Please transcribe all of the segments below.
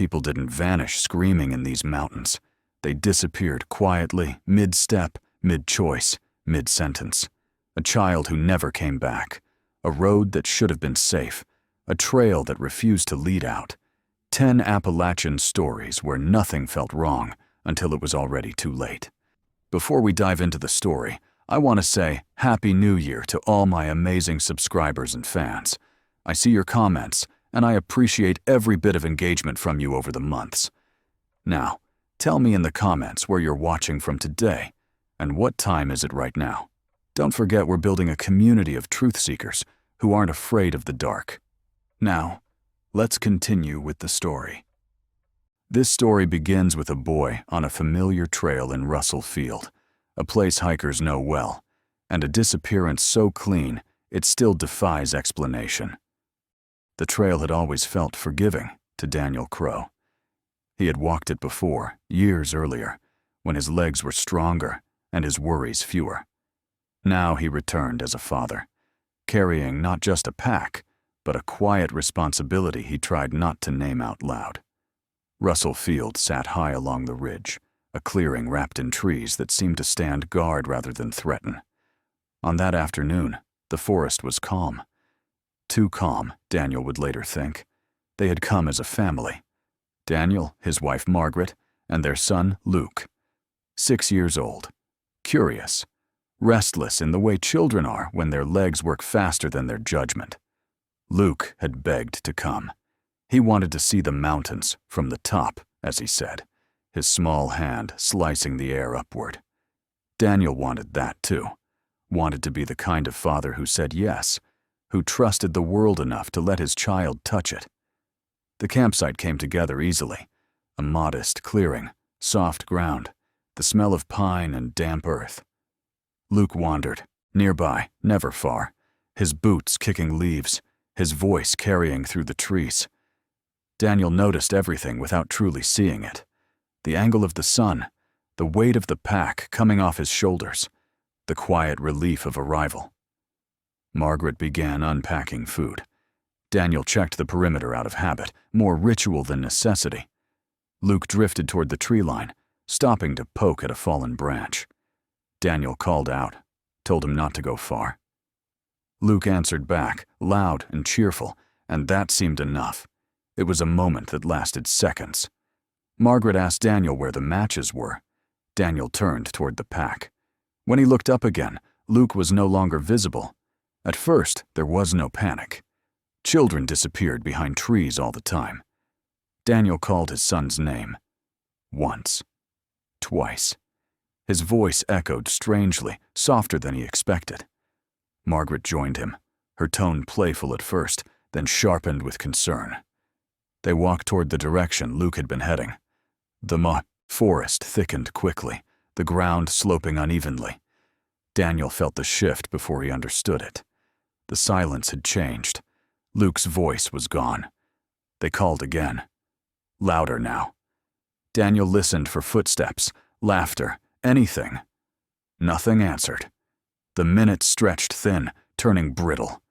People didn't vanish screaming in these mountains. They disappeared quietly, mid-step, mid-choice, mid-sentence. A child who never came back. A road that should have been safe. A trail that refused to lead out. 10 Appalachian stories where nothing felt wrong until it was already too late. Before we dive into the story, I want to say Happy New Year to all my amazing subscribers and fans. I see your comments, and I appreciate every bit of engagement from you over the months. Now, tell me in the comments where you're watching from today, and what time is it right now. Don't forget we're building a community of truth seekers who aren't afraid of the dark. Now, let's continue with the story. This story begins with a boy on a familiar trail in Russell Field, a place hikers know well, and a disappearance so clean it still defies explanation. The trail had always felt forgiving to Daniel Crow. He had walked it before, years earlier, when his legs were stronger and his worries fewer. Now he returned as a father, carrying not just a pack, but a quiet responsibility he tried not to name out loud. Russell Field sat high along the ridge, a clearing wrapped in trees that seemed to stand guard rather than threaten. On that afternoon, the forest was calm. Too calm, Daniel would later think. They had come as a family. Daniel, his wife Margaret, and their son Luke. 6 years old. Curious. Restless in the way children are when their legs work faster than their judgment. Luke had begged to come. He wanted to see the mountains from the top, as he said, his small hand slicing the air upward. Daniel wanted that too. Wanted to be the kind of father who said yes, who trusted the world enough to let his child touch it. The campsite came together easily. A modest clearing, soft ground, the smell of pine and damp earth. Luke wandered, nearby, never far, his boots kicking leaves, his voice carrying through the trees. Daniel noticed everything without truly seeing it. The angle of the sun, the weight of the pack coming off his shoulders, the quiet relief of arrival. Margaret began unpacking food. Daniel checked the perimeter out of habit, more ritual than necessity. Luke drifted toward the tree line, stopping to poke at a fallen branch. Daniel called out, told him not to go far. Luke answered back, loud and cheerful, and that seemed enough. It was a moment that lasted seconds. Margaret asked Daniel where the matches were. Daniel turned toward the pack. When he looked up again, Luke was no longer visible. At first, there was no panic. Children disappeared behind trees all the time. Daniel called his son's name. Once. Twice. His voice echoed strangely, softer than he expected. Margaret joined him, her tone playful at first, then sharpened with concern. They walked toward the direction Luke had been heading. The forest thickened quickly, the ground sloping unevenly. Daniel felt the shift before he understood it. The silence had changed. Luke's voice was gone. They called again. Louder now. Daniel listened for footsteps, laughter, anything. Nothing answered. The minutes stretched thin, turning brittle.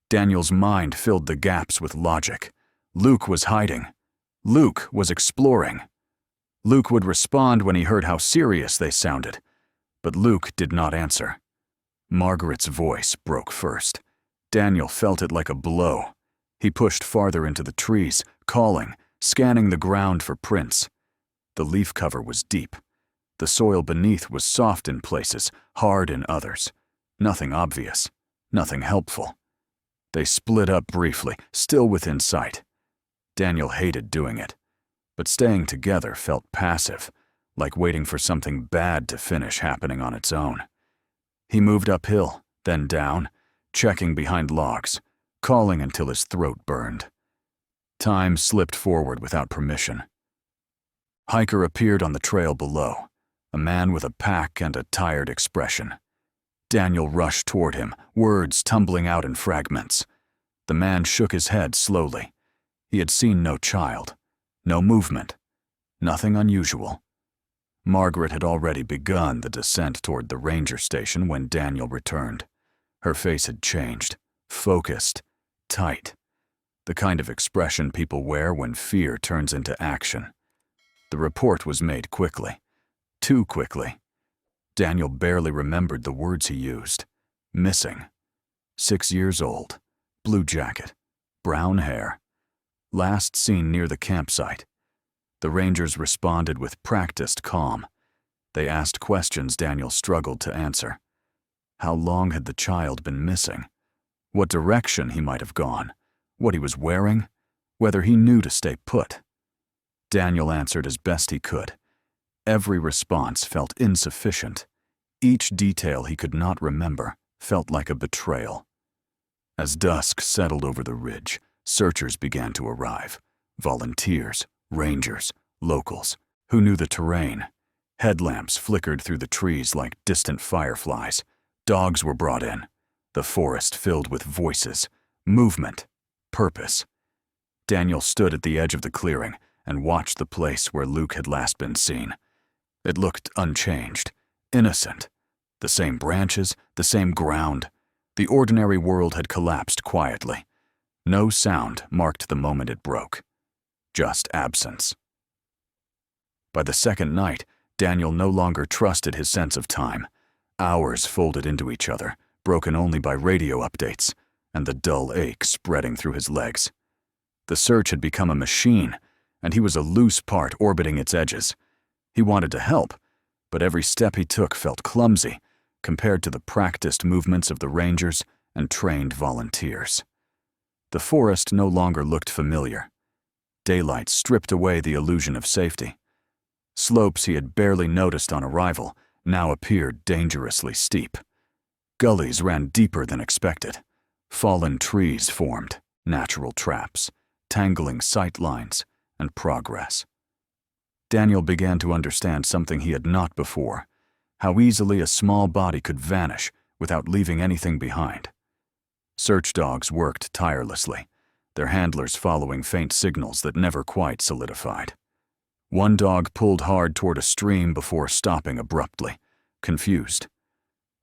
Daniel's mind filled the gaps with logic. Luke was hiding. Luke was exploring. Luke would respond when he heard how serious they sounded. But Luke did not answer. Margaret's voice broke first. Daniel felt it like a blow. He pushed farther into the trees, calling, scanning the ground for prints. The leaf cover was deep. The soil beneath was soft in places, hard in others. Nothing obvious, nothing helpful. They split up briefly, still within sight. Daniel hated doing it, but staying together felt passive, like waiting for something bad to finish happening on its own. He moved uphill, then down, checking behind logs, calling until his throat burned. Time slipped forward without permission. Hiker appeared on the trail below, a man with a pack and a tired expression. Daniel rushed toward him, words tumbling out in fragments. The man shook his head slowly. He had seen no child, no movement, nothing unusual. Margaret had already begun the descent toward the ranger station when Daniel returned. Her face had changed, focused, tight. the kind of expression people wear when fear turns into action. The report was made quickly. Too quickly. Daniel barely remembered the words he used. Missing. 6 years old. Blue jacket. Brown hair. Last seen near the campsite. The Rangers responded with practiced calm. They asked questions Daniel struggled to answer. How long had the child been missing? What direction he might have gone? What he was wearing? Whether he knew to stay put? Daniel answered as best he could. Every response felt insufficient. Each detail he could not remember felt like a betrayal. As dusk settled over the ridge, searchers began to arrive. Volunteers, rangers, locals, who knew the terrain. Headlamps flickered through the trees like distant fireflies. Dogs were brought in. The forest filled with voices, movement, purpose. Daniel stood at the edge of the clearing and watched the place where Luke had last been seen. It looked unchanged, innocent. The same branches, the same ground. The ordinary world had collapsed quietly. No sound marked the moment it broke. Just absence. By the second night, Daniel no longer trusted his sense of time. Hours folded into each other, broken only by radio updates, and the dull ache spreading through his legs. The search had become a machine, and he was a loose part orbiting its edges. He wanted to help, but every step he took felt clumsy compared to the practiced movements of the Rangers and trained volunteers. The forest no longer looked familiar. Daylight stripped away the illusion of safety. Slopes he had barely noticed on arrival now appeared dangerously steep. Gullies ran deeper than expected. Fallen trees formed, natural traps, tangling sight lines and progress. Daniel began to understand something he had not before, how easily a small body could vanish without leaving anything behind. Search dogs worked tirelessly, their handlers following faint signals that never quite solidified. One dog pulled hard toward a stream before stopping abruptly, confused.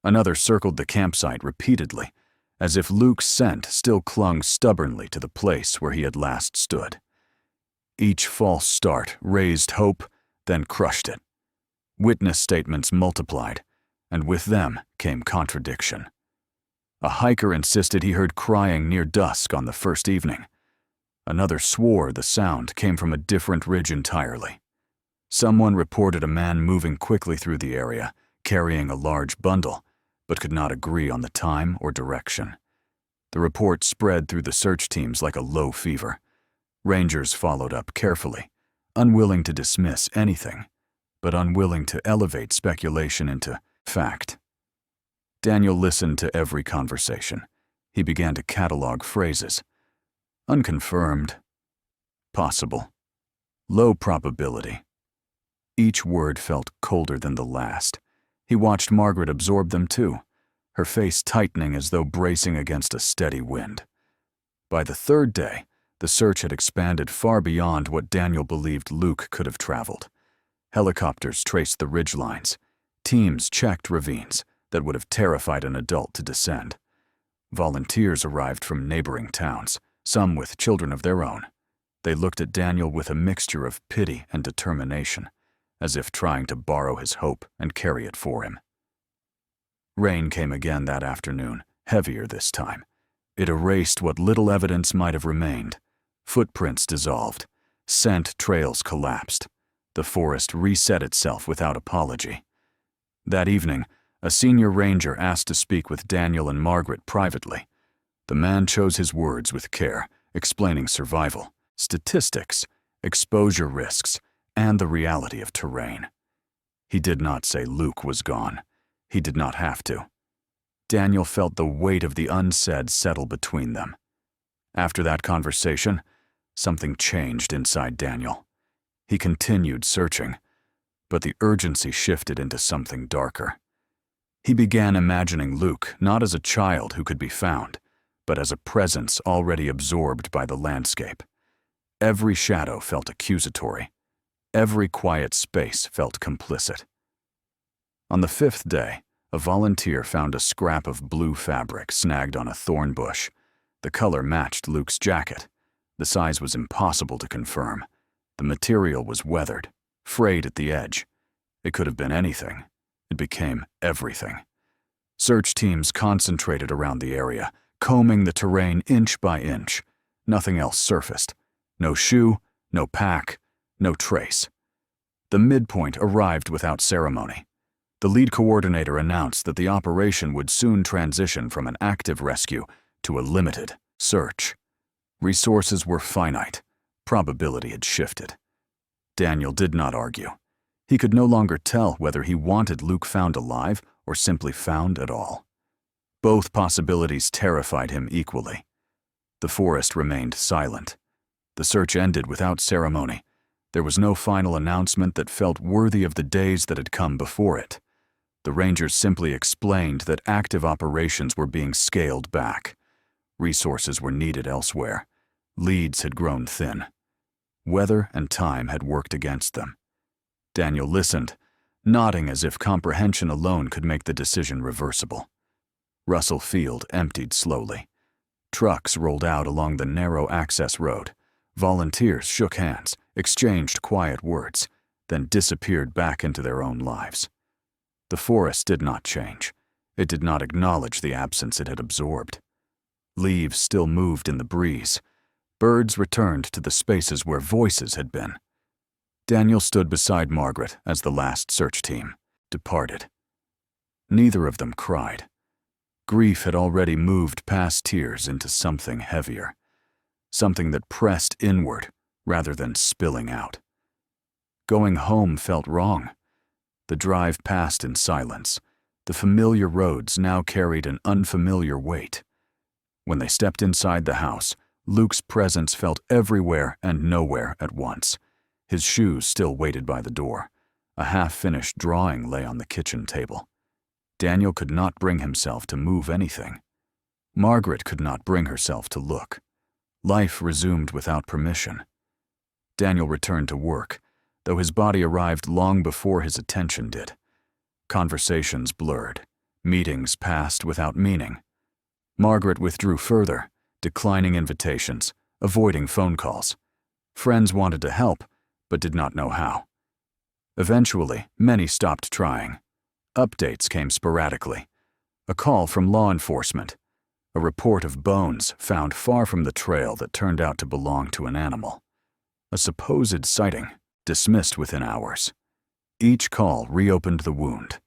Another circled the campsite repeatedly, as if Luke's scent still clung stubbornly to the place where he had last stood. Each false start raised hope, then crushed it. Witness statements multiplied, and with them came contradiction. A hiker insisted he heard crying near dusk on the first evening. Another swore the sound came from a different ridge entirely. Someone reported a man moving quickly through the area, carrying a large bundle, but could not agree on the time or direction. The report spread through the search teams like a low fever. Rangers followed up carefully, unwilling to dismiss anything, but unwilling to elevate speculation into fact. Daniel listened to every conversation. He began to catalog phrases. Unconfirmed. Possible. Low probability. Each word felt colder than the last. He watched Margaret absorb them too, her face tightening as though bracing against a steady wind. By the third day, the search had expanded far beyond what Daniel believed Luke could have traveled. Helicopters traced the ridgelines. Teams checked ravines that would have terrified an adult to descend. Volunteers arrived from neighboring towns, some with children of their own. They looked at Daniel with a mixture of pity and determination, as if trying to borrow his hope and carry it for him. Rain came again that afternoon, heavier this time. It erased what little evidence might have remained. Footprints dissolved. Scent trails collapsed. The forest reset itself without apology. That evening, a senior ranger asked to speak with Daniel and Margaret privately. The man chose his words with care, explaining survival, statistics, exposure risks, and the reality of terrain. He did not say Luke was gone. He did not have to. Daniel felt the weight of the unsaid settle between them. After that conversation, something changed inside Daniel. He continued searching, but the urgency shifted into something darker. He began imagining Luke not as a child who could be found, but as a presence already absorbed by the landscape. Every shadow felt accusatory. Every quiet space felt complicit. On the 5th day, a volunteer found a scrap of blue fabric snagged on a thorn bush. The color matched Luke's jacket. The size was impossible to confirm. The material was weathered, frayed at the edge. It could have been anything. It became everything. Search teams concentrated around the area, combing the terrain inch by inch. Nothing else surfaced. No shoe, no pack, no trace. The midpoint arrived without ceremony. The lead coordinator announced that the operation would soon transition from an active rescue to a limited search. Resources were finite. Probability had shifted. Daniel did not argue. He could no longer tell whether he wanted Luke found alive or simply found at all. Both possibilities terrified him equally. The forest remained silent. The search ended without ceremony. There was no final announcement that felt worthy of the days that had come before it. The Rangers simply explained that active operations were being scaled back. Resources were needed elsewhere. Leads had grown thin. Weather and time had worked against them. Daniel listened, nodding as if comprehension alone could make the decision reversible. Russell Field emptied slowly. Trucks rolled out along the narrow access road. Volunteers shook hands, exchanged quiet words, then disappeared back into their own lives. The forest did not change. It did not acknowledge the absence it had absorbed. Leaves still moved in the breeze. Birds returned to the spaces where voices had been. Daniel stood beside Margaret as the last search team departed. Neither of them cried. Grief had already moved past tears into something heavier, something that pressed inward rather than spilling out. Going home felt wrong. The drive passed in silence. The familiar roads now carried an unfamiliar weight. When they stepped inside the house, Luke's presence felt everywhere and nowhere at once. His shoes still waited by the door. A half-finished drawing lay on the kitchen table. Daniel could not bring himself to move anything. Margaret could not bring herself to look. Life resumed without permission. Daniel returned to work, though his body arrived long before his attention did. Conversations blurred. Meetings passed without meaning. Margaret withdrew further, declining invitations, avoiding phone calls. Friends wanted to help, but did not know how. Eventually, many stopped trying. Updates came sporadically. A call from law enforcement. A report of bones found far from the trail that turned out to belong to an animal. A supposed sighting, dismissed within hours. Each call reopened the wound.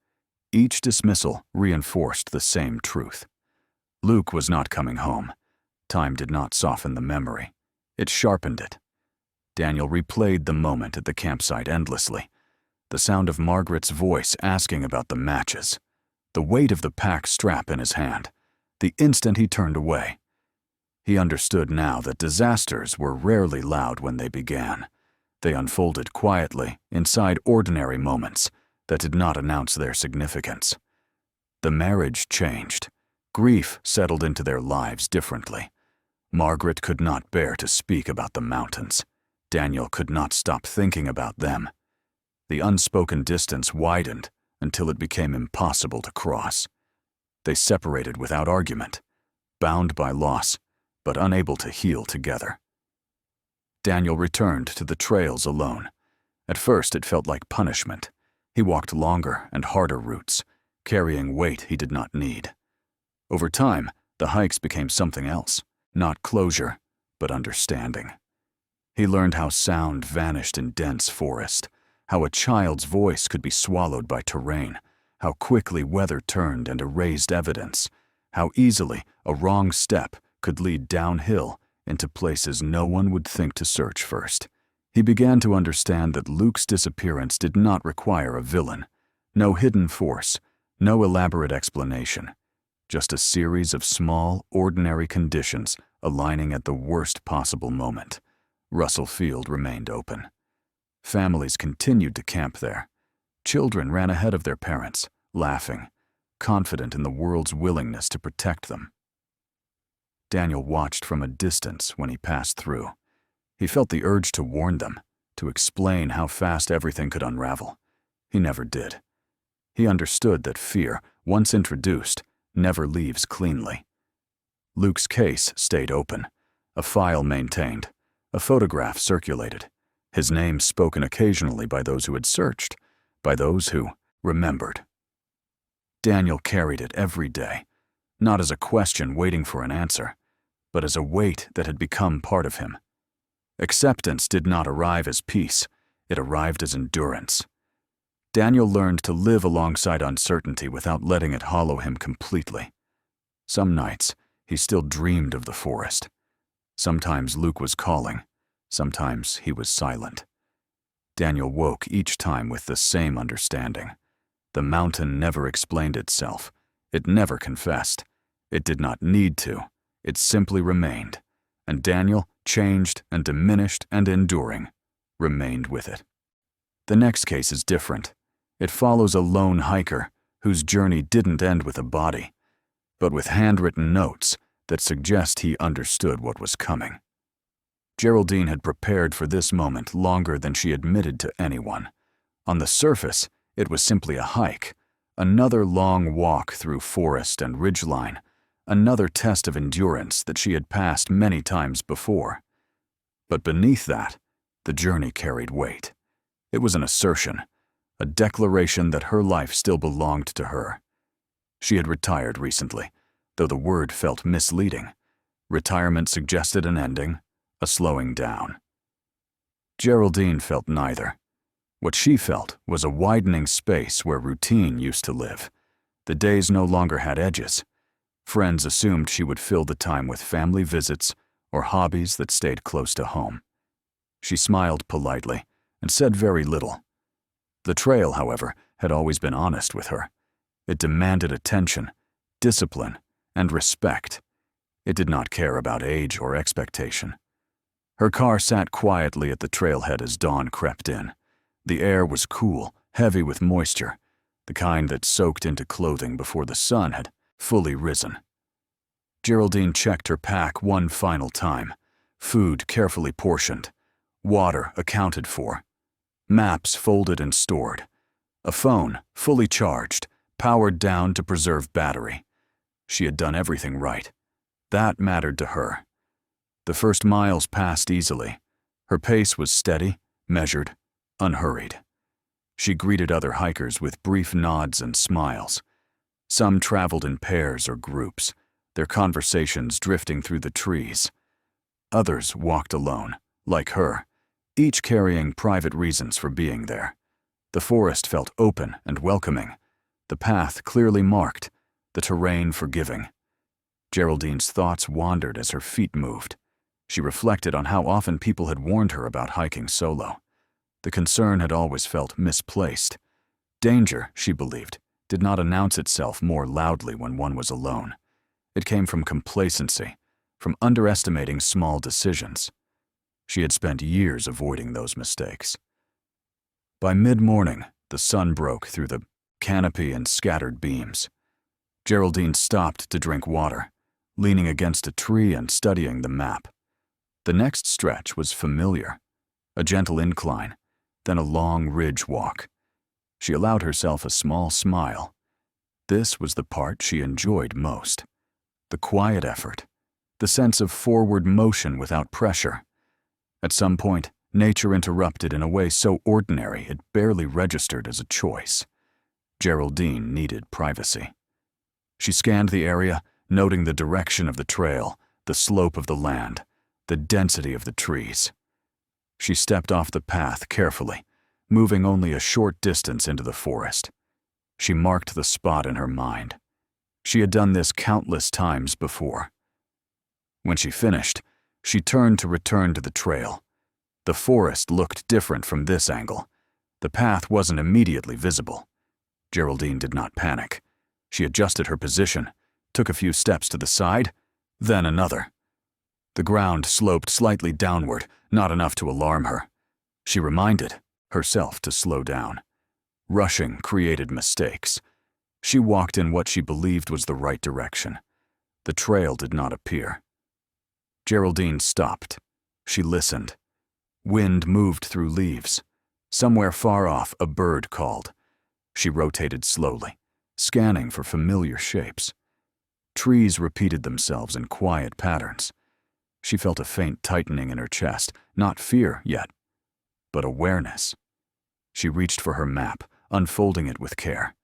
Each dismissal reinforced the same truth. Luke was not coming home. Time did not soften the memory. It sharpened it. Daniel replayed the moment at the campsite endlessly. The sound of Margaret's voice asking about the matches. The weight of the pack strap in his hand. The instant he turned away. He understood now that disasters were rarely loud when they began. They unfolded quietly, inside ordinary moments that did not announce their significance. The marriage changed. Grief settled into their lives differently. Margaret could not bear to speak about the mountains. Daniel could not stop thinking about them. The unspoken distance widened until it became impossible to cross. They separated without argument, bound by loss, but unable to heal together. Daniel returned to the trails alone. At first it felt like punishment. He walked longer and harder routes, carrying weight he did not need. Over time, the hikes became something else, not closure, but understanding. He learned how sound vanished in dense forest, how a child's voice could be swallowed by terrain, how quickly weather turned and erased evidence, how easily a wrong step could lead downhill into places no one would think to search first. He began to understand that Luke's disappearance did not require a villain, no hidden force, no elaborate explanation, just a series of small, ordinary conditions aligning at the worst possible moment. Russell Field remained open. Families continued to camp there. Children ran ahead of their parents, laughing, confident in the world's willingness to protect them. Daniel watched from a distance when he passed through. He felt the urge to warn them, to explain how fast everything could unravel. He never did. He understood that fear, once introduced, never leaves cleanly. Luke's case stayed open, a file maintained, A photograph circulated, his name spoken occasionally by those who had searched, by those who remembered. Daniel carried it every day, not as a question waiting for an answer, but as a weight that had become part of him. Acceptance did not arrive as peace, it arrived as endurance. Daniel learned to live alongside uncertainty without letting it hollow him completely. Some nights, he still dreamed of the forest. Sometimes Luke was calling, sometimes he was silent. Daniel woke each time with the same understanding. The mountain never explained itself. It never confessed. It did not need to. It simply remained. And Daniel, changed and diminished and enduring, remained with it. The next case is different. It follows a lone hiker whose journey didn't end with a body, but with handwritten notes that suggest he understood what was coming. Geraldine had prepared for this moment longer than she admitted to anyone. On the surface, it was simply a hike, another long walk through forest and ridgeline, another test of endurance that she had passed many times before. But beneath that, the journey carried weight. It was an assertion, a declaration that her life still belonged to her. She had retired recently, though the word felt misleading. Retirement suggested an ending, a slowing down. Geraldine felt neither. What she felt was a widening space where routine used to live. The days no longer had edges. Friends assumed she would fill the time with family visits or hobbies that stayed close to home. She smiled politely and said very little. The trail, however, had always been honest with her. It demanded attention, discipline, and respect. It did not care about age or expectation. Her car sat quietly at the trailhead as dawn crept in. The air was cool, heavy with moisture, the kind that soaked into clothing before the sun had fully risen. Geraldine checked her pack one final time, food carefully portioned, water accounted for, maps folded and stored, a phone fully charged, powered down to preserve battery. She had done everything right. That mattered to her. The first miles passed easily. Her pace was steady, measured, unhurried. She greeted other hikers with brief nods and smiles. Some traveled in pairs or groups, their conversations drifting through the trees. Others walked alone, like her, each carrying private reasons for being there. The forest felt open and welcoming, the path clearly marked, the terrain forgiving. Geraldine's thoughts wandered as her feet moved. She reflected on how often people had warned her about hiking solo. The concern had always felt misplaced. Danger, she believed, did not announce itself more loudly when one was alone. It came from complacency, from underestimating small decisions. She had spent years avoiding those mistakes. By mid-morning, the sun broke through the canopy and scattered beams. Geraldine stopped to drink water, leaning against a tree and studying the map. The next stretch was familiar, a gentle incline, then a long ridge walk. She allowed herself a small smile. This was the part she enjoyed most. The quiet effort, the sense of forward motion without pressure. At some point, nature interrupted in a way so ordinary it barely registered as a choice. Geraldine needed privacy. She scanned the area, noting the direction of the trail, the slope of the land, the density of the trees. She stepped off the path carefully, moving only a short distance into the forest. She marked the spot in her mind. She had done this countless times before. When she finished, she turned to return to the trail. The forest looked different from this angle. The path wasn't immediately visible. Geraldine did not panic. She adjusted her position, took a few steps to the side, then another. The ground sloped slightly downward, not enough to alarm her. She reminded herself to slow down. Rushing created mistakes. She walked in what she believed was the right direction. The trail did not appear. Geraldine stopped. She listened. Wind moved through leaves. Somewhere far off, a bird called. She rotated slowly, scanning for familiar shapes. Trees repeated themselves in quiet patterns. She felt a faint tightening in her chest, Not fear yet, but awareness. She reached for her map, unfolding it with care.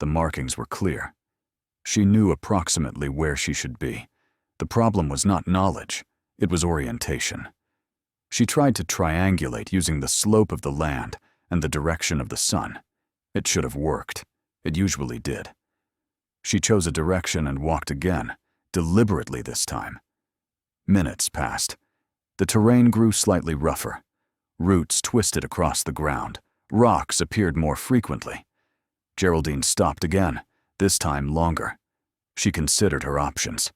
The markings were clear. She knew approximately where she should be. The problem was not knowledge, it was orientation. She tried to triangulate using the slope of the land and the direction of the sun. It should have worked. It usually did. She chose a direction and walked again, deliberately this time. Minutes passed. The terrain grew slightly rougher. Roots twisted across the ground. Rocks appeared more frequently. Geraldine stopped again, this time longer. She considered her options.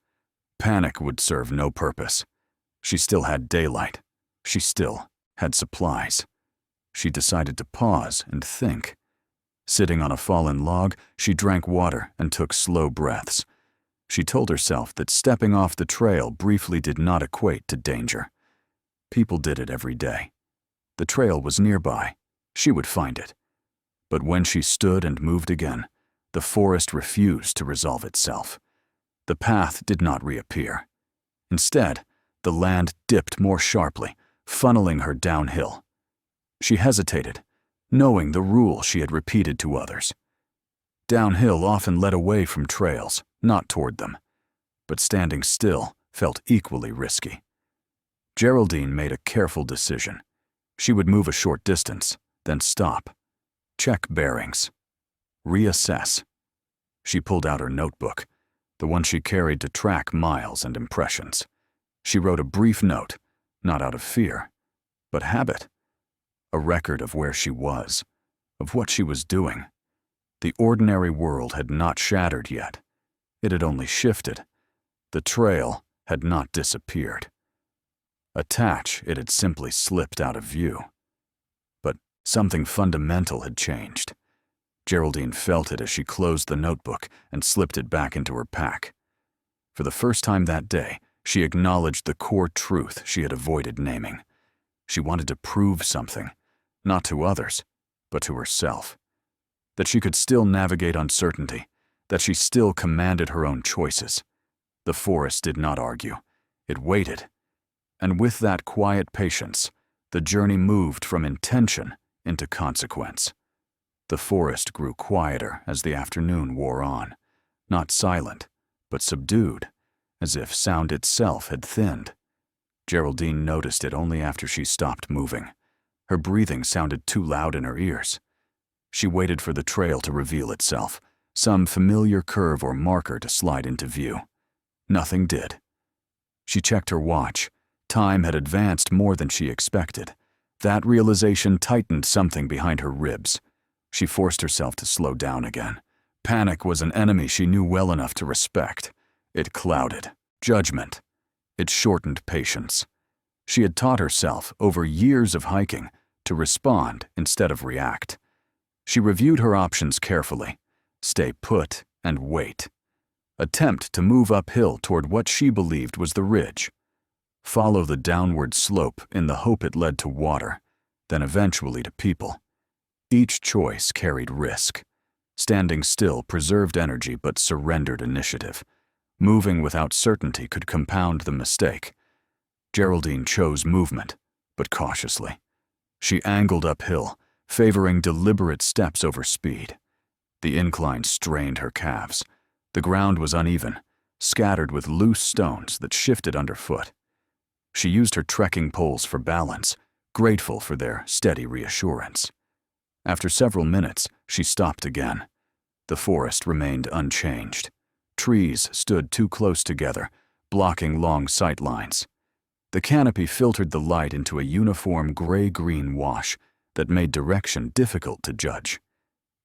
Panic would serve no purpose. She still had daylight. She still had supplies. She decided to pause and think. Sitting on a fallen log, she drank water and took slow breaths. She told herself that stepping off the trail briefly did not equate to danger. People did it every day. The trail was nearby. She would find it. But when she stood and moved again, the forest refused to resolve itself. The path did not reappear. Instead, the land dipped more sharply, funneling her downhill. She hesitated, knowing the rule she had repeated to others. Downhill often led away from trails, not toward them. But standing still felt equally risky. Geraldine made a careful decision. She would move a short distance, then stop. Check bearings. Reassess. She pulled out her notebook, the one she carried to track miles and impressions. She wrote a brief note, not out of fear, but habit. A record of where she was, of what she was doing. The ordinary world had not shattered yet. It had only shifted. The trail had not disappeared. Attached, it had simply slipped out of view. But something fundamental had changed. Geraldine felt it as she closed the notebook and slipped it back into her pack. For the first time that day, she acknowledged the core truth she had avoided naming. She wanted to prove something, not to others, but to herself. That she could still navigate uncertainty, that she still commanded her own choices. The forest did not argue. It waited. And with that quiet patience, the journey moved from intention into consequence. The forest grew quieter as the afternoon wore on, not silent, but subdued, as if sound itself had thinned. Geraldine noticed it only after she stopped moving. Her breathing sounded too loud in her ears. She waited for the trail to reveal itself, some familiar curve or marker to slide into view. Nothing did. She checked her watch. Time had advanced more than she expected. That realization tightened something behind her ribs. She forced herself to slow down again. Panic was an enemy she knew well enough to respect. It clouded judgment. It shortened patience. She had taught herself, over years of hiking, to respond instead of react. She reviewed her options carefully. Stay put and wait. Attempt to move uphill toward what she believed was the ridge. Follow the downward slope in the hope it led to water, then eventually to people. Each choice carried risk. Standing still preserved energy but surrendered initiative. Moving without certainty could compound the mistake. Geraldine chose movement, but cautiously. She angled uphill, favoring deliberate steps over speed. The incline strained her calves. The ground was uneven, scattered with loose stones that shifted underfoot. She used her trekking poles for balance, grateful for their steady reassurance. After several minutes, she stopped again. The forest remained unchanged. Trees stood too close together, blocking long sight lines. The canopy filtered the light into a uniform gray-green wash that made direction difficult to judge.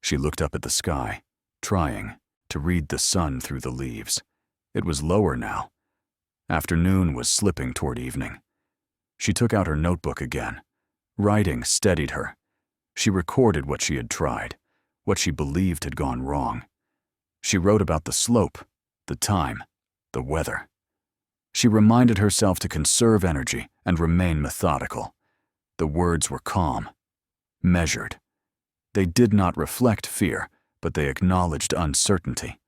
She looked up at the sky, trying to read the sun through the leaves. It was lower now. Afternoon was slipping toward evening. She took out her notebook again. Writing steadied her. She recorded what she had tried, what she believed had gone wrong. She wrote about the slope, the time, the weather. She reminded herself to conserve energy and remain methodical. The words were calm, measured. They did not reflect fear, but they acknowledged uncertainty.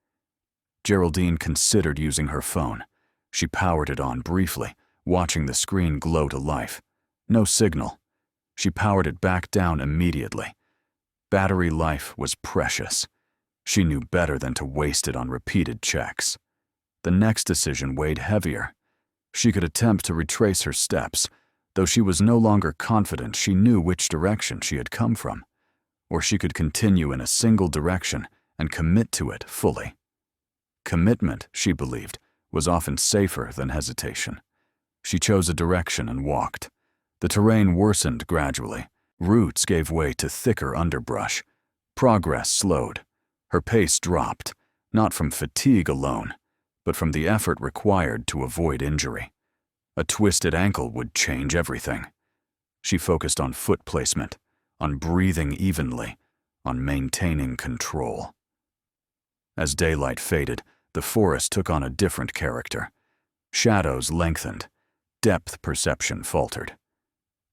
Geraldine considered using her phone. She powered it on briefly, watching the screen glow to life. No signal. She powered it back down immediately. Battery life was precious. She knew better than to waste it on repeated checks. The next decision weighed heavier. She could attempt to retrace her steps, though she was no longer confident she knew which direction she had come from. Or she could continue in a single direction and commit to it fully. Commitment, she believed, was often safer than hesitation. She chose a direction and walked. The terrain worsened gradually. Roots gave way to thicker underbrush. Progress slowed. Her pace dropped, not from fatigue alone, but from the effort required to avoid injury. A twisted ankle would change everything. She focused on foot placement, on breathing evenly, on maintaining control. As daylight faded, the forest took on a different character. Shadows lengthened. Depth perception faltered.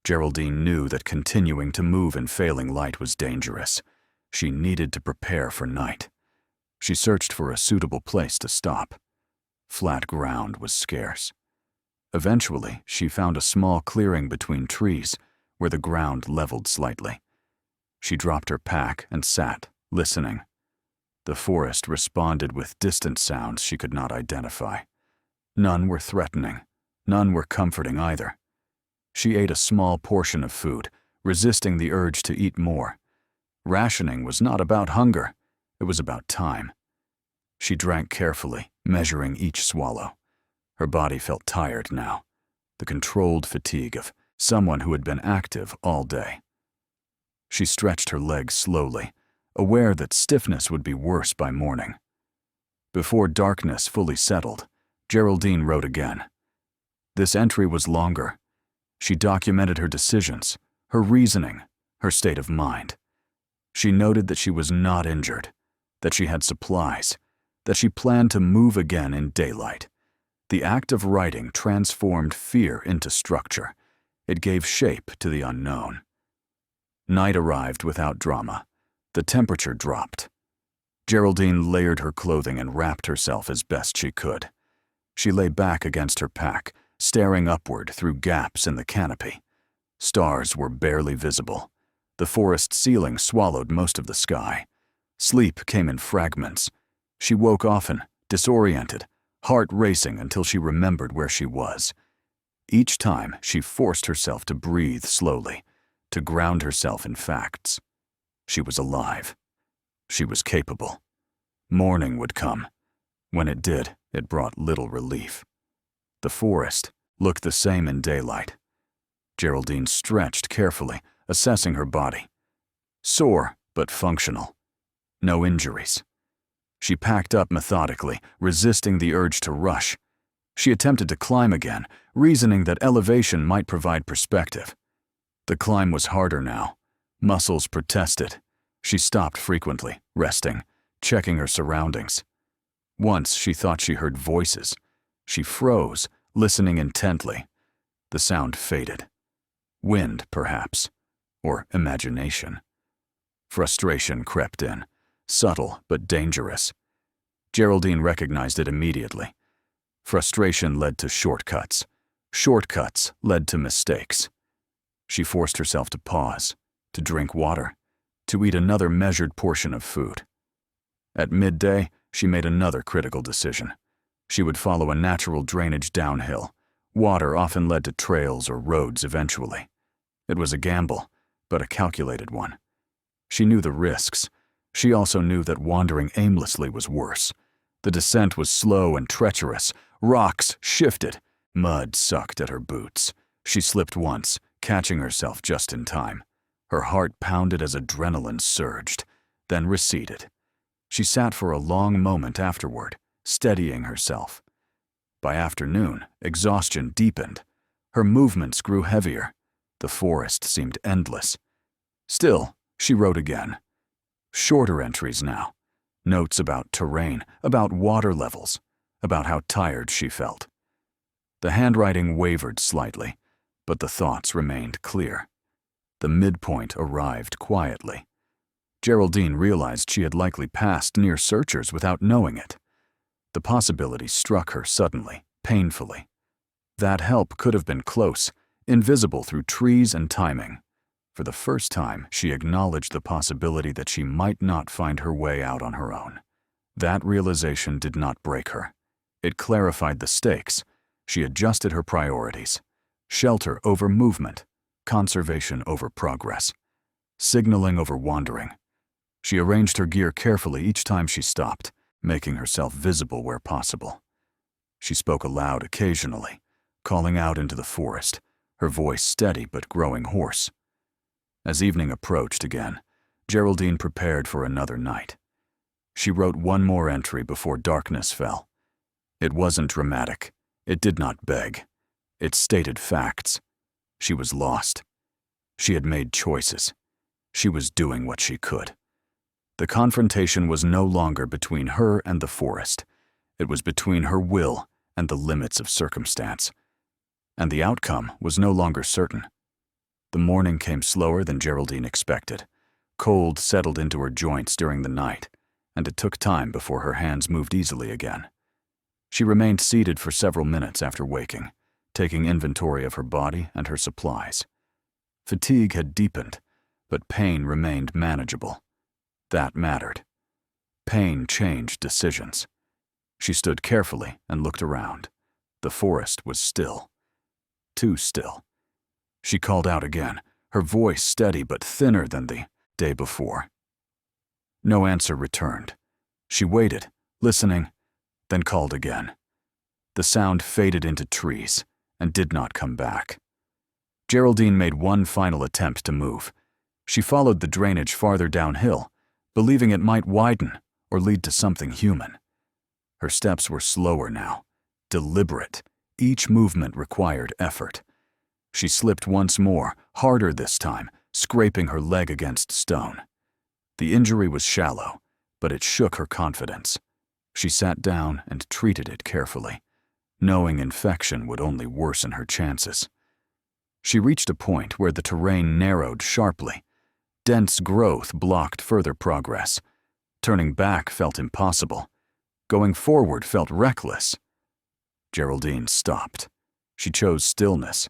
Geraldine knew that continuing to move in failing light was dangerous. She needed to prepare for night. She searched for a suitable place to stop. Flat ground was scarce. Eventually, she found a small clearing between trees where the ground leveled slightly. She dropped her pack and sat, listening. The forest responded with distant sounds she could not identify. None were threatening. None were comforting either. She ate a small portion of food, resisting the urge to eat more. Rationing was not about hunger. It was about time. She drank carefully, measuring each swallow. Her body felt tired now, the controlled fatigue of someone who had been active all day. She stretched her legs slowly, aware that stiffness would be worse by morning. Before darkness fully settled, Geraldine wrote again. This entry was longer. She documented her decisions, her reasoning, her state of mind. She noted that she was not injured, that she had supplies, that she planned to move again in daylight. The act of writing transformed fear into structure. It gave shape to the unknown. Night arrived without drama. The temperature dropped. Geraldine layered her clothing and wrapped herself as best she could. She lay back against her pack, staring upward through gaps in the canopy. Stars were barely visible. The forest ceiling swallowed most of the sky. Sleep came in fragments. She woke often, disoriented, heart racing until she remembered where she was. Each time, she forced herself to breathe slowly, to ground herself in facts. She was alive. She was capable. Morning would come. When it did, it brought little relief. The forest looked the same in daylight. Geraldine stretched carefully, assessing her body. Sore, but functional. No injuries. She packed up methodically, resisting the urge to rush. She attempted to climb again, reasoning that elevation might provide perspective. The climb was harder now. Muscles protested. She stopped frequently, resting, checking her surroundings. Once she thought she heard voices. She froze, listening intently. The sound faded. Wind, perhaps, or imagination. Frustration crept in, subtle but dangerous. Geraldine recognized it immediately. Frustration led to shortcuts. Shortcuts led to mistakes. She forced herself to pause, to drink water, to eat another measured portion of food. At midday, she made another critical decision. She would follow a natural drainage downhill. Water often led to trails or roads eventually. It was a gamble, but a calculated one. She knew the risks. She also knew that wandering aimlessly was worse. The descent was slow and treacherous. Rocks shifted. Mud sucked at her boots. She slipped once, catching herself just in time. Her heart pounded as adrenaline surged, then receded. She sat for a long moment afterward, steadying herself. By afternoon, exhaustion deepened. Her movements grew heavier. The forest seemed endless. Still, she wrote again. Shorter entries now. Notes about terrain, about water levels, about how tired she felt. The handwriting wavered slightly, but the thoughts remained clear. The midpoint arrived quietly. Geraldine realized she had likely passed near searchers without knowing it. The possibility struck her suddenly, painfully. That help could have been close, invisible through trees and timing. For the first time, she acknowledged the possibility that she might not find her way out on her own. That realization did not break her. It clarified the stakes. She adjusted her priorities. Shelter over movement, conservation over progress, signaling over wandering. She arranged her gear carefully each time she stopped, making herself visible where possible. She spoke aloud occasionally, calling out into the forest, her voice steady but growing hoarse. As evening approached again, Geraldine prepared for another night. She wrote one more entry before darkness fell. It wasn't dramatic. It did not beg. It stated facts. She was lost. She had made choices. She was doing what she could. The confrontation was no longer between her and the forest. It was between her will and the limits of circumstance. And the outcome was no longer certain. The morning came slower than Geraldine expected. Cold settled into her joints during the night, and it took time before her hands moved easily again. She remained seated for several minutes after waking, taking inventory of her body and her supplies. Fatigue had deepened, but pain remained manageable. That mattered. Pain changed decisions. She stood carefully and looked around. The forest was still. Too still. She called out again, her voice steady but thinner than the day before. No answer returned. She waited, listening, then called again. The sound faded into trees and did not come back. Geraldine made one final attempt to move. She followed the drainage farther downhill, believing it might widen or lead to something human. Her steps were slower now, deliberate. Each movement required effort. She slipped once more, harder this time, scraping her leg against stone. The injury was shallow, but it shook her confidence. She sat down and treated it carefully, knowing infection would only worsen her chances. She reached a point where the terrain narrowed sharply. Dense growth blocked further progress. Turning back felt impossible. Going forward felt reckless. Geraldine stopped. She chose stillness.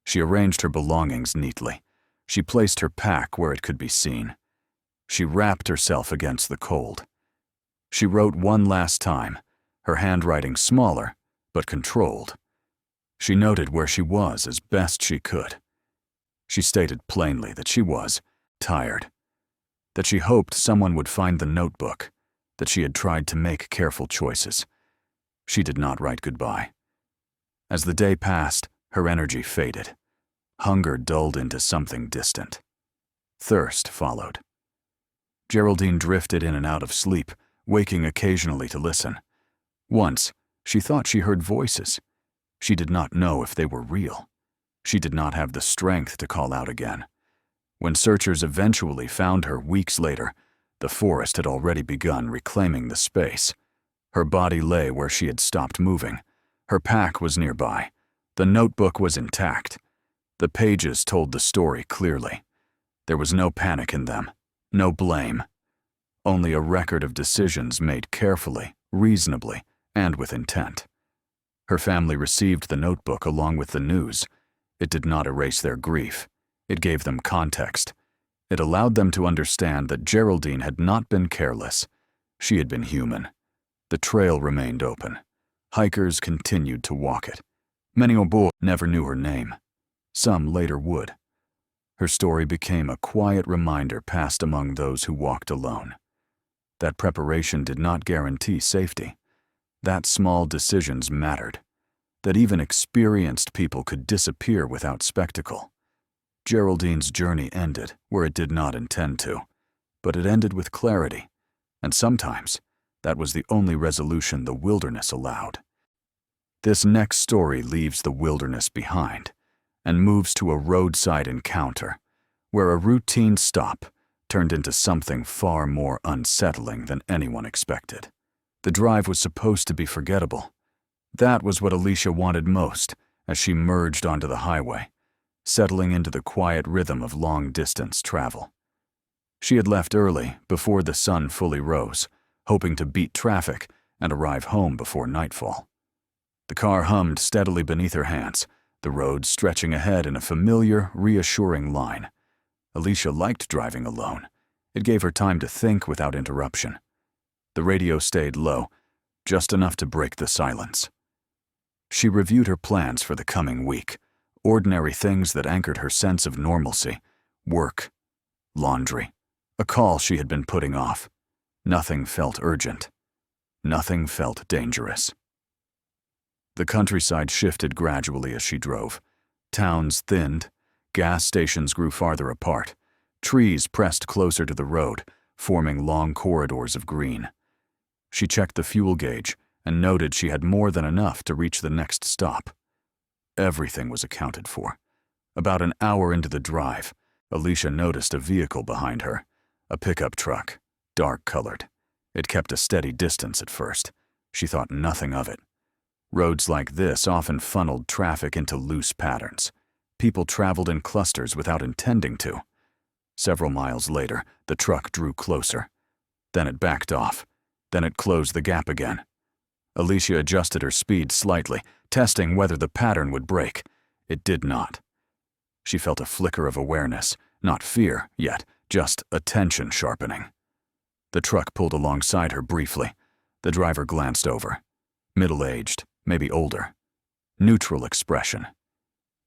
She arranged her belongings neatly. She placed her pack where it could be seen. She wrapped herself against the cold. She wrote one last time, her handwriting smaller, but controlled. She noted where she was as best she could. She stated plainly that she was tired, that she hoped someone would find the notebook, that she had tried to make careful choices. She did not write goodbye. As the day passed, her energy faded. Hunger dulled into something distant. Thirst followed. Geraldine drifted in and out of sleep, waking occasionally to listen. Once, she thought she heard voices. She did not know if they were real. She did not have the strength to call out again. When searchers eventually found her weeks later, the forest had already begun reclaiming the space. Her body lay where she had stopped moving. Her pack was nearby. The notebook was intact. The pages told the story clearly. There was no panic in them, no blame. Only a record of decisions made carefully, reasonably, and with intent. Her family received the notebook along with the news. It did not erase their grief. It gave them context. It allowed them to understand that Geraldine had not been careless. She had been human. The trail remained open. Hikers continued to walk it. Many never knew her name. Some later would. Her story became a quiet reminder passed among those who walked alone. That preparation did not guarantee safety. That small decisions mattered. That even experienced people could disappear without spectacle. Geraldine's journey ended where it did not intend to, but it ended with clarity, and sometimes that was the only resolution the wilderness allowed. This next story leaves the wilderness behind and moves to a roadside encounter where a routine stop turned into something far more unsettling than anyone expected. The drive was supposed to be forgettable. That was what Alicia wanted most as she merged onto the highway, settling into the quiet rhythm of long-distance travel. She had left early, before the sun fully rose, hoping to beat traffic and arrive home before nightfall. The car hummed steadily beneath her hands, the road stretching ahead in a familiar, reassuring line. Alicia liked driving alone. It gave her time to think without interruption. The radio stayed low, just enough to break the silence. She reviewed her plans for the coming week, ordinary things that anchored her sense of normalcy: work, laundry, a call she had been putting off. Nothing felt urgent. Nothing felt dangerous. The countryside shifted gradually as she drove. Towns thinned, gas stations grew farther apart, trees pressed closer to the road, forming long corridors of green. She checked the fuel gauge and noted she had more than enough to reach the next stop. Everything was accounted for. About an hour into the drive, Alicia noticed a vehicle behind her, a pickup truck, dark-colored. It kept a steady distance at first. She thought nothing of it. Roads like this often funneled traffic into loose patterns. People traveled in clusters without intending to. Several miles later, the truck drew closer. Then it backed off. Then it closed the gap again. Alicia adjusted her speed slightly, testing whether the pattern would break. It did not. She felt a flicker of awareness, not fear yet, just attention sharpening. The truck pulled alongside her briefly. The driver glanced over. Middle-aged, maybe older. Neutral expression.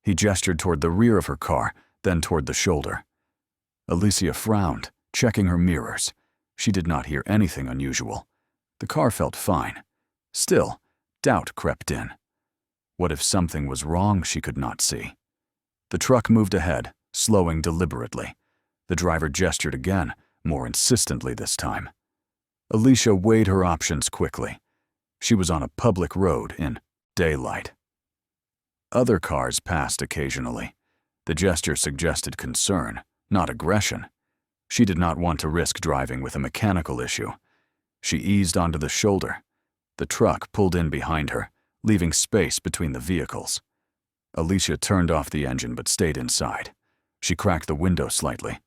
He gestured toward the rear of her car, then toward the shoulder. Alicia frowned, checking her mirrors. She did not hear anything unusual. The car felt fine. Still, doubt crept in. What if something was wrong she could not see? The truck moved ahead, slowing deliberately. The driver gestured again, more insistently this time. Alicia weighed her options quickly. She was on a public road in daylight. Other cars passed occasionally. The gesture suggested concern, not aggression. She did not want to risk driving with a mechanical issue. She eased onto the shoulder. The truck pulled in behind her, leaving space between the vehicles. Alicia turned off the engine but stayed inside. She cracked the window slightly.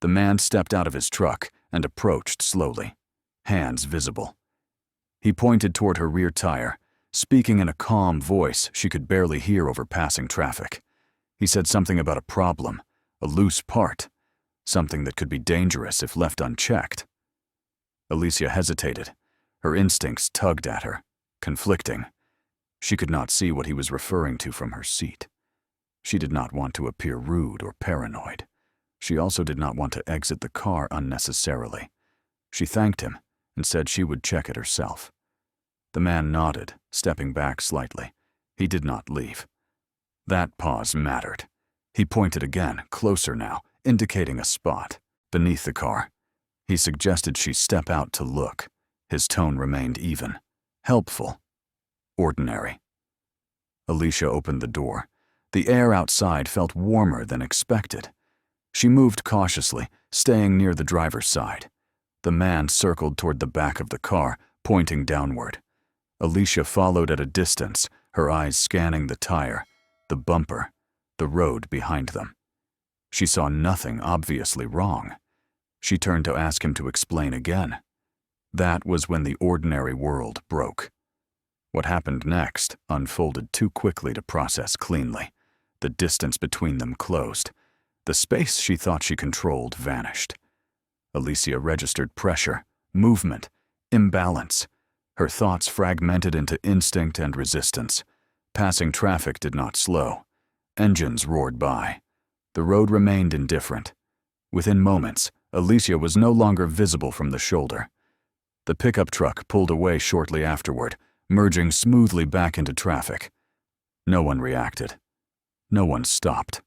The man stepped out of his truck and approached slowly, hands visible. He pointed toward her rear tire, speaking in a calm voice she could barely hear over passing traffic. He said something about a problem, a loose part, something that could be dangerous if left unchecked. Alicia hesitated. Her instincts tugged at her, conflicting. She could not see what he was referring to from her seat. She did not want to appear rude or paranoid. She also did not want to exit the car unnecessarily. She thanked him and said she would check it herself. The man nodded, stepping back slightly. He did not leave. That pause mattered. He pointed again, closer now, indicating a spot beneath the car. He suggested she step out to look. His tone remained even, helpful, ordinary. Alicia opened the door. The air outside felt warmer than expected. She moved cautiously, staying near the driver's side. The man circled toward the back of the car, pointing downward. Alicia followed at a distance, her eyes scanning the tire, the bumper, the road behind them. She saw nothing obviously wrong. She turned to ask him to explain again. That was when the ordinary world broke. What happened next unfolded too quickly to process cleanly. The distance between them closed. The space she thought she controlled vanished. Alicia registered pressure, movement, imbalance. Her thoughts fragmented into instinct and resistance. Passing traffic did not slow. Engines roared by. The road remained indifferent. Within moments, Alicia was no longer visible from the shoulder. The pickup truck pulled away shortly afterward, merging smoothly back into traffic. No one reacted. No one stopped.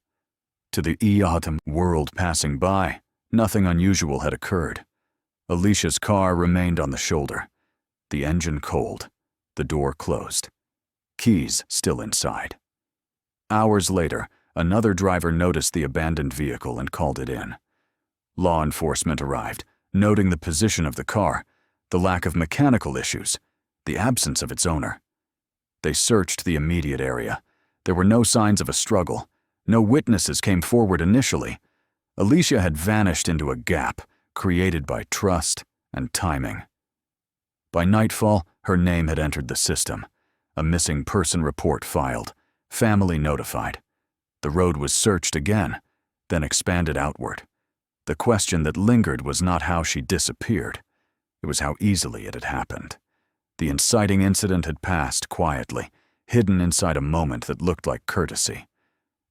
To the autumn world passing by, nothing unusual had occurred. Alicia's car remained on the shoulder. The engine cold. The door closed. Keys still inside. Hours later, another driver noticed the abandoned vehicle and called it in. Law enforcement arrived, noting the position of the car, the lack of mechanical issues, the absence of its owner. They searched the immediate area. There were no signs of a struggle. No witnesses came forward initially. Alicia had vanished into a gap created by trust and timing. By nightfall, her name had entered the system. A missing person report filed. Family notified. The road was searched again, then expanded outward. The question that lingered was not how she disappeared. It was how easily it had happened. The inciting incident had passed quietly, hidden inside a moment that looked like courtesy.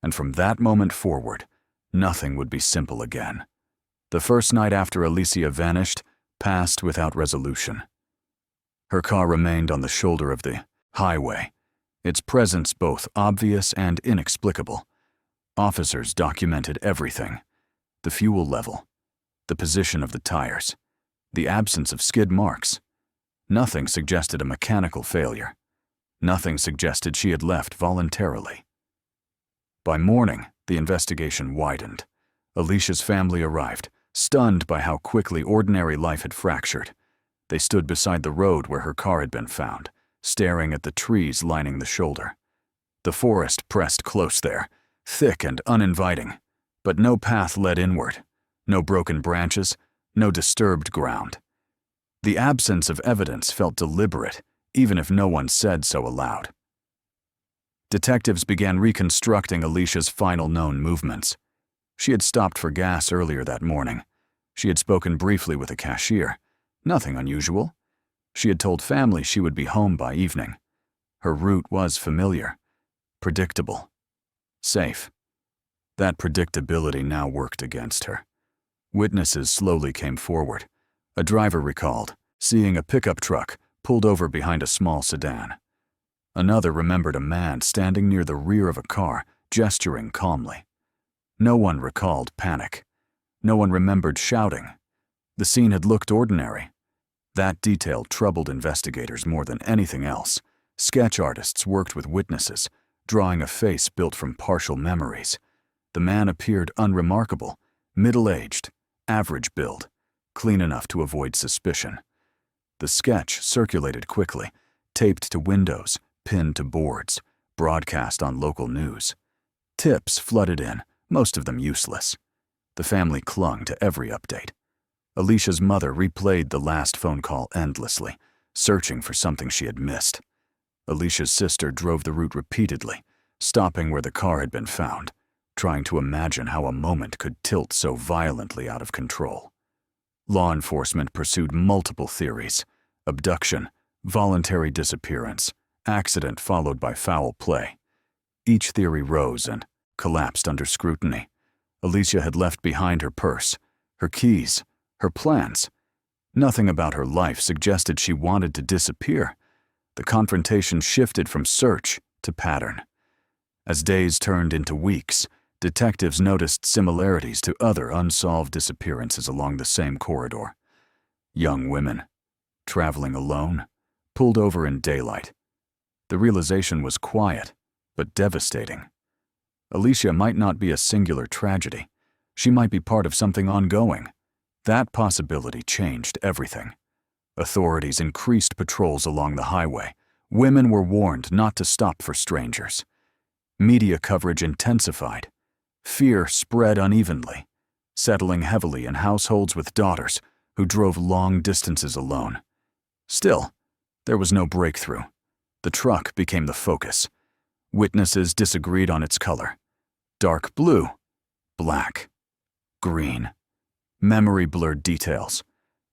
And from that moment forward, nothing would be simple again. The first night after Alicia vanished passed without resolution. Her car remained on the shoulder of the highway, its presence both obvious and inexplicable. Officers documented everything: the fuel level, the position of the tires, the absence of skid marks. Nothing suggested a mechanical failure. Nothing suggested she had left voluntarily. By morning, the investigation widened. Alicia's family arrived, stunned by how quickly ordinary life had fractured. They stood beside the road where her car had been found, staring at the trees lining the shoulder. The forest pressed close there, thick and uninviting, but no path led inward, no broken branches, no disturbed ground. The absence of evidence felt deliberate, even if no one said so aloud. Detectives began reconstructing Alicia's final known movements. She had stopped for gas earlier that morning. She had spoken briefly with a cashier. Nothing unusual. She had told family she would be home by evening. Her route was familiar, predictable, safe. That predictability now worked against her. Witnesses slowly came forward. A driver recalled seeing a pickup truck pulled over behind a small sedan. Another remembered a man standing near the rear of a car, gesturing calmly. No one recalled panic. No one remembered shouting. The scene had looked ordinary. That detail troubled investigators more than anything else. Sketch artists worked with witnesses, drawing a face built from partial memories. The man appeared unremarkable, middle-aged, average build, clean enough to avoid suspicion. The sketch circulated quickly, taped to windows, pinned to boards, broadcast on local news. Tips flooded in, most of them useless. The family clung to every update. Alicia's mother replayed the last phone call endlessly, searching for something she had missed. Alicia's sister drove the route repeatedly, stopping where the car had been found, trying to imagine how a moment could tilt so violently out of control. Law enforcement pursued multiple theories: abduction, voluntary disappearance, accident followed by foul play. Each theory rose and collapsed under scrutiny. Alicia had left behind her purse, her keys, her plans. Nothing about her life suggested she wanted to disappear. The confrontation shifted from search to pattern. As days turned into weeks, detectives noticed similarities to other unsolved disappearances along the same corridor. Young women, traveling alone, pulled over in daylight. The realization was quiet, but devastating. Alicia might not be a singular tragedy. She might be part of something ongoing. That possibility changed everything. Authorities increased patrols along the highway. Women were warned not to stop for strangers. Media coverage intensified. Fear spread unevenly, settling heavily in households with daughters who drove long distances alone. Still, there was no breakthrough. The truck became the focus. Witnesses disagreed on its color: dark blue, black, green. Memory blurred details.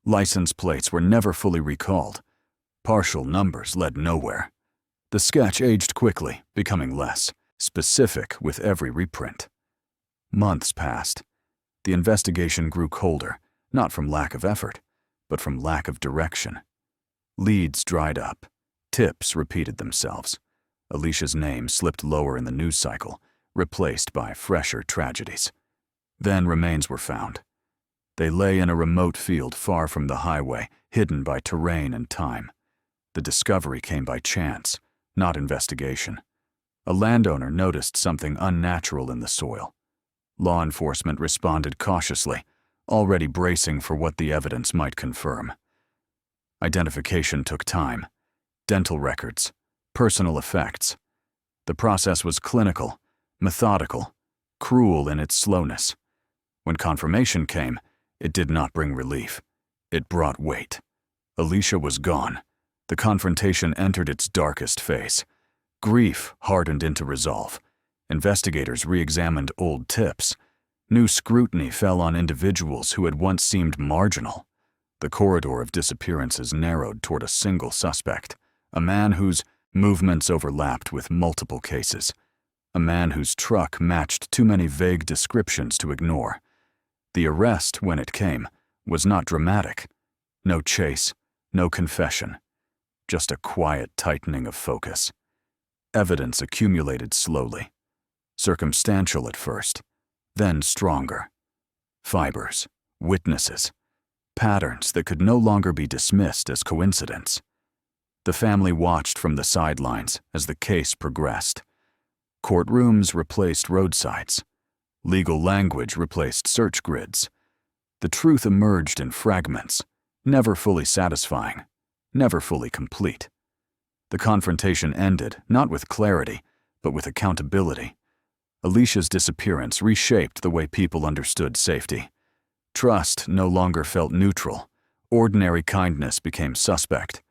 License plates were never fully recalled. Partial numbers led nowhere. The sketch aged quickly, becoming less specific with every reprint. Months passed. The investigation grew colder, not from lack of effort, but from lack of direction. Leads dried up. Tips repeated themselves. Alicia's name slipped lower in the news cycle, replaced by fresher tragedies. Then remains were found. They lay in a remote field far from the highway, hidden by terrain and time. The discovery came by chance, not investigation. A landowner noticed something unnatural in the soil. Law enforcement responded cautiously, already bracing for what the evidence might confirm. Identification took time. Dental records, personal effects. The process was clinical, methodical, cruel in its slowness. When confirmation came, it did not bring relief. It brought weight. Alicia was gone. The confrontation entered its darkest phase. Grief hardened into resolve. Investigators re-examined old tips. New scrutiny fell on individuals who had once seemed marginal. The corridor of disappearances narrowed toward a single suspect, a man whose movements overlapped with multiple cases, a man whose truck matched too many vague descriptions to ignore. The arrest, when it came, was not dramatic. No chase, no confession, just a quiet tightening of focus. Evidence accumulated slowly, circumstantial at first, then stronger. Fibers, witnesses, patterns that could no longer be dismissed as coincidence. The family watched from the sidelines as the case progressed. Courtrooms replaced roadsides. Legal language replaced search grids. The truth emerged in fragments, never fully satisfying, never fully complete. The confrontation ended not with clarity, but with accountability. Alicia's disappearance reshaped the way people understood safety. Trust no longer felt neutral. Ordinary kindness became suspect.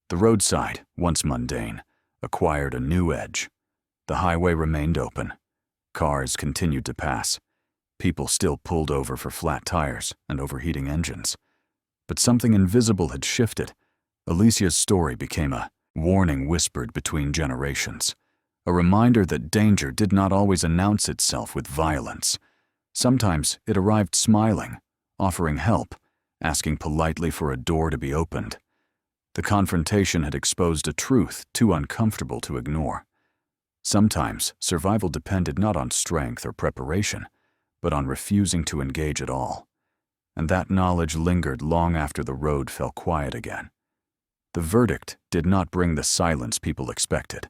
The roadside, once mundane, acquired a new edge. The highway remained open. Cars continued to pass. People still pulled over for flat tires and overheating engines. But something invisible had shifted. Alicia's story became a warning whispered between generations, a reminder that danger did not always announce itself with violence. Sometimes it arrived smiling, offering help, asking politely for a door to be opened. The confrontation had exposed a truth too uncomfortable to ignore. Sometimes survival depended not on strength or preparation, but on refusing to engage at all. And that knowledge lingered long after the road fell quiet again. The verdict did not bring the silence people expected.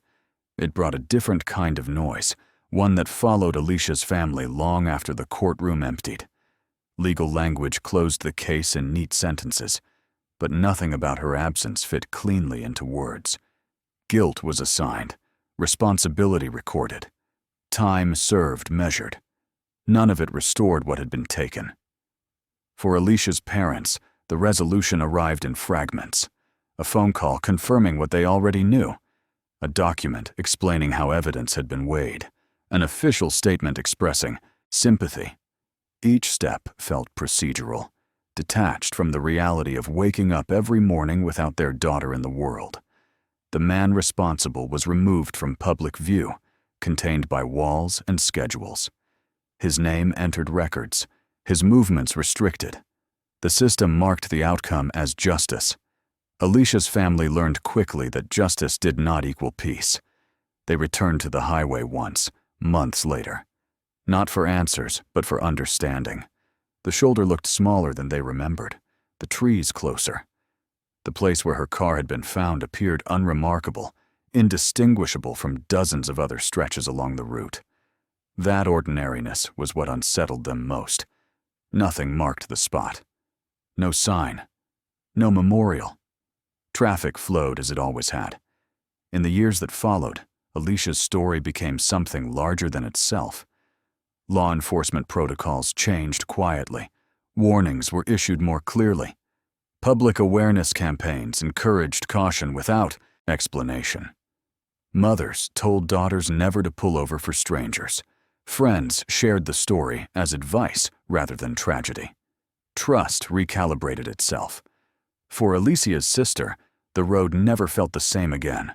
It brought a different kind of noise, one that followed Alicia's family long after the courtroom emptied. Legal language closed the case in neat sentences, but nothing about her absence fit cleanly into words. Guilt was assigned, responsibility recorded, time served measured. None of it restored what had been taken. For Alicia's parents, the resolution arrived in fragments. A phone call confirming what they already knew. A document explaining how evidence had been weighed. An official statement expressing sympathy. Each step felt procedural, detached from the reality of waking up every morning without their daughter in the world. The man responsible was removed from public view, contained by walls and schedules. His name entered records, his movements restricted. The system marked the outcome as justice. Alicia's family learned quickly that justice did not equal peace. They returned to the highway once, months later. Not for answers, but for understanding. The shoulder looked smaller than they remembered, the trees closer. The place where her car had been found appeared unremarkable, indistinguishable from dozens of other stretches along the route. That ordinariness was what unsettled them most. Nothing marked the spot. No sign. No memorial. Traffic flowed as it always had. In the years that followed, Alicia's story became something larger than itself. Law enforcement protocols changed quietly. Warnings were issued more clearly. Public awareness campaigns encouraged caution without explanation. Mothers told daughters never to pull over for strangers. Friends shared the story as advice rather than tragedy. Trust recalibrated itself. For Alicia's sister, the road never felt the same again.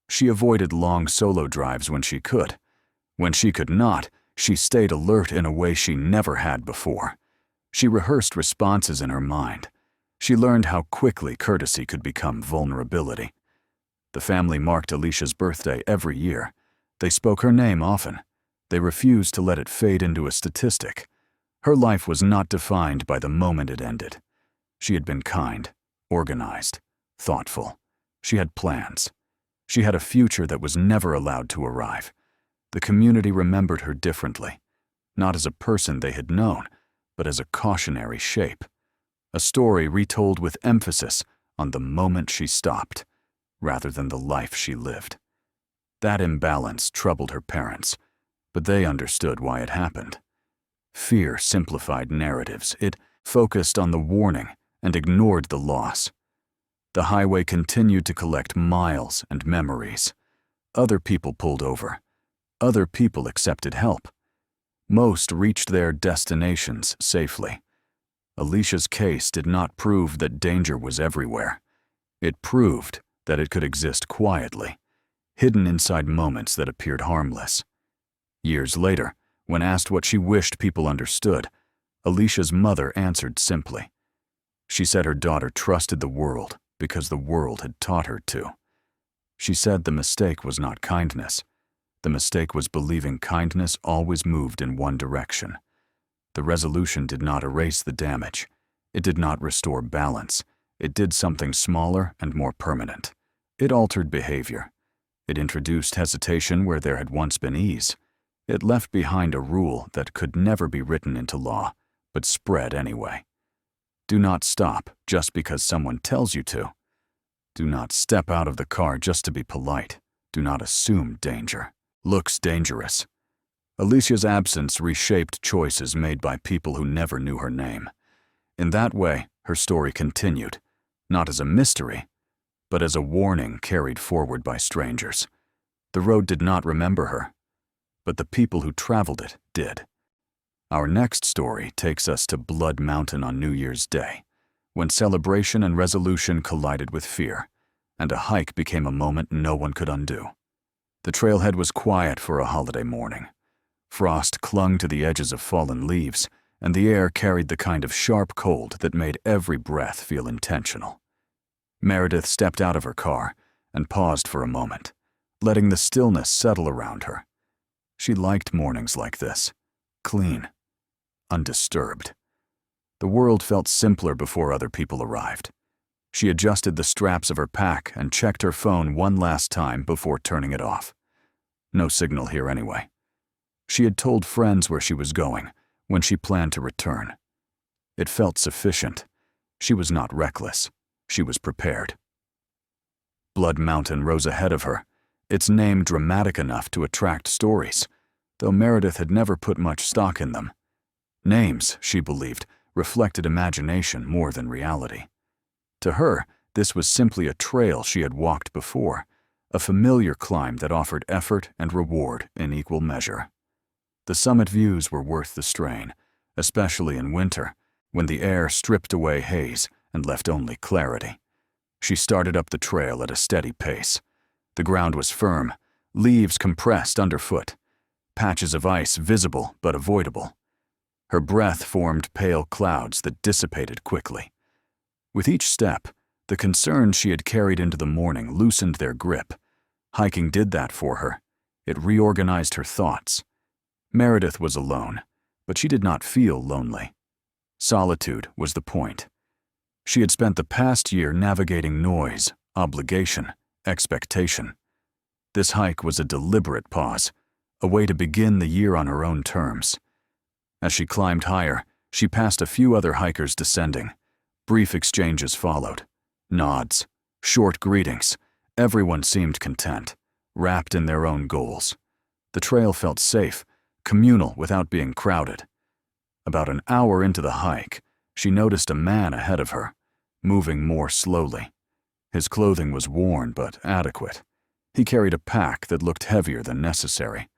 She avoided long solo drives when she could. When she could not, she stayed alert in a way she never had before. She rehearsed responses in her mind. She learned how quickly courtesy could become vulnerability. The family marked Alicia's birthday every year. They spoke her name often. They refused to let it fade into a statistic. Her life was not defined by the moment it ended. She had been kind, organized, thoughtful. She had plans. She had a future that was never allowed to arrive. The community remembered her differently, not as a person they had known, but as a cautionary shape. A story retold with emphasis on the moment she stopped, rather than the life she lived. That imbalance troubled her parents, but they understood why it happened. Fear simplified narratives. It focused on the warning and ignored the loss. The highway continued to collect miles and memories. Other people pulled over. Other people accepted help. Most reached their destinations safely. Alicia's case did not prove that danger was everywhere. It proved that it could exist quietly, hidden inside moments that appeared harmless. Years later, when asked what she wished people understood, Alicia's mother answered simply. She said her daughter trusted the world because the world had taught her to. She said the mistake was not kindness. The mistake was believing kindness always moved in one direction. The resolution did not erase the damage. It did not restore balance. It did something smaller and more permanent. It altered behavior. It introduced hesitation where there had once been ease. It left behind a rule that could never be written into law, but spread anyway. Do not stop just because someone tells you to. Do not step out of the car just to be polite. Do not assume danger. Looks dangerous. Alicia's absence reshaped choices made by people who never knew her name. In that way, her story continued, not as a mystery, but as a warning carried forward by strangers. The road did not remember her, but the people who traveled it did. Our next story takes us to Blood Mountain on New Year's Day, when celebration and resolution collided with fear, and a hike became a moment no one could undo. The trailhead was quiet for a holiday morning. Frost clung to the edges of fallen leaves, and the air carried the kind of sharp cold that made every breath feel intentional. Meredith stepped out of her car and paused for a moment, letting the stillness settle around her. She liked mornings like this, clean, undisturbed. The world felt simpler before other people arrived. She adjusted the straps of her pack and checked her phone one last time before turning it off. No signal here anyway. She had told friends where she was going, when she planned to return. It felt sufficient. She was not reckless. She was prepared. Blood Mountain rose ahead of her, its name dramatic enough to attract stories, though Meredith had never put much stock in them. Names, she believed, reflected imagination more than reality. To her, this was simply a trail she had walked before, a familiar climb that offered effort and reward in equal measure. The summit views were worth the strain, especially in winter, when the air stripped away haze and left only clarity. She started up the trail at a steady pace. The ground was firm, leaves compressed underfoot, patches of ice visible but avoidable. Her breath formed pale clouds that dissipated quickly. With each step, the concerns she had carried into the morning loosened their grip. Hiking did that for her. It reorganized her thoughts. Meredith was alone, but she did not feel lonely. Solitude was the point. She had spent the past year navigating noise, obligation, expectation. This hike was a deliberate pause, a way to begin the year on her own terms. As she climbed higher, she passed a few other hikers descending. Brief exchanges followed. Nods, short greetings. Everyone seemed content, wrapped in their own goals. The trail felt safe, communal without being crowded. About an hour into the hike, she noticed a man ahead of her, moving more slowly. His clothing was worn but adequate. He carried a pack that looked heavier than necessary.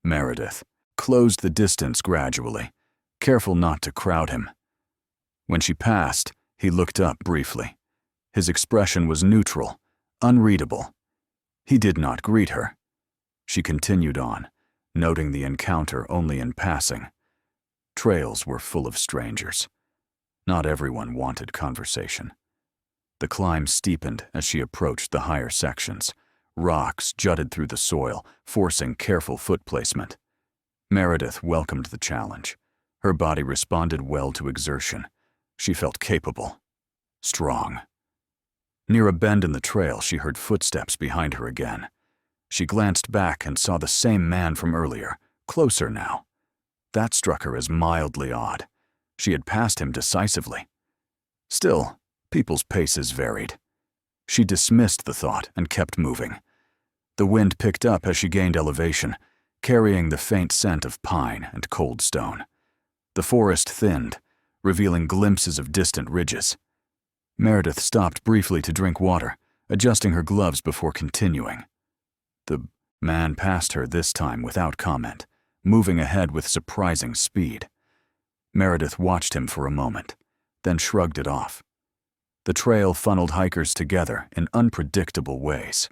Meredith closed the distance gradually, careful not to crowd him. When she passed, he looked up briefly. His expression was neutral, unreadable. He did not greet her. She continued on, noting the encounter only in passing. Trails were full of strangers. Not everyone wanted conversation. The climb steepened as she approached the higher sections. Rocks jutted through the soil, forcing careful foot placement. Meredith welcomed the challenge. Her body responded well to exertion. She felt capable, strong. Near a bend in the trail, she heard footsteps behind her again. She glanced back and saw the same man from earlier, closer now. That struck her as mildly odd. She had passed him decisively. Still, people's paces varied. She dismissed the thought and kept moving. The wind picked up as she gained elevation, carrying the faint scent of pine and cold stone. The forest thinned, revealing glimpses of distant ridges. Meredith stopped briefly to drink water, adjusting her gloves before continuing. The man passed her this time without comment, moving ahead with surprising speed. Meredith watched him for a moment, then shrugged it off. The trail funneled hikers together in unpredictable ways.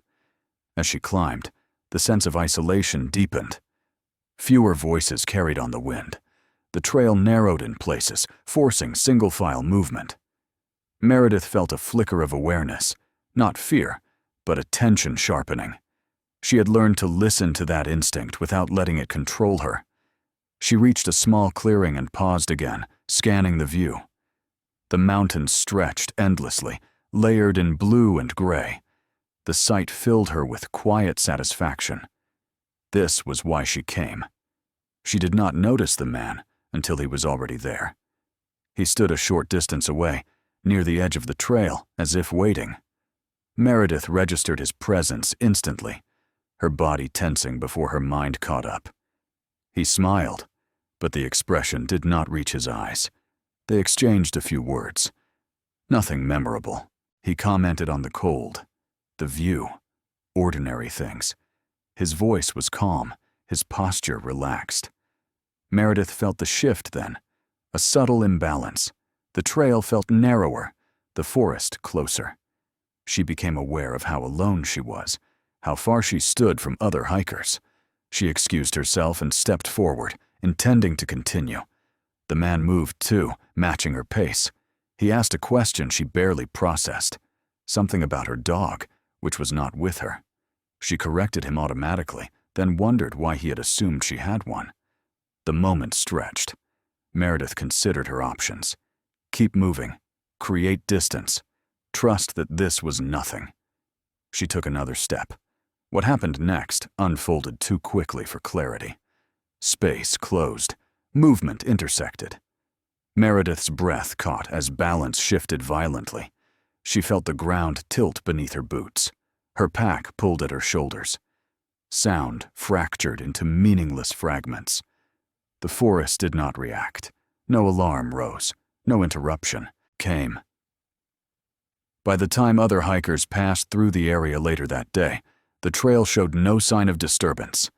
As she climbed, the sense of isolation deepened. Fewer voices carried on the wind. The trail narrowed in places, forcing single-file movement. Meredith felt a flicker of awareness, not fear, but attention sharpening. She had learned to listen to that instinct without letting it control her. She reached a small clearing and paused again, scanning the view. The mountains stretched endlessly, layered in blue and gray. The sight filled her with quiet satisfaction. This was why she came. She did not notice the man until he was already there. He stood a short distance away, near the edge of the trail, as if waiting. Meredith registered his presence instantly, her body tensing before her mind caught up. He smiled, but the expression did not reach his eyes. They exchanged a few words. Nothing memorable. He commented on the cold, the view, ordinary things. His voice was calm, his posture relaxed. Meredith felt the shift then, a subtle imbalance. The trail felt narrower, the forest closer. She became aware of how alone she was, how far she stood from other hikers. She excused herself and stepped forward, intending to continue. The man moved too, matching her pace. He asked a question she barely processed, something about her dog, which was not with her. She corrected him automatically, then wondered why he had assumed she had one. The moment stretched. Meredith considered her options. Keep moving, create distance, trust that this was nothing. She took another step. What happened next unfolded too quickly for clarity. Space closed, movement intersected. Meredith's breath caught as balance shifted violently. She felt the ground tilt beneath her boots. Her pack pulled at her shoulders. Sound fractured into meaningless fragments. The forest did not react. No alarm rose. No interruption came. By the time other hikers passed through the area later that day, the trail showed no sign of disturbance.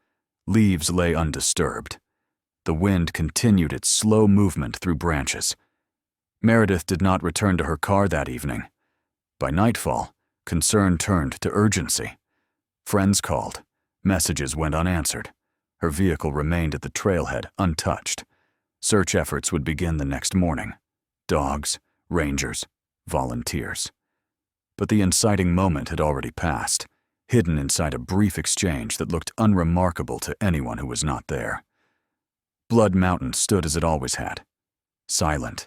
Leaves lay undisturbed. The wind continued its slow movement through branches. Meredith did not return to her car that evening. By nightfall, concern turned to urgency. Friends called. Messages went unanswered. Her vehicle remained at the trailhead, untouched. Search efforts would begin the next morning. Dogs, rangers, volunteers. But the inciting moment had already passed, hidden inside a brief exchange that looked unremarkable to anyone who was not there. Blood Mountain stood as it always had, silent,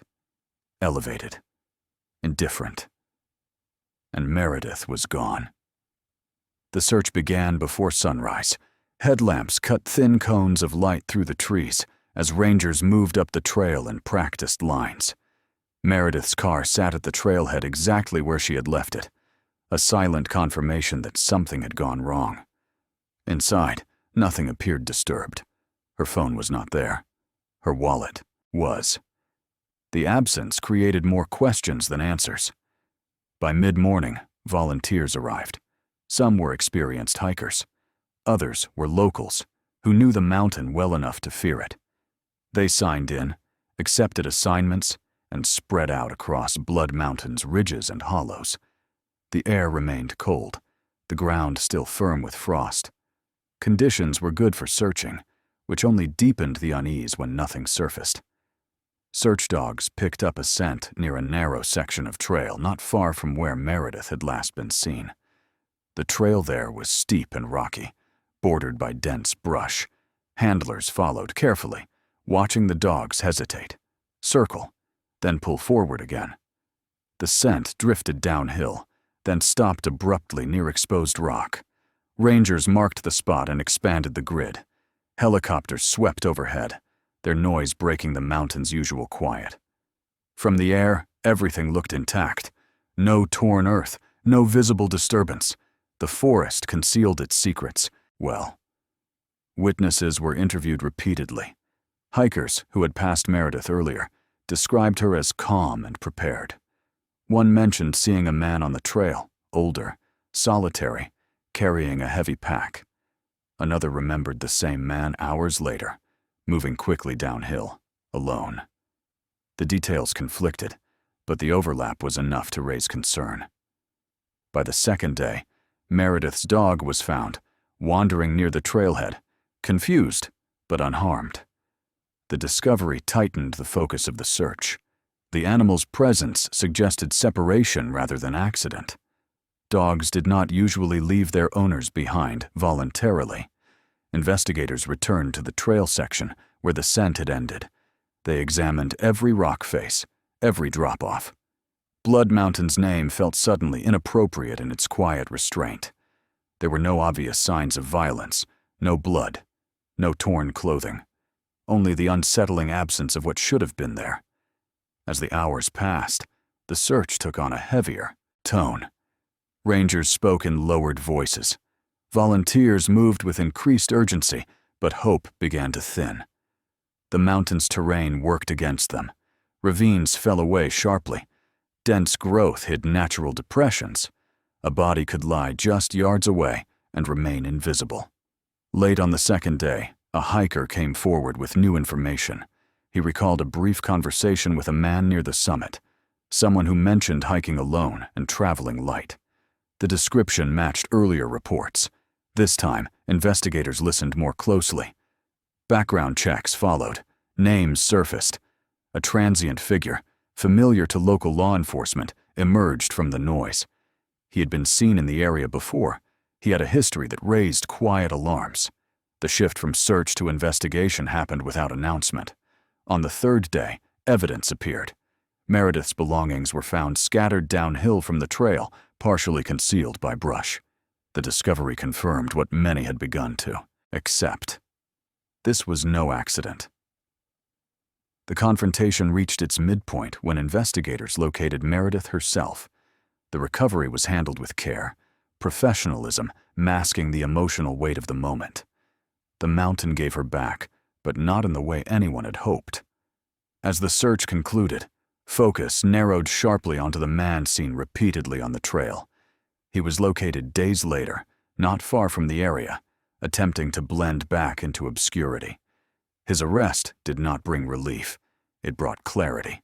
elevated, indifferent. And Meredith was gone. The search began before sunrise. Headlamps cut thin cones of light through the trees as rangers moved up the trail in practiced lines. Meredith's car sat at the trailhead exactly where she had left it, a silent confirmation that something had gone wrong. Inside, nothing appeared disturbed. Her phone was not there. Her wallet was. The absence created more questions than answers. By mid-morning, volunteers arrived. Some were experienced hikers. Others were locals who knew the mountain well enough to fear it. They signed in, accepted assignments, and spread out across Blood Mountain's ridges and hollows. The air remained cold, the ground still firm with frost. Conditions were good for searching, which only deepened the unease when nothing surfaced. Search dogs picked up a scent near a narrow section of trail not far from where Meredith had last been seen. The trail there was steep and rocky, bordered by dense brush. Handlers followed carefully, watching the dogs hesitate, circle, then pull forward again. The scent drifted downhill, then stopped abruptly near exposed rock. Rangers marked the spot and expanded the grid. Helicopters swept overhead, their noise breaking the mountain's usual quiet. From the air, everything looked intact. No torn earth, no visible disturbance. The forest concealed its secrets well. Witnesses were interviewed repeatedly. Hikers who had passed Meredith earlier described her as calm and prepared. One mentioned seeing a man on the trail, older, solitary, carrying a heavy pack. Another remembered the same man hours later, moving quickly downhill, alone. The details conflicted, but the overlap was enough to raise concern. By the second day, Meredith's dog was found, wandering near the trailhead, confused but unharmed. The discovery tightened the focus of the search. The animal's presence suggested separation rather than accident. Dogs did not usually leave their owners behind voluntarily. Investigators returned to the trail section where the scent had ended. They examined every rock face, every drop-off. Blood Mountain's name felt suddenly inappropriate in its quiet restraint. There were no obvious signs of violence, no blood, no torn clothing, only the unsettling absence of what should have been there. As the hours passed, the search took on a heavier tone. Rangers spoke in lowered voices. Volunteers moved with increased urgency, but hope began to thin. The mountain's terrain worked against them. Ravines fell away sharply. Dense growth hid natural depressions. A body could lie just yards away and remain invisible. Late on the second day, a hiker came forward with new information. He recalled a brief conversation with a man near the summit, someone who mentioned hiking alone and traveling light. The description matched earlier reports. This time, investigators listened more closely. Background checks followed. Names surfaced. A transient figure, familiar to local law enforcement, emerged from the noise. He had been seen in the area before. He had a history that raised quiet alarms. The shift from search to investigation happened without announcement. On the third day, evidence appeared. Meredith's belongings were found scattered downhill from the trail, partially concealed by brush. The discovery confirmed what many had begun to accept. This was no accident. The confrontation reached its midpoint when investigators located Meredith herself. The recovery was handled with care, professionalism masking the emotional weight of the moment. The mountain gave her back, but not in the way anyone had hoped. As the search concluded, focus narrowed sharply onto the man seen repeatedly on the trail. He was located days later, not far from the area, attempting to blend back into obscurity. His arrest did not bring relief. It brought clarity.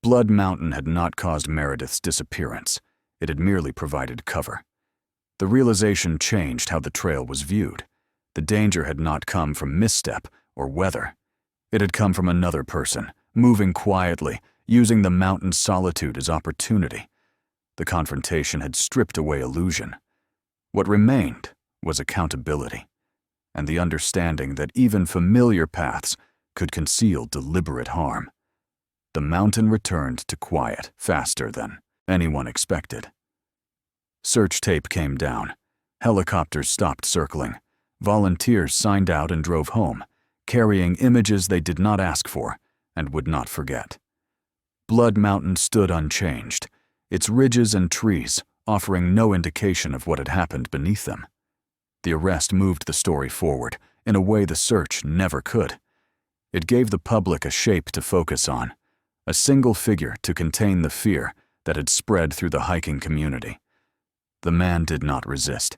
Blood Mountain had not caused Meredith's disappearance. It had merely provided cover. The realization changed how the trail was viewed. The danger had not come from misstep or weather. It had come from another person, moving quietly, using the mountain's solitude as opportunity. The confrontation had stripped away illusion. What remained was accountability, and the understanding that even familiar paths could conceal deliberate harm. The mountain returned to quiet faster than anyone expected. Search tape came down. Helicopters stopped circling. Volunteers signed out and drove home, carrying images they did not ask for and would not forget. Blood Mountain stood unchanged, its ridges and trees offering no indication of what had happened beneath them. The arrest moved the story forward in a way the search never could. It gave the public a shape to focus on, a single figure to contain the fear that had spread through the hiking community. The man did not resist.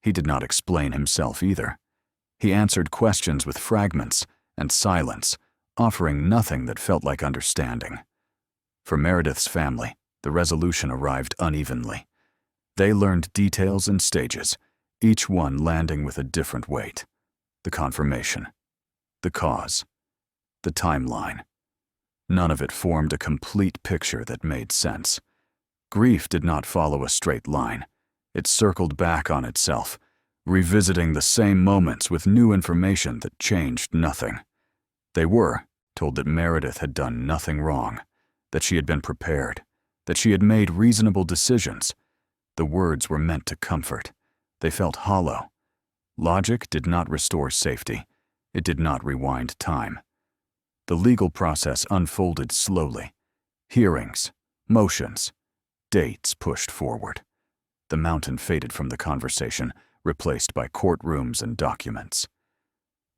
He did not explain himself either. He answered questions with fragments and silence, offering nothing that felt like understanding. For Meredith's family, the resolution arrived unevenly. They learned details in stages, each one landing with a different weight. The confirmation, the cause, the timeline. None of it formed a complete picture that made sense. Grief did not follow a straight line. It circled back on itself, revisiting the same moments with new information that changed nothing. They were told that Meredith had done nothing wrong, that she had been prepared, that she had made reasonable decisions. The words were meant to comfort. They felt hollow. Logic did not restore safety. It did not rewind time. The legal process unfolded slowly. Hearings, motions, dates pushed forward. The mountain faded from the conversation, replaced by courtrooms and documents.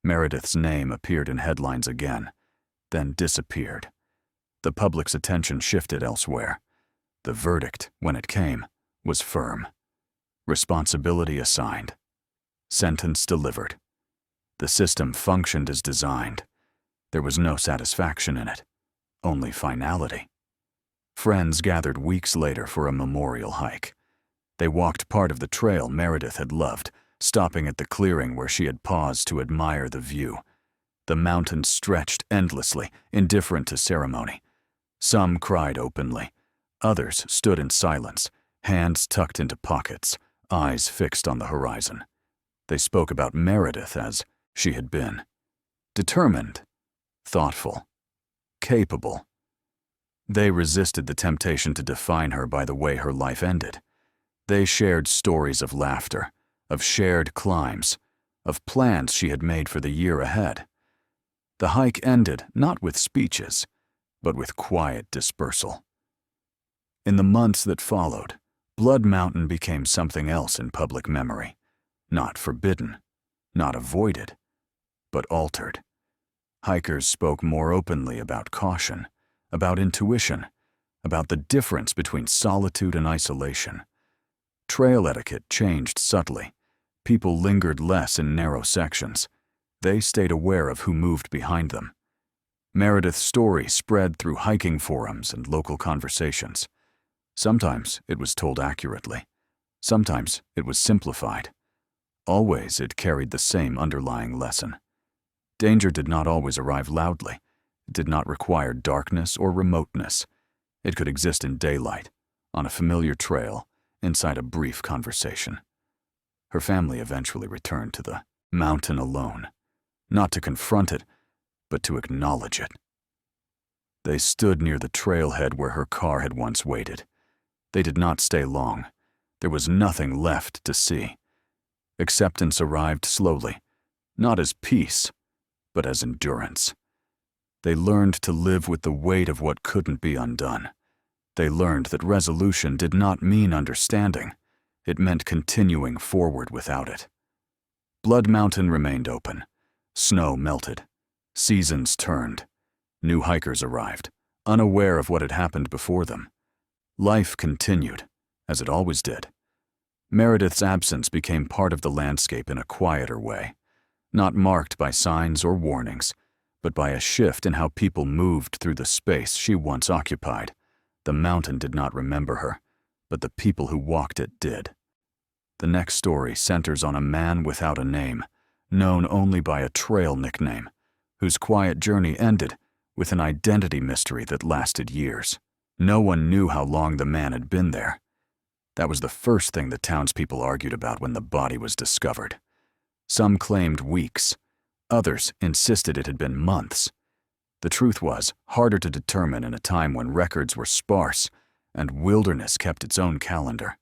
Meredith's name appeared in headlines again, then disappeared. The public's attention shifted elsewhere. The verdict, when it came, was firm. Responsibility assigned. Sentence delivered. The system functioned as designed. There was no satisfaction in it, only finality. Friends gathered weeks later for a memorial hike. They walked part of the trail Meredith had loved, stopping at the clearing where she had paused to admire the view. The mountains stretched endlessly, indifferent to ceremony. Some cried openly. Others stood in silence, hands tucked into pockets, eyes fixed on the horizon. They spoke about Meredith as she had been. Determined, thoughtful, capable. They resisted the temptation to define her by the way her life ended. They shared stories of laughter, of shared climbs, of plans she had made for the year ahead. The hike ended not with speeches, but with quiet dispersal. In the months that followed, Blood Mountain became something else in public memory. Not forbidden, not avoided, but altered. Hikers spoke more openly about caution, about intuition, about the difference between solitude and isolation. Trail etiquette changed subtly. People lingered less in narrow sections. They stayed aware of who moved behind them. Meredith's story spread through hiking forums and local conversations. Sometimes it was told accurately. Sometimes it was simplified. Always it carried the same underlying lesson. Danger did not always arrive loudly. It did not require darkness or remoteness. It could exist in daylight, on a familiar trail, inside a brief conversation. Her family eventually returned to the mountain alone, not to confront it, but to acknowledge it. They stood near the trailhead where her car had once waited. They did not stay long. There was nothing left to see. Acceptance arrived slowly, not as peace, but as endurance. They learned to live with the weight of what couldn't be undone. They learned that resolution did not mean understanding. It meant continuing forward without it. Blood Mountain remained open. Snow melted. Seasons turned. New hikers arrived, unaware of what had happened before them. Life continued, as it always did. Meredith's absence became part of the landscape in a quieter way, not marked by signs or warnings, but by a shift in how people moved through the space she once occupied. The mountain did not remember her, but the people who walked it did. The next story centers on a man without a name, known only by a trail nickname, whose quiet journey ended with an identity mystery that lasted years. No one knew how long the man had been there. That was the first thing the townspeople argued about when the body was discovered. Some claimed weeks. Others insisted it had been months. The truth was harder to determine in a time when records were sparse and wilderness kept its own calendar.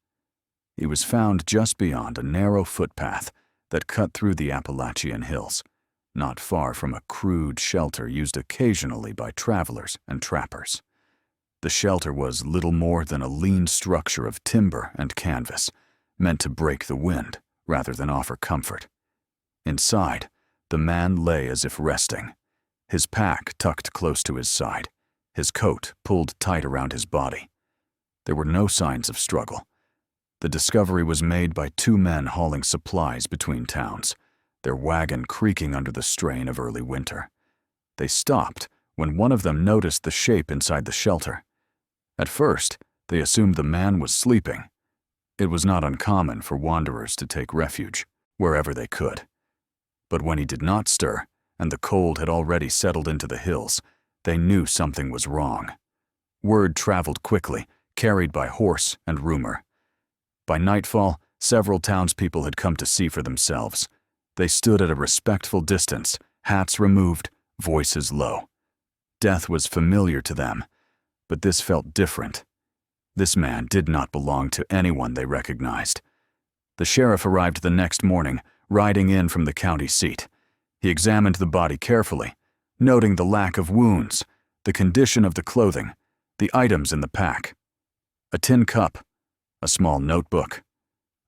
He was found just beyond a narrow footpath that cut through the Appalachian hills, not far from a crude shelter used occasionally by travelers and trappers. The shelter was little more than a lean structure of timber and canvas, meant to break the wind rather than offer comfort. Inside, the man lay as if resting, his pack tucked close to his side, his coat pulled tight around his body. There were no signs of struggle. The discovery was made by two men hauling supplies between towns, their wagon creaking under the strain of early winter. They stopped when one of them noticed the shape inside the shelter. At first, they assumed the man was sleeping. It was not uncommon for wanderers to take refuge wherever they could. But when he did not stir, and the cold had already settled into the hills, they knew something was wrong. Word traveled quickly, carried by horse and rumor. By nightfall, several townspeople had come to see for themselves. They stood at a respectful distance, hats removed, voices low. Death was familiar to them, but this felt different. This man did not belong to anyone they recognized. The sheriff arrived the next morning, riding in from the county seat. He examined the body carefully, noting the lack of wounds, the condition of the clothing, the items in the pack. A tin cup, a small notebook,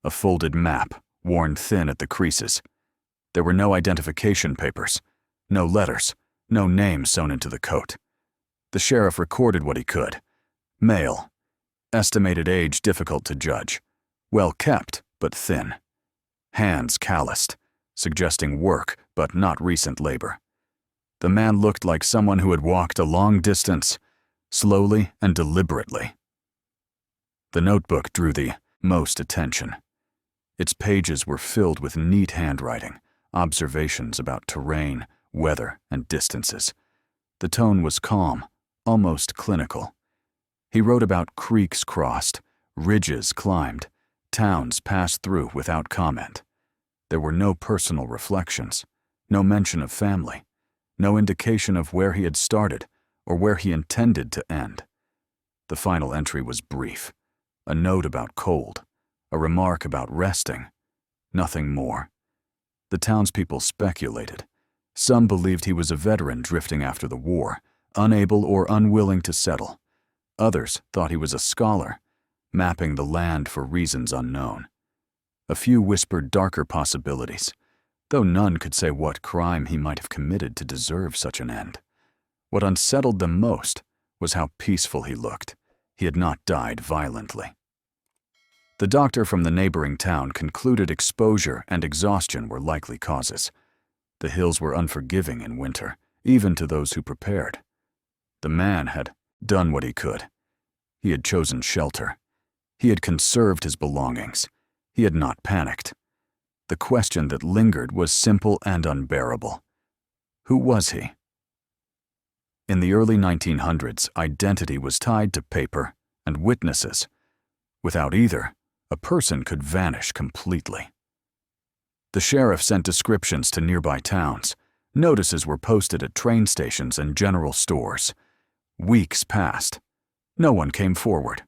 a folded map, worn thin at the creases. There were no identification papers, no letters, no names sewn into the coat. The sheriff recorded what he could. Male. Estimated age difficult to judge. Well kept, but thin. hands calloused, suggesting work but not recent labor. The man looked like someone who had walked a long distance, slowly and deliberately. The notebook drew the most attention. Its pages were filled with neat handwriting, observations about terrain, weather, and distances. The tone was calm, almost clinical. He wrote about creeks crossed, ridges climbed, towns passed through without comment. There were no personal reflections, no mention of family, no indication of where he had started or where he intended to end. The final entry was brief, a note about cold, a remark about resting, nothing more. The townspeople speculated. Some believed he was a veteran drifting after the war, unable or unwilling to settle. Others thought he was a scholar, mapping the land for reasons unknown. A few whispered darker possibilities, though none could say what crime he might have committed to deserve such an end. What unsettled them most was how peaceful he looked. He had not died violently. The doctor from the neighboring town concluded exposure and exhaustion were likely causes. The hills were unforgiving in winter, even to those who prepared. The man had done what he could. He had chosen shelter. He had conserved his belongings. He had not panicked. The question that lingered was simple and unbearable. Who was he? In the early 1900s, identity was tied to paper and witnesses. Without either, a person could vanish completely. The sheriff sent descriptions to nearby towns. Notices were posted at train stations and general stores. Weeks passed. No one came forward.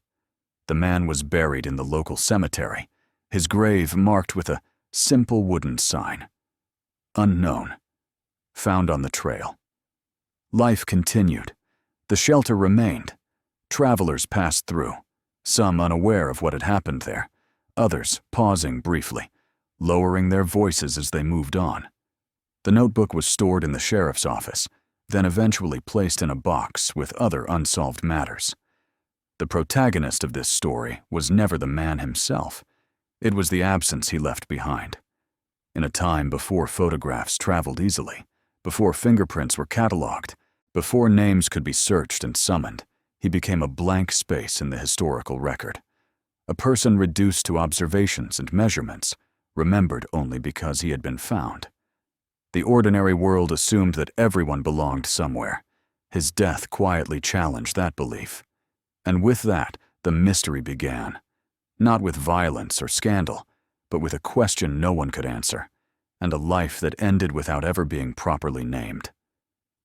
The man was buried in the local cemetery, his grave marked with a simple wooden sign. Unknown. Found on the trail. Life continued. The shelter remained. Travelers passed through, some unaware of what had happened there, others pausing briefly, lowering their voices as they moved on. The notebook was stored in the sheriff's office, then eventually placed in a box with other unsolved matters. The protagonist of this story was never the man himself. It was the absence he left behind. In a time before photographs traveled easily, before fingerprints were cataloged, before names could be searched and summoned, he became a blank space in the historical record. A person reduced to observations and measurements, remembered only because he had been found. The ordinary world assumed that everyone belonged somewhere. His death quietly challenged that belief. And with that, the mystery began. Not with violence or scandal, but with a question no one could answer, and a life that ended without ever being properly named.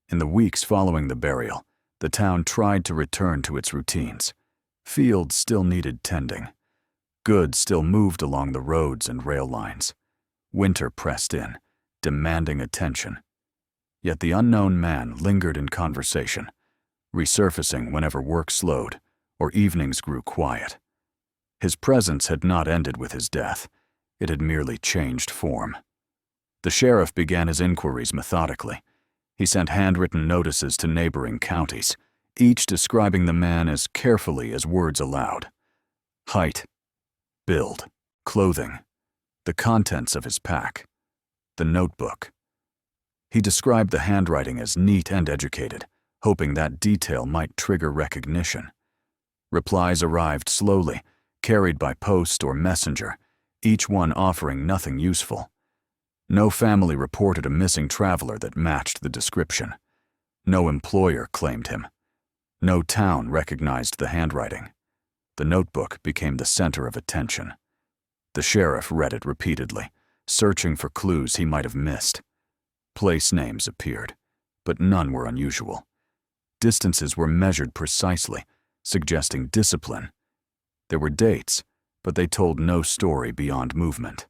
In the weeks following the burial, the town tried to return to its routines. Fields still needed tending. Goods still moved along the roads and rail lines. Winter pressed in, demanding attention. Yet the unknown man lingered in conversation, resurfacing whenever work slowed or evenings grew quiet. His presence had not ended with his death. It had merely changed form. The sheriff began his inquiries methodically. He sent handwritten notices to neighboring counties, each describing the man as carefully as words allowed. Height, build, clothing, the contents of his pack, the notebook. He described the handwriting as neat and educated, hoping that detail might trigger recognition. Replies arrived slowly, carried by post or messenger, each one offering nothing useful. No family reported a missing traveler that matched the description. No employer claimed him. No town recognized the handwriting. The notebook became the center of attention. The sheriff read it repeatedly, searching for clues he might have missed. Place names appeared, but none were unusual. Distances were measured precisely, suggesting discipline. There were dates, but they told no story beyond movement.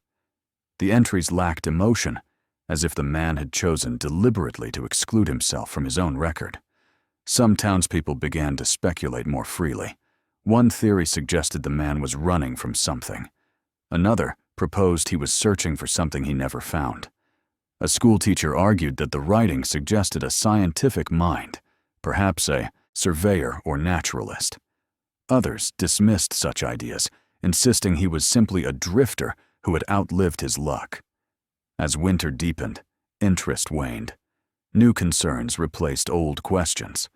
The entries lacked emotion, as if the man had chosen deliberately to exclude himself from his own record. Some townspeople began to speculate more freely. One theory suggested the man was running from something. Another proposed he was searching for something he never found. A schoolteacher argued that the writing suggested a scientific mind, perhaps a surveyor or naturalist. Others dismissed such ideas, insisting he was simply a drifter who had outlived his luck. As winter deepened, interest waned. New concerns replaced old questions.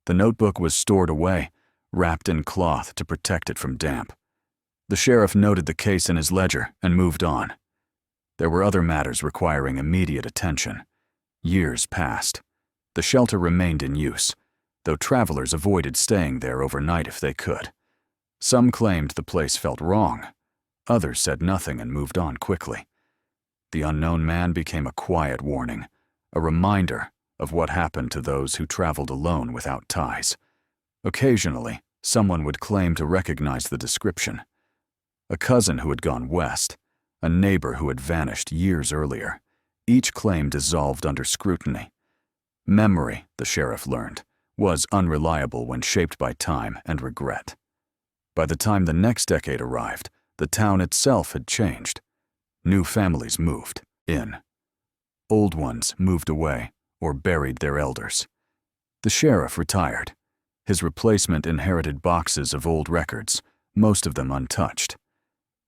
The notebook was stored away, wrapped in cloth to protect it from damp. The sheriff noted the case in his ledger and moved on. There were other matters requiring immediate attention. Years passed. The shelter remained in use, though travelers avoided staying there overnight if they could. Some claimed the place felt wrong. Others said nothing and moved on quickly. The unknown man became a quiet warning, a reminder of what happened to those who traveled alone without ties. Occasionally, someone would claim to recognize the description. A cousin who had gone west, a neighbor who had vanished years earlier. Each claim dissolved under scrutiny. Memory, the sheriff learned, was unreliable when shaped by time and regret. By the time the next decade arrived, the town itself had changed. New families moved in. Old ones moved away or buried their elders. The sheriff retired. His replacement inherited boxes of old records, most of them untouched.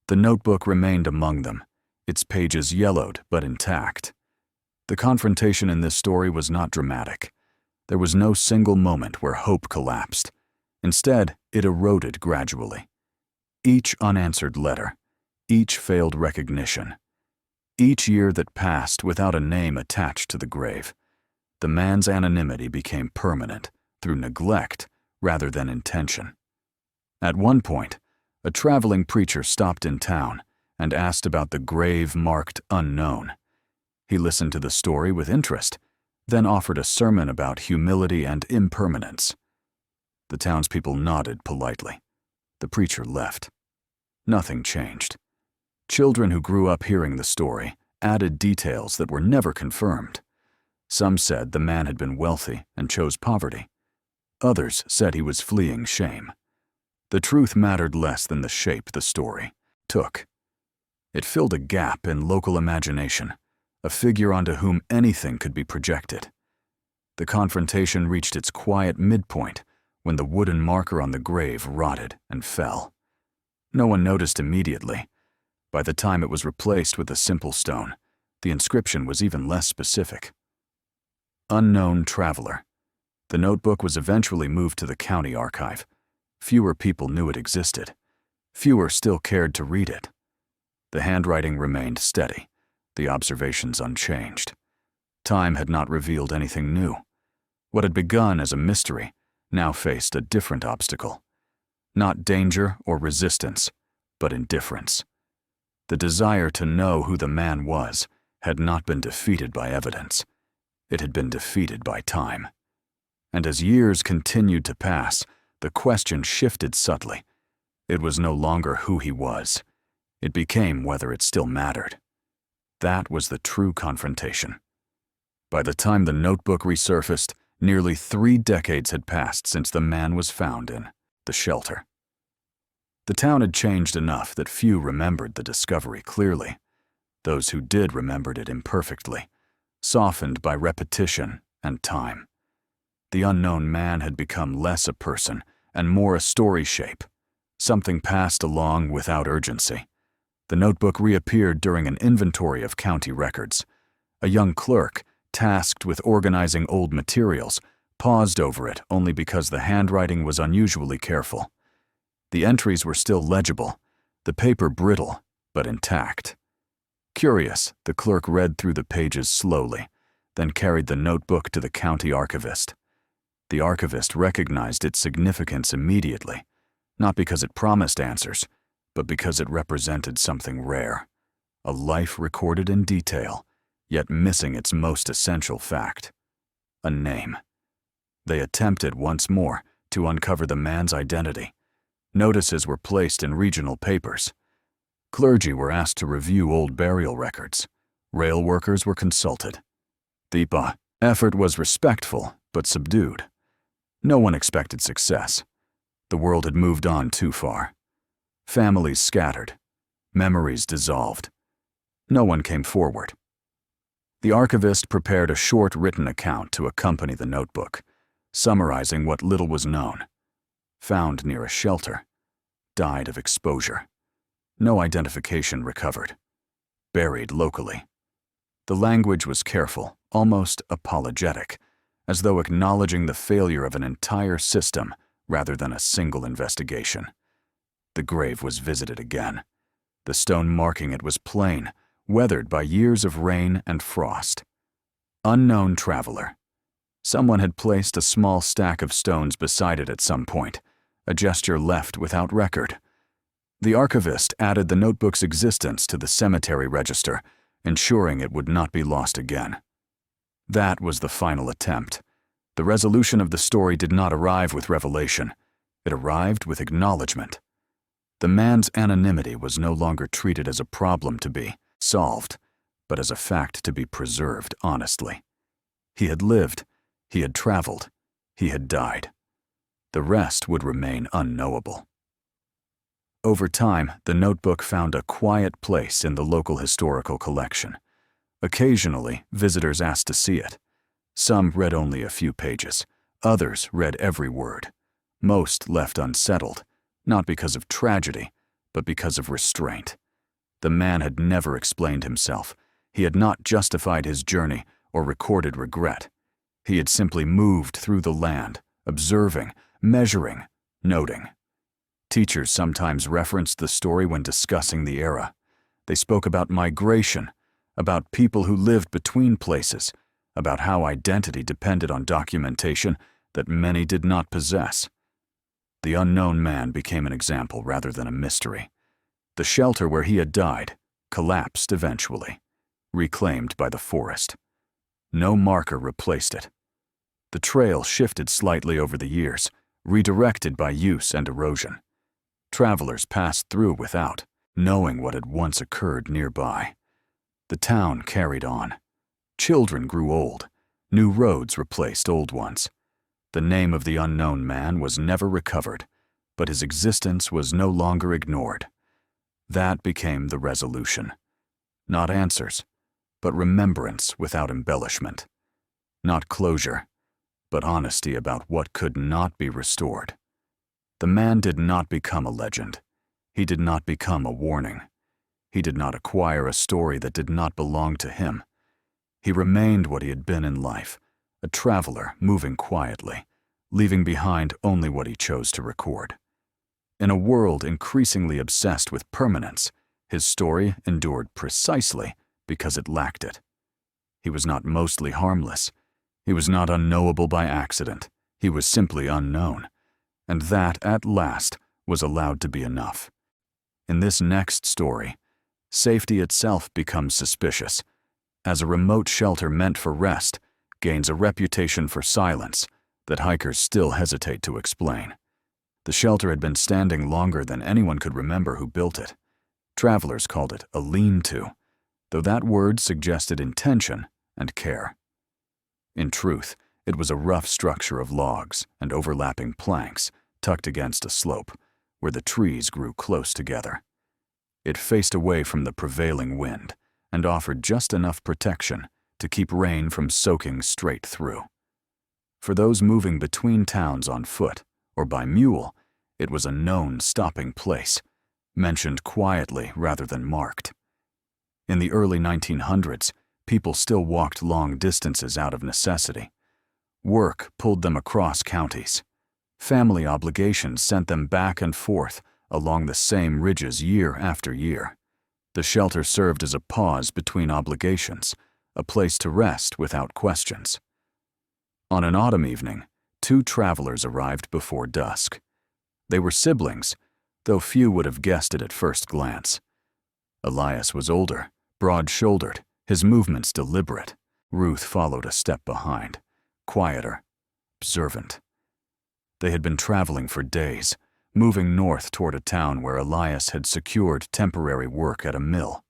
The notebook remained among them, its pages yellowed but intact. The confrontation in this story was not dramatic. There was no single moment where hope collapsed. Instead, it eroded gradually. Each unanswered letter, each failed recognition, each year that passed without a name attached to the grave, the man's anonymity became permanent through neglect rather than intention. At one point, a traveling preacher stopped in town and asked about the grave marked unknown. He listened to the story with interest, then offered a sermon about humility and impermanence. The townspeople nodded politely. The preacher left. Nothing changed. Children who grew up hearing the story added details that were never confirmed. Some said the man had been wealthy and chose poverty. Others said he was fleeing shame. The truth mattered less than the shape the story took. It filled a gap in local imagination, a figure onto whom anything could be projected. The confrontation reached its quiet midpoint when the wooden marker on the grave rotted and fell. No one noticed immediately. By the time it was replaced with a simple stone, the inscription was even less specific. Unknown Traveler. The notebook was eventually moved to the county archive. Fewer people knew it existed. Fewer still cared to read it. The handwriting remained steady, the observations unchanged. Time had not revealed anything new. What had begun as a mystery now faced a different obstacle. Not danger or resistance, but indifference. The desire to know who the man was had not been defeated by evidence. It had been defeated by time. And as years continued to pass, the question shifted subtly. It was no longer who he was. It became whether it still mattered. That was the true confrontation. By the time the notebook resurfaced, nearly 3 decades had passed since the man was found in the shelter. The town had changed enough that few remembered the discovery clearly. Those who did remembered it imperfectly, softened by repetition and time. The unknown man had become less a person and more a story shape, something passed along without urgency. The notebook reappeared during an inventory of county records. A young clerk, tasked with organizing old materials, paused over it only because the handwriting was unusually careful. The entries were still legible, the paper brittle, but intact. Curious, the clerk read through the pages slowly, then carried the notebook to the county archivist. The archivist recognized its significance immediately, not because it promised answers, but because it represented something rare, a life recorded in detail, yet missing its most essential fact, a name. They attempted once more to uncover the man's identity. Notices were placed in regional papers. Clergy were asked to review old burial records. Rail workers were consulted. The effort was respectful but subdued. No one expected success. The world had moved on too far. Families scattered. Memories dissolved. No one came forward. The archivist prepared a short written account to accompany the notebook, summarizing what little was known. Found near a shelter. Died of exposure. No identification recovered. Buried locally. The language was careful, almost apologetic, as though acknowledging the failure of an entire system rather than a single investigation. The grave was visited again. The stone marking it was plain, weathered by years of rain and frost. Unknown traveler. Someone had placed a small stack of stones beside it at some point, a gesture left without record. The archivist added the notebook's existence to the cemetery register, ensuring it would not be lost again. That was the final attempt. The resolution of the story did not arrive with revelation. It arrived with acknowledgement. The man's anonymity was no longer treated as a problem to be solved, but as a fact to be preserved honestly. He had lived, he had traveled, he had died. The rest would remain unknowable. Over time, the notebook found a quiet place in the local historical collection. Occasionally, visitors asked to see it. Some read only a few pages. Others read every word. Most left unsettled, not because of tragedy, but because of restraint. The man had never explained himself. He had not justified his journey or recorded regret. He had simply moved through the land, observing, measuring, noting. Teachers sometimes referenced the story when discussing the era. They spoke about migration, about people who lived between places, about how identity depended on documentation that many did not possess. The unknown man became an example rather than a mystery. The shelter where he had died collapsed eventually, reclaimed by the forest. No marker replaced it. The trail shifted slightly over the years, redirected by use and erosion. Travelers passed through without knowing what had once occurred nearby. The town carried on. Children grew old. New roads replaced old ones. The name of the unknown man was never recovered, but his existence was no longer ignored. That became the resolution. Not answers, but remembrance without embellishment. Not closure, but honesty about what could not be restored. The man did not become a legend. He did not become a warning. He did not acquire a story that did not belong to him. He remained what he had been in life, a traveler moving quietly, leaving behind only what he chose to record. In a world increasingly obsessed with permanence, his story endured precisely because it lacked it. He was not mostly harmless. He was not unknowable by accident. He was simply unknown. And that, at last, was allowed to be enough. In this next story, safety itself becomes suspicious, as a remote shelter meant for rest gains a reputation for silence that hikers still hesitate to explain. The shelter had been standing longer than anyone could remember who built it. Travelers called it a lean-to, though that word suggested intention and care. In truth, it was a rough structure of logs and overlapping planks tucked against a slope where the trees grew close together. It faced away from the prevailing wind and offered just enough protection to keep rain from soaking straight through. For those moving between towns on foot or by mule, it was a known stopping place, mentioned quietly rather than marked. In the early 1900s, people still walked long distances out of necessity. Work pulled them across counties. Family obligations sent them back and forth along the same ridges year after year. The shelter served as a pause between obligations, a place to rest without questions. On an autumn evening, 2 travelers arrived before dusk. They were siblings, though few would have guessed it at first glance. Elias was older, broad-shouldered, his movements deliberate. Ruth followed a step behind, quieter, observant. They had been traveling for days, moving north toward a town where Elias had secured temporary work at a mill.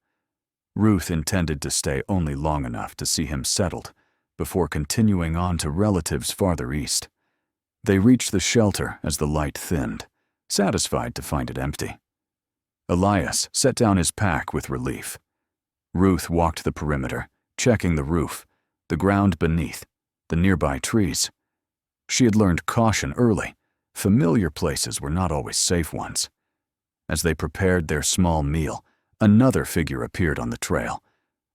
Ruth intended to stay only long enough to see him settled before continuing on to relatives farther east. They reached the shelter as the light thinned, satisfied to find it empty. Elias set down his pack with relief. Ruth walked the perimeter, checking the roof, the ground beneath, the nearby trees. She had learned caution early. Familiar places were not always safe ones. As they prepared their small meal, another figure appeared on the trail,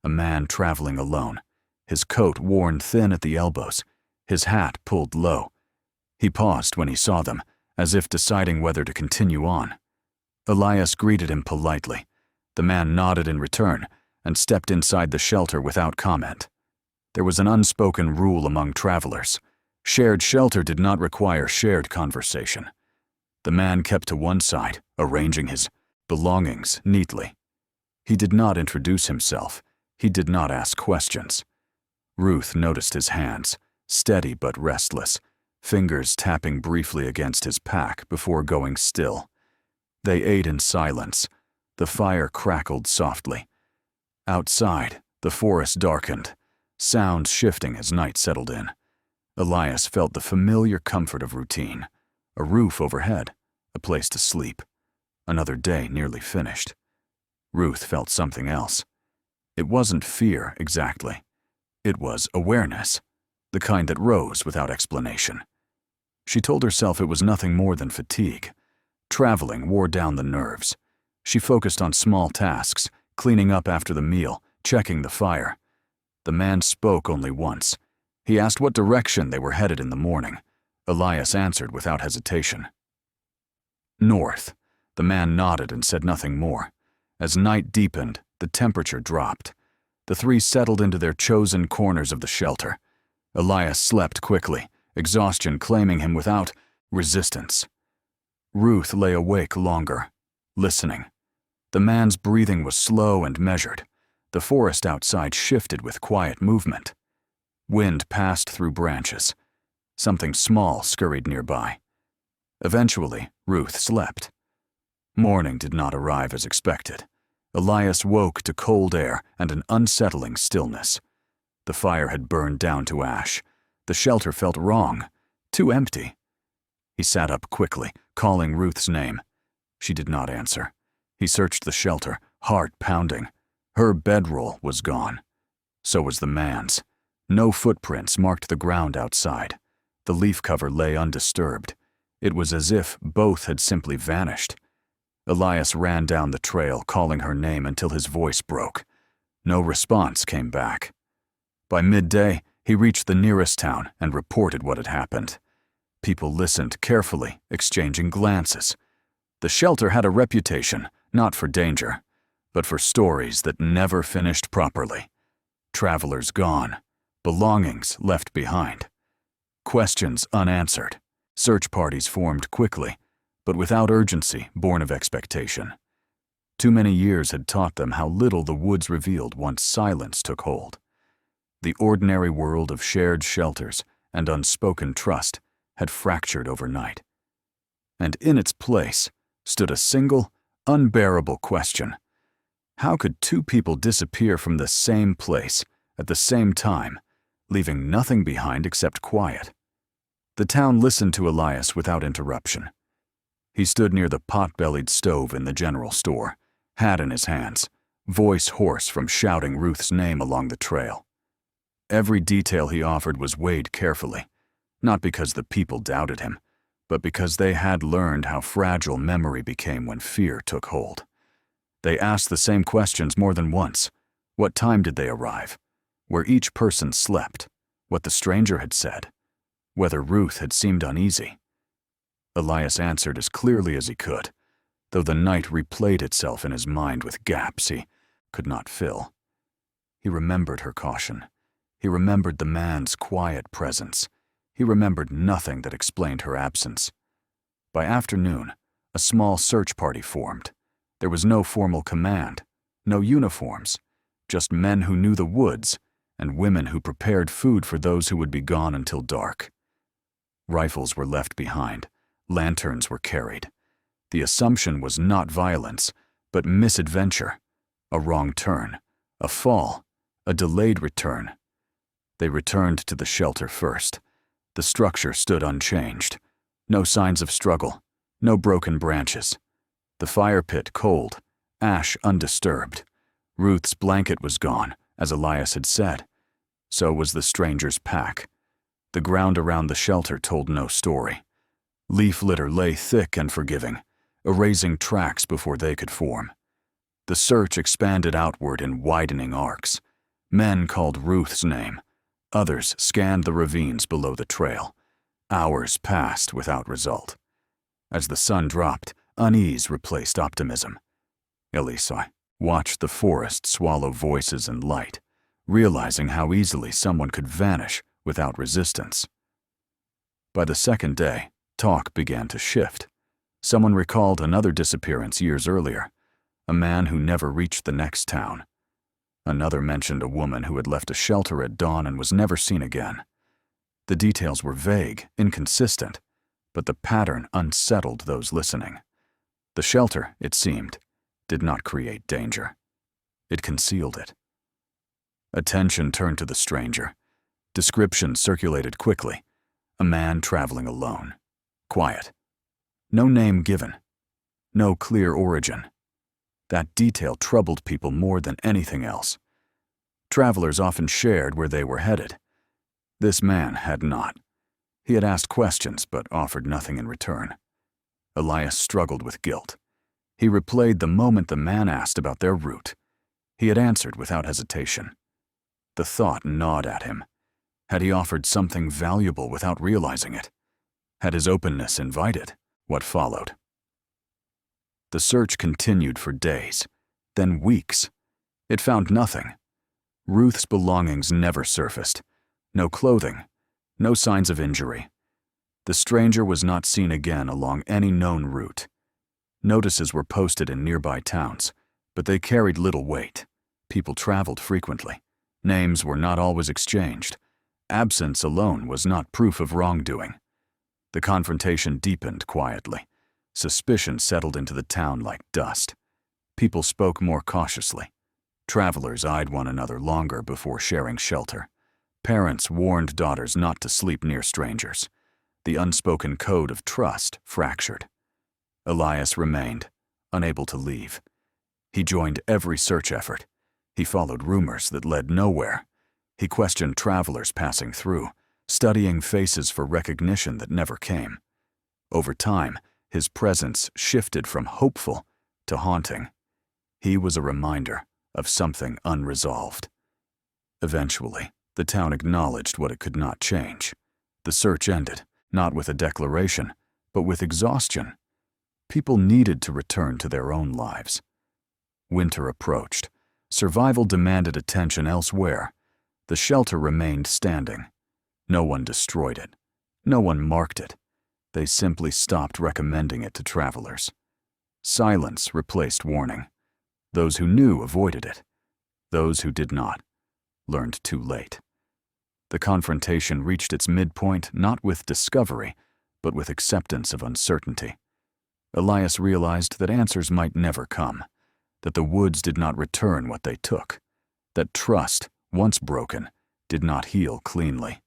a man traveling alone, his coat worn thin at the elbows, his hat pulled low. He paused when he saw them, as if deciding whether to continue on. Elias greeted him politely. The man nodded in return and stepped inside the shelter without comment. There was an unspoken rule among travelers. Shared shelter did not require shared conversation. The man kept to one side, arranging his belongings neatly. He did not introduce himself. He did not ask questions. Ruth noticed his hands, steady but restless, fingers tapping briefly against his pack before going still. They ate in silence. The fire crackled softly. Outside, the forest darkened, sounds shifting as night settled in. Elias felt the familiar comfort of routine, a roof overhead, a place to sleep. Another day nearly finished. Ruth felt something else. It wasn't fear exactly. It was awareness, the kind that rose without explanation. She told herself it was nothing more than fatigue. Traveling wore down the nerves. She focused on small tasks, cleaning up after the meal, checking the fire. The man spoke only once. He asked what direction they were headed in the morning. Elias answered without hesitation. North. The man nodded and said nothing more. As night deepened, the temperature dropped. The three settled into their chosen corners of the shelter. Elias slept quickly, exhaustion claiming him without resistance. Ruth lay awake longer, listening. The man's breathing was slow and measured. The forest outside shifted with quiet movement. Wind passed through branches. Something small scurried nearby. Eventually, Ruth slept. Morning did not arrive as expected. Elias woke to cold air and an unsettling stillness. The fire had burned down to ash. The shelter felt wrong, too empty. He sat up quickly, calling Ruth's name. She did not answer. He searched the shelter, heart pounding. Her bedroll was gone. So was the man's. No footprints marked the ground outside. The leaf cover lay undisturbed. It was as if both had simply vanished. Elias ran down the trail, calling her name until his voice broke. No response came back. By midday, he reached the nearest town and reported what had happened. People listened carefully, exchanging glances. The shelter had a reputation, not for danger, but for stories that never finished properly. Travelers gone, belongings left behind. Questions unanswered. Search parties formed quickly, but without urgency born of expectation. Too many years had taught them how little the woods revealed once silence took hold. The ordinary world of shared shelters and unspoken trust had fractured overnight. And in its place stood a single, unbearable question. How could two people disappear from the same place at the same time, leaving nothing behind except quiet? The town listened to Elias without interruption. He stood near the pot-bellied stove in the general store, hat in his hands, voice hoarse from shouting Ruth's name along the trail. Every detail he offered was weighed carefully, not because the people doubted him, but because they had learned how fragile memory became when fear took hold. They asked the same questions more than once. What time did they arrive? Where each person slept? What the stranger had said? Whether Ruth had seemed uneasy? Elias answered as clearly as he could, though the night replayed itself in his mind with gaps he could not fill. He remembered her caution. He remembered the man's quiet presence. He remembered nothing that explained her absence. By afternoon, a small search party formed. There was no formal command, no uniforms, just men who knew the woods and women who prepared food for those who would be gone until dark. Rifles were left behind. Lanterns were carried. The assumption was not violence, but misadventure, a wrong turn, a fall, a delayed return. They returned to the shelter first. The structure stood unchanged. No signs of struggle, no broken branches. The fire pit cold, ash undisturbed. Ruth's blanket was gone, as Elias had said. So was the stranger's pack. The ground around the shelter told no story. Leaf litter lay thick and forgiving. erasing tracks before they could form. The search expanded outward in widening arcs. Men called Ruth's name. Others scanned the ravines below the trail. Hours passed without result. As the sun dropped, unease replaced optimism. Elisai watched the forest swallow voices and light, realizing how easily someone could vanish without resistance. By the second day, talk began to shift. Someone recalled another disappearance years earlier, a man who never reached the next town. Another mentioned a woman who had left a shelter at dawn and was never seen again. The details were vague, inconsistent, but the pattern unsettled those listening. The shelter, it seemed, did not create danger. It concealed it. Attention turned to the stranger. Descriptions circulated quickly. A man traveling alone. Quiet. No name given. No clear origin. That detail troubled people more than anything else. Travelers often shared where they were headed. This man had not. He had asked questions but offered nothing in return. Elias struggled with guilt. He replayed the moment the man asked about their route. He had answered without hesitation. The thought gnawed at him. Had he offered something valuable without realizing it? Had his openness invited what followed? The search continued for days, then weeks. It found nothing. Ruth's belongings never surfaced. No clothing, no signs of injury. The stranger was not seen again along any known route. Notices were posted in nearby towns, but they carried little weight. People traveled frequently. Names were not always exchanged. Absence alone was not proof of wrongdoing. The confrontation deepened quietly. Suspicion settled into the town like dust. People spoke more cautiously. Travelers eyed one another longer before sharing shelter. Parents warned daughters not to sleep near strangers. The unspoken code of trust fractured. Elias remained, unable to leave. He joined every search effort. He followed rumors that led nowhere. He questioned travelers passing through, studying faces for recognition that never came. Over time, his presence shifted from hopeful to haunting. He was a reminder of something unresolved. Eventually, the town acknowledged what it could not change. The search ended, not with a declaration, but with exhaustion. People needed to return to their own lives. Winter approached. Survival demanded attention elsewhere. The shelter remained standing. No one destroyed it. No one marked it. They simply stopped recommending it to travelers. Silence replaced warning. Those who knew avoided it. Those who did not learned too late. The confrontation reached its midpoint not with discovery, but with acceptance of uncertainty. Elias realized that answers might never come, that the woods did not return what they took, that trust, once broken, did not heal cleanly.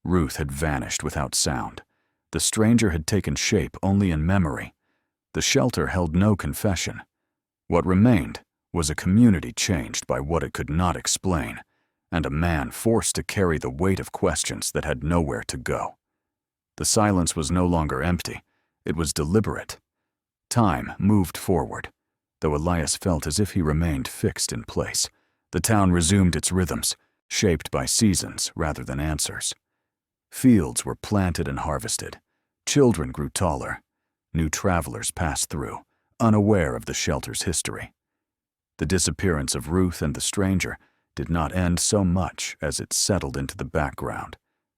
Ruth had vanished without sound. The stranger had taken shape only in memory. The shelter held no confession. What remained was a community changed by what it could not explain, and a man forced to carry the weight of questions that had nowhere to go. The silence was no longer empty. It was deliberate. Time moved forward, though Elias felt as if he remained fixed in place. The town resumed its rhythms, shaped by seasons rather than answers. Fields were planted and harvested. Children grew taller. New travelers passed through, unaware of the shelter's history. The disappearance of Ruth and the stranger did not end so much as it settled into the background,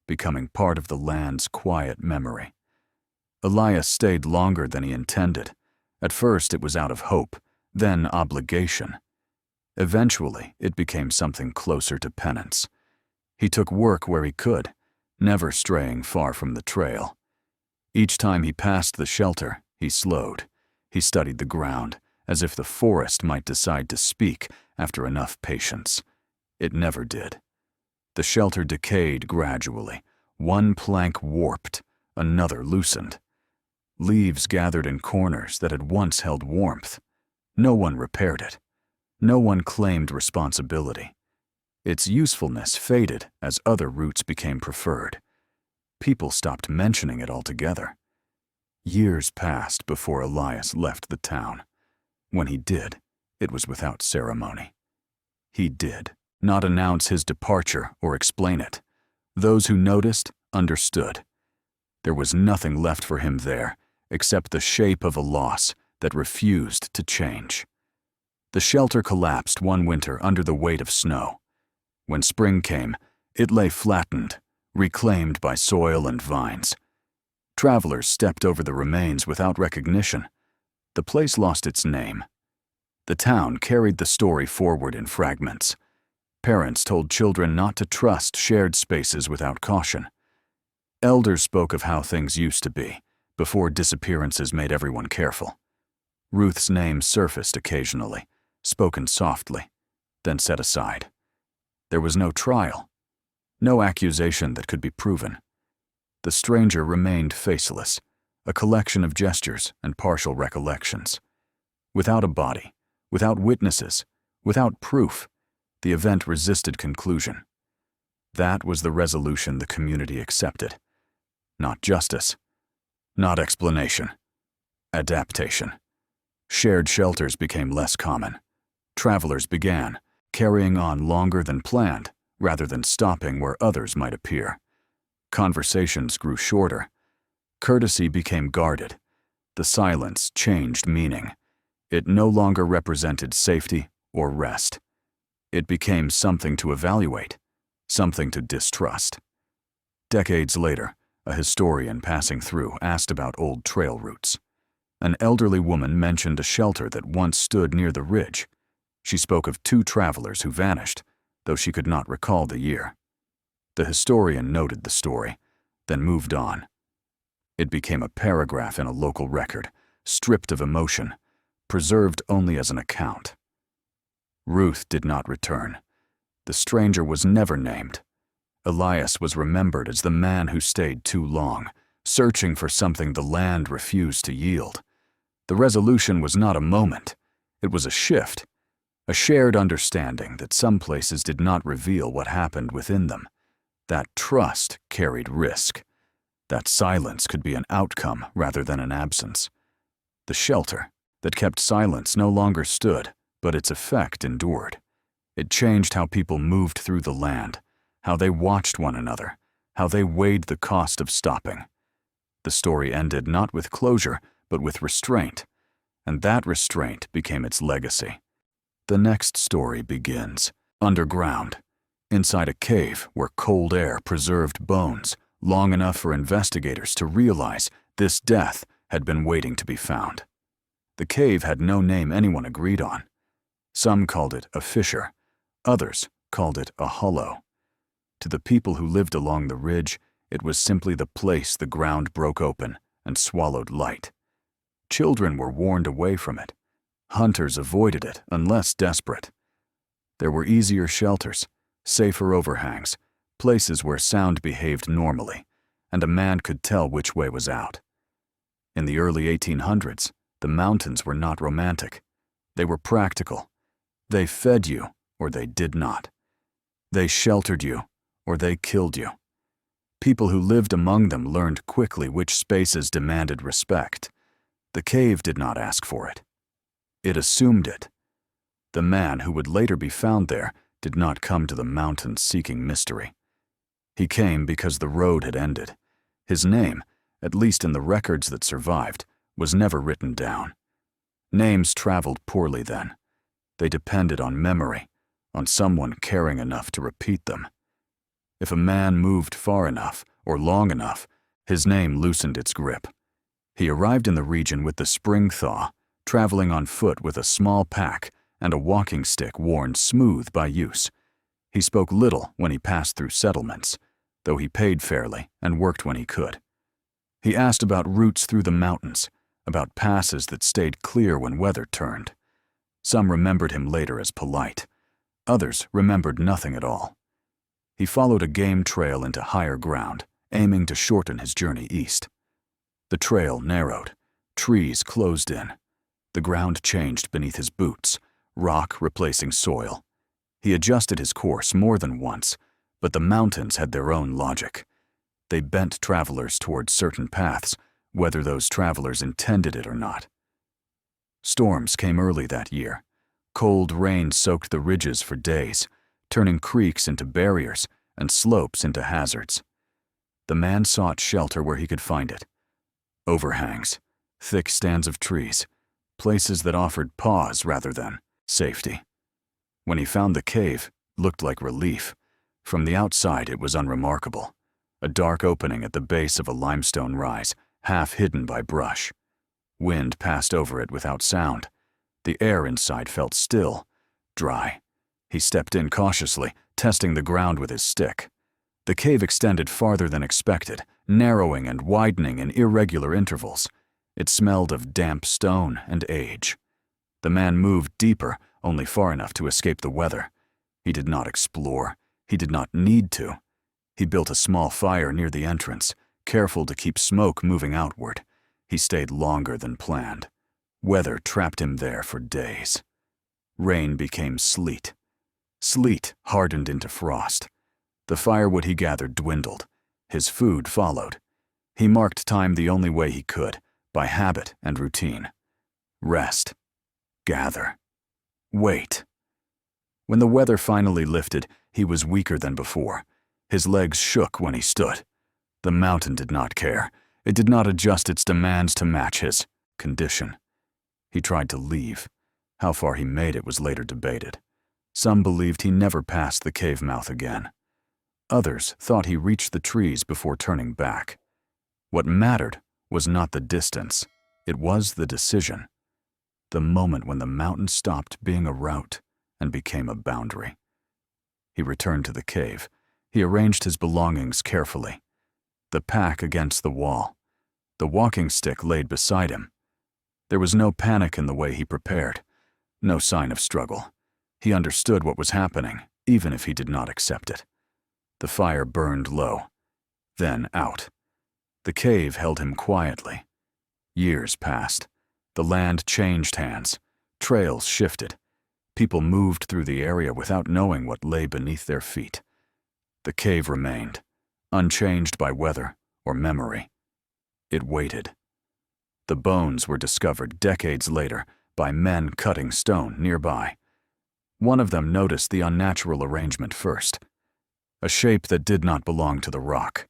becoming part of the land's quiet memory. Elias stayed longer than he intended. At first it was out of hope, then obligation. Eventually it became something closer to penance. He took work where he could, never straying far from the trail. Each time he passed the shelter, he slowed. He studied the ground, as if the forest might decide to speak after enough patience. It never did. The shelter decayed gradually. One plank warped, another loosened. Leaves gathered in corners that had once held warmth. No one repaired it. No one claimed responsibility. Its usefulness faded as other routes became preferred. People stopped mentioning it altogether. Years passed before Elias left the town. When he did, it was without ceremony. He did not announce his departure or explain it. Those who noticed understood. There was nothing left for him there except the shape of a loss that refused to change. The shelter collapsed one winter under the weight of snow. When spring came, it lay flattened, reclaimed by soil and vines. Travelers stepped over the remains without recognition. The place lost its name. The town carried the story forward in fragments. Parents told children not to trust shared spaces without caution. Elders spoke of how things used to be, before disappearances made everyone careful. Ruth's name surfaced occasionally, spoken softly, then set aside. There was no trial, no accusation that could be proven. The stranger remained faceless, a collection of gestures and partial recollections. Without a body, without witnesses, without proof, the event resisted conclusion. That was the resolution the community accepted. Not justice, not explanation, adaptation. Shared shelters became less common. Travelers began, carrying on longer than planned, rather than stopping where others might appear. Conversations grew shorter. Courtesy became guarded. The silence changed meaning. It no longer represented safety or rest. It became something to evaluate, something to distrust. Decades later, a historian passing through asked about old trail routes. An elderly woman mentioned a shelter that once stood near the ridge. She spoke of 2 travelers who vanished, though she could not recall the year. The historian noted the story, then moved on. It became a paragraph in a local record, stripped of emotion, preserved only as an account. Ruth did not return. The stranger was never named. Elias was remembered as the man who stayed too long, searching for something the land refused to yield. The resolution was not a moment. It was a shift, a shared understanding that some places did not reveal what happened within them. That trust carried risk. That silence could be an outcome rather than an absence. The shelter that kept silence no longer stood, but its effect endured. It changed how people moved through the land, how they watched one another, how they weighed the cost of stopping. The story ended not with closure, but with restraint, and that restraint became its legacy. The next story begins underground, inside a cave where cold air preserved bones long enough for investigators to realize this death had been waiting to be found. The cave had no name anyone agreed on. Some called it a fissure, others called it a hollow. To the people who lived along the ridge, it was simply the place the ground broke open and swallowed light. Children were warned away from it. Hunters avoided it unless desperate. There were easier shelters, safer overhangs, places where sound behaved normally, and a man could tell which way was out. In the early 1800s, the mountains were not romantic. They were practical. They fed you, or they did not. They sheltered you, or they killed you. People who lived among them learned quickly which spaces demanded respect. The cave did not ask for it. It assumed it. The man who would later be found there did not come to the mountains seeking mystery. He came because the road had ended. His name, at least in the records that survived, was never written down. Names traveled poorly then. They depended on memory, on someone caring enough to repeat them. If a man moved far enough or long enough, his name loosened its grip. He arrived in the region with the spring thaw, traveling on foot with a small pack and a walking stick worn smooth by use. He spoke little when he passed through settlements, though he paid fairly and worked when he could. He asked about routes through the mountains, about passes that stayed clear when weather turned. Some remembered him later as polite. Others remembered nothing at all. He followed a game trail into higher ground, aiming to shorten his journey east. The trail narrowed. Trees closed in. The ground changed beneath his boots, rock replacing soil. He adjusted his course more than once, but the mountains had their own logic. They bent travelers toward certain paths, whether those travelers intended it or not. Storms came early that year. Cold rain soaked the ridges for days, turning creeks into barriers and slopes into hazards. The man sought shelter where he could find it. Overhangs, thick stands of trees, places that offered pause rather than safety. When he found the cave, it looked like relief. From the outside, it was unremarkable. A dark opening at the base of a limestone rise, half hidden by brush. Wind passed over it without sound. The air inside felt still, dry. He stepped in cautiously, testing the ground with his stick. The cave extended farther than expected, narrowing and widening in irregular intervals. It smelled of damp stone and age. The man moved deeper, only far enough to escape the weather. He did not explore. He did not need to. He built a small fire near the entrance, careful to keep smoke moving outward. He stayed longer than planned. Weather trapped him there for days. Rain became sleet. Sleet hardened into frost. The firewood he gathered dwindled. His food followed. He marked time the only way he could, by habit and routine. Rest. Gather. Wait. When the weather finally lifted, he was weaker than before. His legs shook when he stood. The mountain did not care. It did not adjust its demands to match his condition. He tried to leave. How far he made it was later debated. Some believed he never passed the cave mouth again. Others thought he reached the trees before turning back. What mattered was not the distance. It was the decision. The moment when the mountain stopped being a route and became a boundary. He returned to the cave. He arranged his belongings carefully. The pack against the wall. The walking stick laid beside him. There was no panic in the way he prepared. No sign of struggle. He understood what was happening, even if he did not accept it. The fire burned low, then out. The cave held him quietly. Years passed. The land changed hands. Trails shifted. People moved through the area without knowing what lay beneath their feet. The cave remained, unchanged by weather or memory. It waited. The bones were discovered decades later by men cutting stone nearby. One of them noticed the unnatural arrangement first, a shape that did not belong to the rock.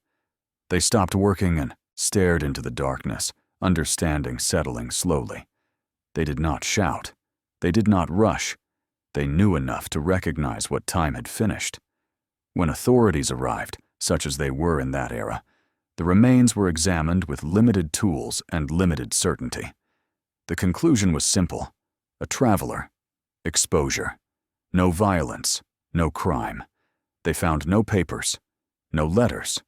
They stopped working and stared into the darkness, understanding settling slowly. They did not shout. They did not rush. They knew enough to recognize what time had finished. When authorities arrived, such as they were in that era, the remains were examined with limited tools and limited certainty. The conclusion was simple. A traveler. Exposure. No violence. No crime. They found no papers. No letters.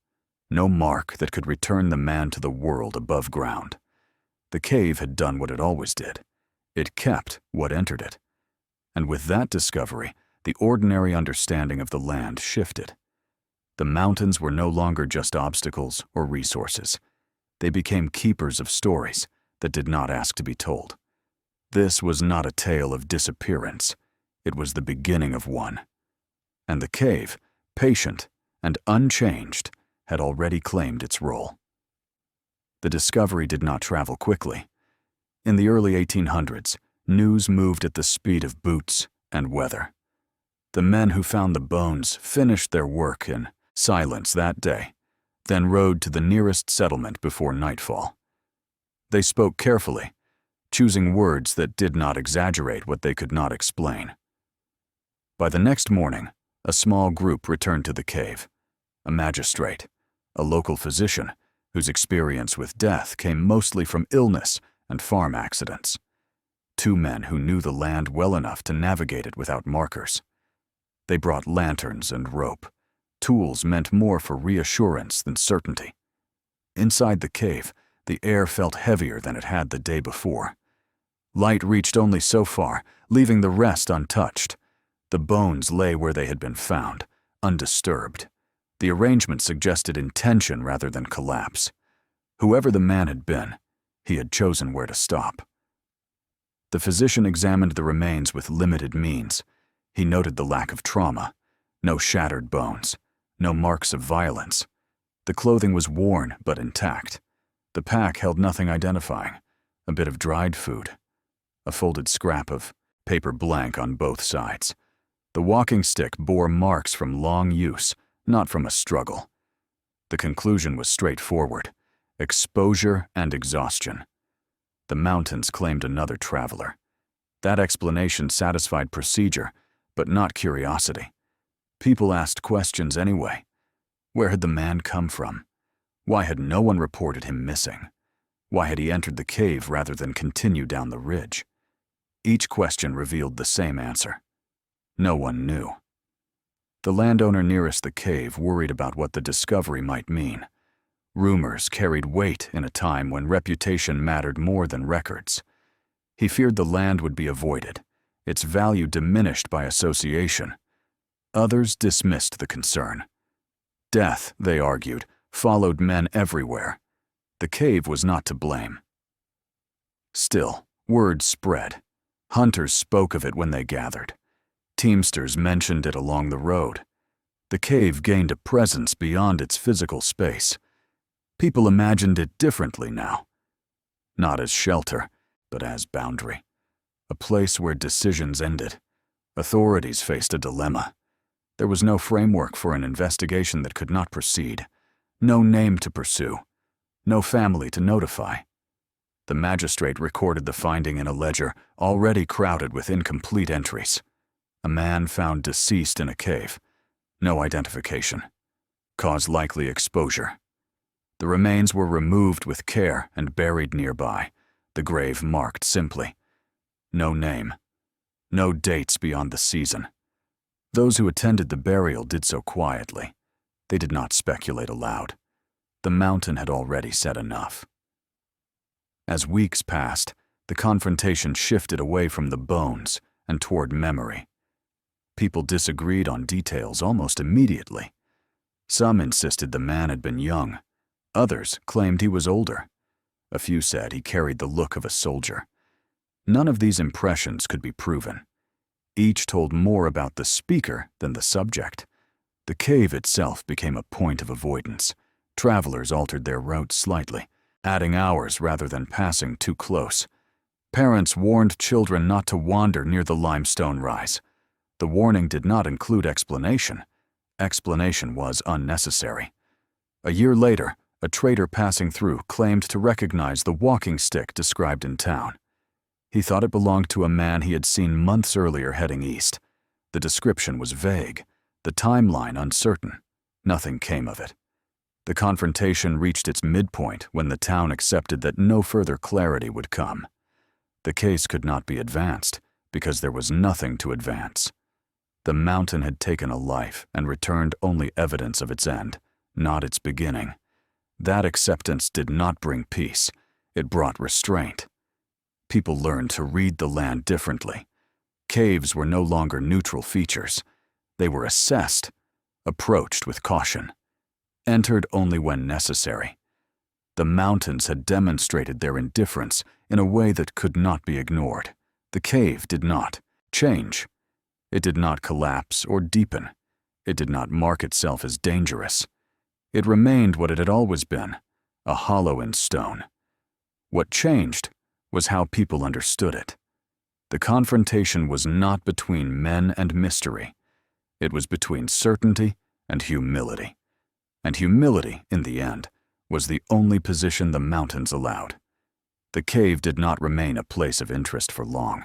No mark that could return the man to the world above ground. The cave had done what it always did. It kept what entered it. And with that discovery, the ordinary understanding of the land shifted. The mountains were no longer just obstacles or resources. They became keepers of stories that did not ask to be told. This was not a tale of disappearance. It was the beginning of one. And the cave, patient and unchanged, had already claimed its role. The discovery did not travel quickly. In the early 1800s, news moved at the speed of boots and weather. The men who found the bones finished their work in silence that day, then rode to the nearest settlement before nightfall. They spoke carefully, choosing words that did not exaggerate what they could not explain. By the next morning, a small group returned to the cave. A magistrate, a local physician, whose experience with death came mostly from illness and farm accidents. 2 men who knew the land well enough to navigate it without markers. They brought lanterns and rope. Tools meant more for reassurance than certainty. Inside the cave, the air felt heavier than it had the day before. Light reached only so far, leaving the rest untouched. The bones lay where they had been found, undisturbed. The arrangement suggested intention rather than collapse. Whoever the man had been, he had chosen where to stop. The physician examined the remains with limited means. He noted the lack of trauma. No shattered bones. No marks of violence. The clothing was worn but intact. The pack held nothing identifying: a bit of dried food, a folded scrap of paper blank on both sides. The walking stick bore marks from long use, not from a struggle. The conclusion was straightforward: exposure and exhaustion. The mountains claimed another traveler. That explanation satisfied procedure, but not curiosity. People asked questions anyway. Where had the man come from? Why had no one reported him missing? Why had he entered the cave rather than continue down the ridge? Each question revealed the same answer: no one knew. The landowner nearest the cave worried about what the discovery might mean. Rumors carried weight in a time when reputation mattered more than records. He feared the land would be avoided, its value diminished by association. Others dismissed the concern. Death, they argued, followed men everywhere. The cave was not to blame. Still, word spread. Hunters spoke of it when they gathered. Teamsters mentioned it along the road. The cave gained a presence beyond its physical space. People imagined it differently now. Not as shelter, but as boundary. A place where decisions ended. Authorities faced a dilemma. There was no framework for an investigation that could not proceed. No name to pursue. No family to notify. The magistrate recorded the finding in a ledger already crowded with incomplete entries. A man found deceased in a cave. No identification. Cause likely exposure. The remains were removed with care and buried nearby, the grave marked simply. No name. No dates beyond the season. Those who attended the burial did so quietly. They did not speculate aloud. The mountain had already said enough. As weeks passed, the confrontation shifted away from the bones and toward memory. People disagreed on details almost immediately. Some insisted the man had been young. Others claimed he was older. A few said he carried the look of a soldier. None of these impressions could be proven. Each told more about the speaker than the subject. The cave itself became a point of avoidance. Travelers altered their routes slightly, adding hours rather than passing too close. Parents warned children not to wander near the limestone rise. The warning did not include explanation. Explanation was unnecessary. A year later, a trader passing through claimed to recognize the walking stick described in town. He thought it belonged to a man he had seen months earlier heading east. The description was vague, the timeline uncertain. Nothing came of it. The confrontation reached its midpoint when the town accepted that no further clarity would come. The case could not be advanced because there was nothing to advance. The mountain had taken a life and returned only evidence of its end, not its beginning. That acceptance did not bring peace. It brought restraint. People learned to read the land differently. Caves were no longer neutral features. They were assessed, approached with caution, entered only when necessary. The mountains had demonstrated their indifference in a way that could not be ignored. The cave did not change. It did not collapse or deepen. It did not mark itself as dangerous. It remained what it had always been, a hollow in stone. What changed was how people understood it. The confrontation was not between men and mystery. It was between certainty and humility. And humility, in the end, was the only position the mountains allowed. The cave did not remain a place of interest for long.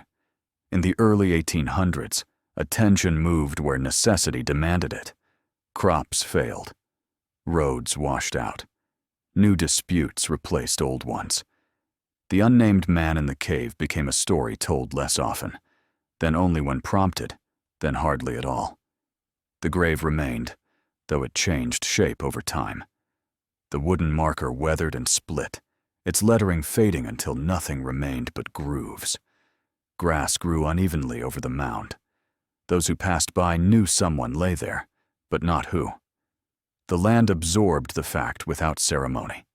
In the early 1800s, attention moved where necessity demanded it. Crops failed. Roads washed out. New disputes replaced old ones. The unnamed man in the cave became a story told less often, then only when prompted, then hardly at all. The grave remained, though it changed shape over time. The wooden marker weathered and split, its lettering fading until nothing remained but grooves. Grass grew unevenly over the mound. Those who passed by knew someone lay there, but not who. The land absorbed the fact without ceremony.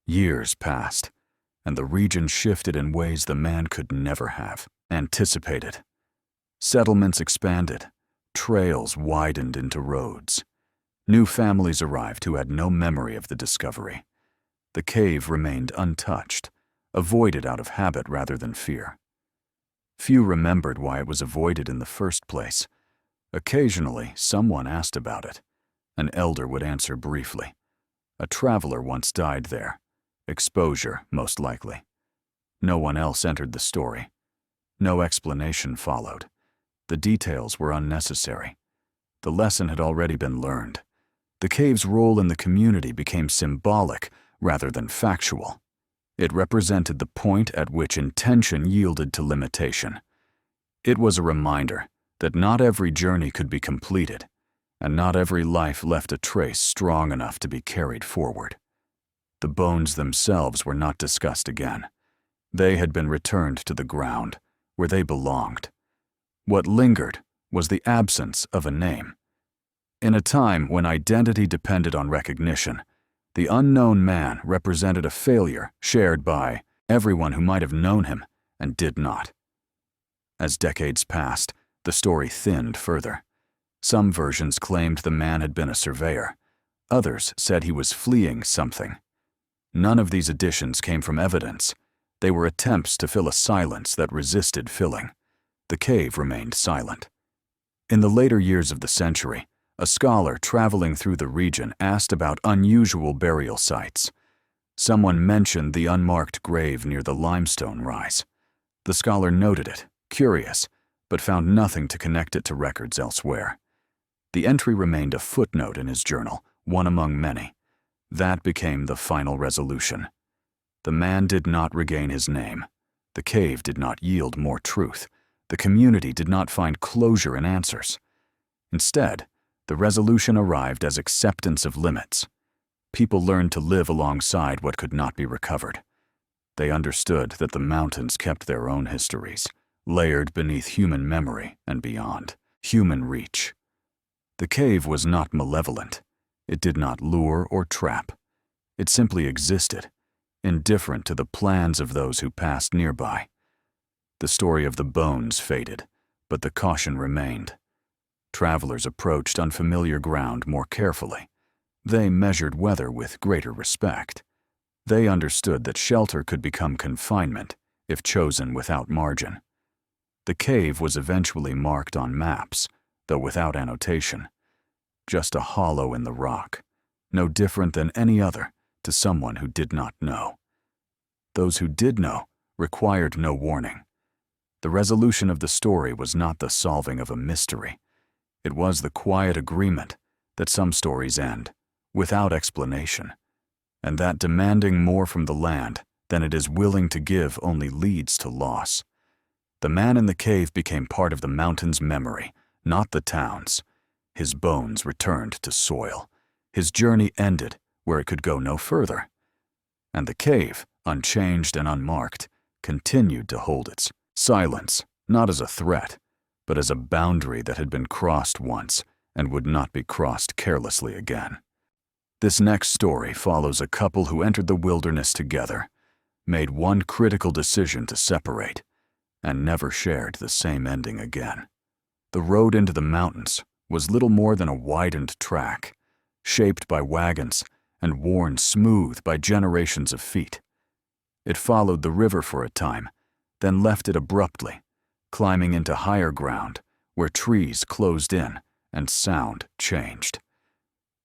Years passed, and the region shifted in ways the man could never have anticipated. Settlements expanded, trails widened into roads. New families arrived who had no memory of the discovery. The cave remained untouched, avoided out of habit rather than fear. Few remembered why it was avoided in the first place. Occasionally, someone asked about it. An elder would answer briefly. A traveler once died there. Exposure, most likely. No one else entered the story. No explanation followed. The details were unnecessary. The lesson had already been learned. The cave's role in the community became symbolic rather than factual. It represented the point at which intention yielded to limitation. It was a reminder that not every journey could be completed, and not every life left a trace strong enough to be carried forward. The bones themselves were not discussed again. They had been returned to the ground, where they belonged. What lingered was the absence of a name. In a time when identity depended on recognition, the unknown man represented a failure shared by everyone who might have known him and did not. As decades passed, the story thinned further. Some versions claimed the man had been a surveyor. Others said he was fleeing something. None of these additions came from evidence. They were attempts to fill a silence that resisted filling. The cave remained silent. In the later years of the century, a scholar traveling through the region asked about unusual burial sites. Someone mentioned the unmarked grave near the limestone rise. The scholar noted it, curious, but found nothing to connect it to records elsewhere. The entry remained a footnote in his journal, one among many. That became the final resolution. The man did not regain his name. The cave did not yield more truth. The community did not find closure in answers. Instead, the resolution arrived as acceptance of limits. People learned to live alongside what could not be recovered. They understood that the mountains kept their own histories, layered beneath human memory and beyond human reach. The cave was not malevolent. It did not lure or trap. It simply existed, indifferent to the plans of those who passed nearby. The story of the bones faded, but the caution remained. Travelers approached unfamiliar ground more carefully. They measured weather with greater respect. They understood that shelter could become confinement if chosen without margin. The cave was eventually marked on maps, though without annotation. Just a hollow in the rock, no different than any other to someone who did not know. Those who did know required no warning. The resolution of the story was not the solving of a mystery. It was the quiet agreement that some stories end without explanation, and that demanding more from the land than it is willing to give only leads to loss. The man in the cave became part of the mountain's memory, not the town's. His bones returned to soil. His journey ended where it could go no further. And the cave, unchanged and unmarked, continued to hold its silence, not as a threat, but as a boundary that had been crossed once and would not be crossed carelessly again. This next story follows a couple who entered the wilderness together, made one critical decision to separate, and never shared the same ending again. The road into the mountains was little more than a widened track, shaped by wagons and worn smooth by generations of feet. It followed the river for a time, then left it abruptly, climbing into higher ground where trees closed in and sound changed.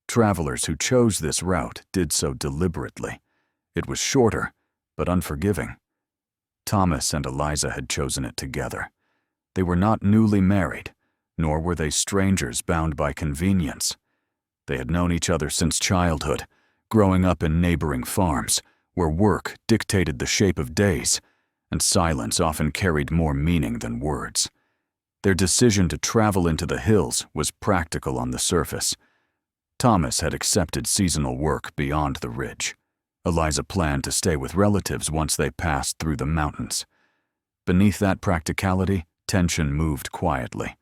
Travelers who chose this route did so deliberately. It was shorter, but unforgiving. Thomas and Eliza had chosen it together. They were not newly married, nor were they strangers bound by convenience. They had known each other since childhood, growing up in neighboring farms, where work dictated the shape of days, and silence often carried more meaning than words. Their decision to travel into the hills was practical on the surface. Thomas had accepted seasonal work beyond the ridge. Eliza planned to stay with relatives once they passed through the mountains. Beneath that practicality, tension moved quietly.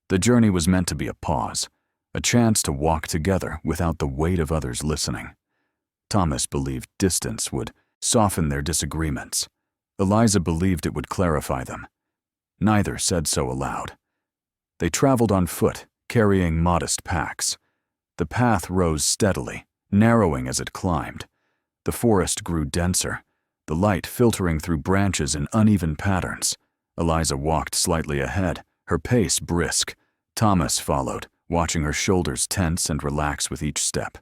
The journey was meant to be a pause, a chance to walk together without the weight of others listening. Thomas believed distance would soften their disagreements. Eliza believed it would clarify them. Neither said so aloud. They traveled on foot, carrying modest packs. The path rose steadily, narrowing as it climbed. The forest grew denser, the light filtering through branches in uneven patterns. Eliza walked slightly ahead, her pace brisk. Thomas followed, watching her shoulders tense and relax with each step.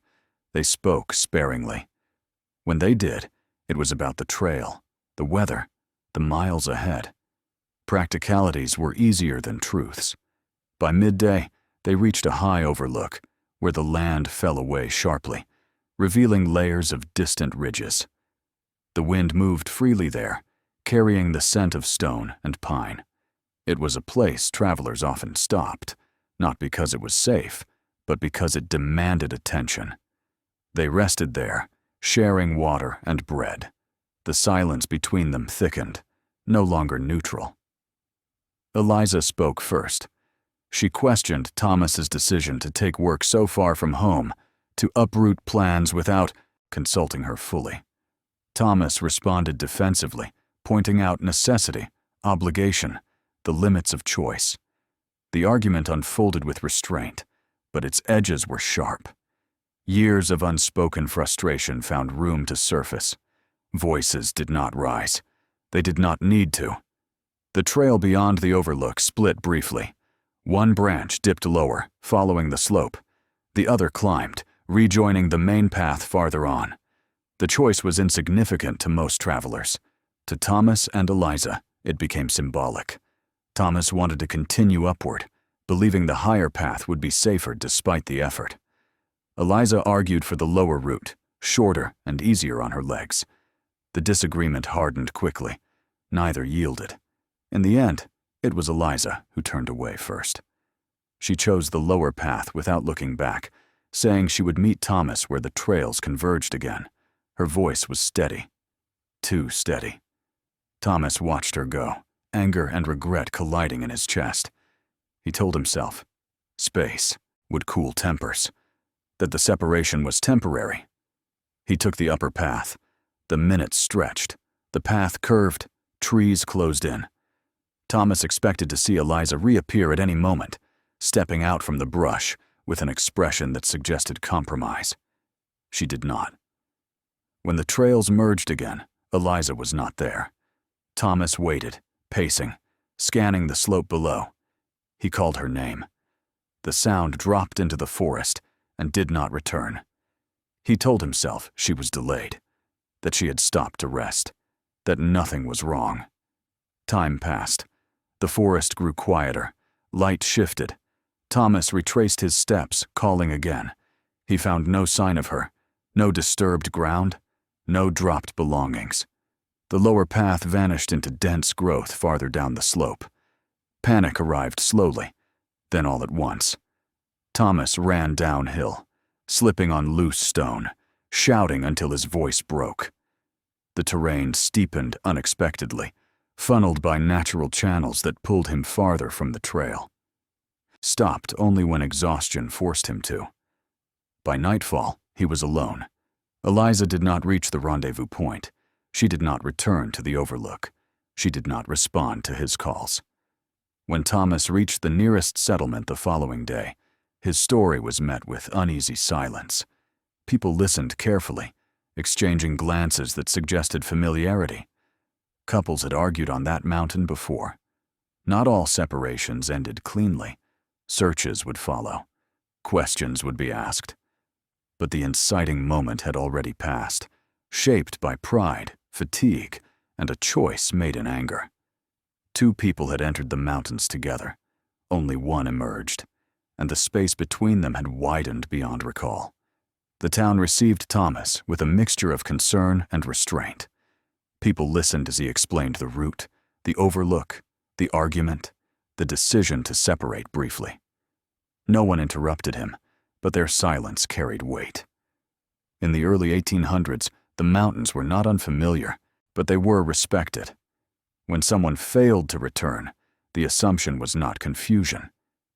They spoke sparingly. When they did, it was about the trail, the weather, the miles ahead. Practicalities were easier than truths. By midday, they reached a high overlook, where the land fell away sharply, revealing layers of distant ridges. The wind moved freely there, carrying the scent of stone and pine. It was a place travelers often stopped, not because it was safe, but because it demanded attention. They rested there, sharing water and bread. The silence between them thickened, no longer neutral. Eliza spoke first. She questioned Thomas's decision to take work so far from home, to uproot plans without consulting her fully. Thomas responded defensively, pointing out necessity, obligation, the limits of choice. The argument unfolded with restraint, but its edges were sharp. Years of unspoken frustration found room to surface. Voices did not rise. They did not need to. The trail beyond the overlook split briefly. One branch dipped lower, following the slope. The other climbed, rejoining the main path farther on. The choice was insignificant to most travelers. To Thomas and Eliza, it became symbolic. Thomas wanted to continue upward, believing the higher path would be safer despite the effort. Eliza argued for the lower route, shorter and easier on her legs. The disagreement hardened quickly. Neither yielded. In the end, it was Eliza who turned away first. She chose the lower path without looking back, saying she would meet Thomas where the trails converged again. Her voice was steady. Too steady. Thomas watched her go, anger and regret colliding in his chest. He told himself, space would cool tempers, that the separation was temporary. He took the upper path. The minutes stretched. The path curved. Trees closed in. Thomas expected to see Eliza reappear at any moment, stepping out from the brush with an expression that suggested compromise. She did not. When the trails merged again, Eliza was not there. Thomas waited, pacing, scanning the slope below. He called her name. The sound dropped into the forest and did not return. He told himself she was delayed, that she had stopped to rest, that nothing was wrong. Time passed. The forest grew quieter. Light shifted. Thomas retraced his steps, calling again. He found no sign of her, no disturbed ground, no dropped belongings. The lower path vanished into dense growth farther down the slope. Panic arrived slowly, then all at once. Thomas ran downhill, slipping on loose stone, shouting until his voice broke. The terrain steepened unexpectedly, funneled by natural channels that pulled him farther from the trail. Stopped only when exhaustion forced him to. By nightfall, he was alone. Eliza did not reach the rendezvous point. She did not return to the overlook. She did not respond to his calls. When Thomas reached the nearest settlement the following day, his story was met with uneasy silence. People listened carefully, exchanging glances that suggested familiarity. Couples had argued on that mountain before. Not all separations ended cleanly. Searches would follow. Questions would be asked. But the inciting moment had already passed, shaped by pride, fatigue, and a choice made in anger. Two people had entered the mountains together. Only one emerged, and the space between them had widened beyond recall. The town received Thomas with a mixture of concern and restraint. People listened as he explained the route, the overlook, the argument, the decision to separate briefly. No one interrupted him, but their silence carried weight. In the early 1800s, the mountains were not unfamiliar, but they were respected. When someone failed to return, the assumption was not confusion.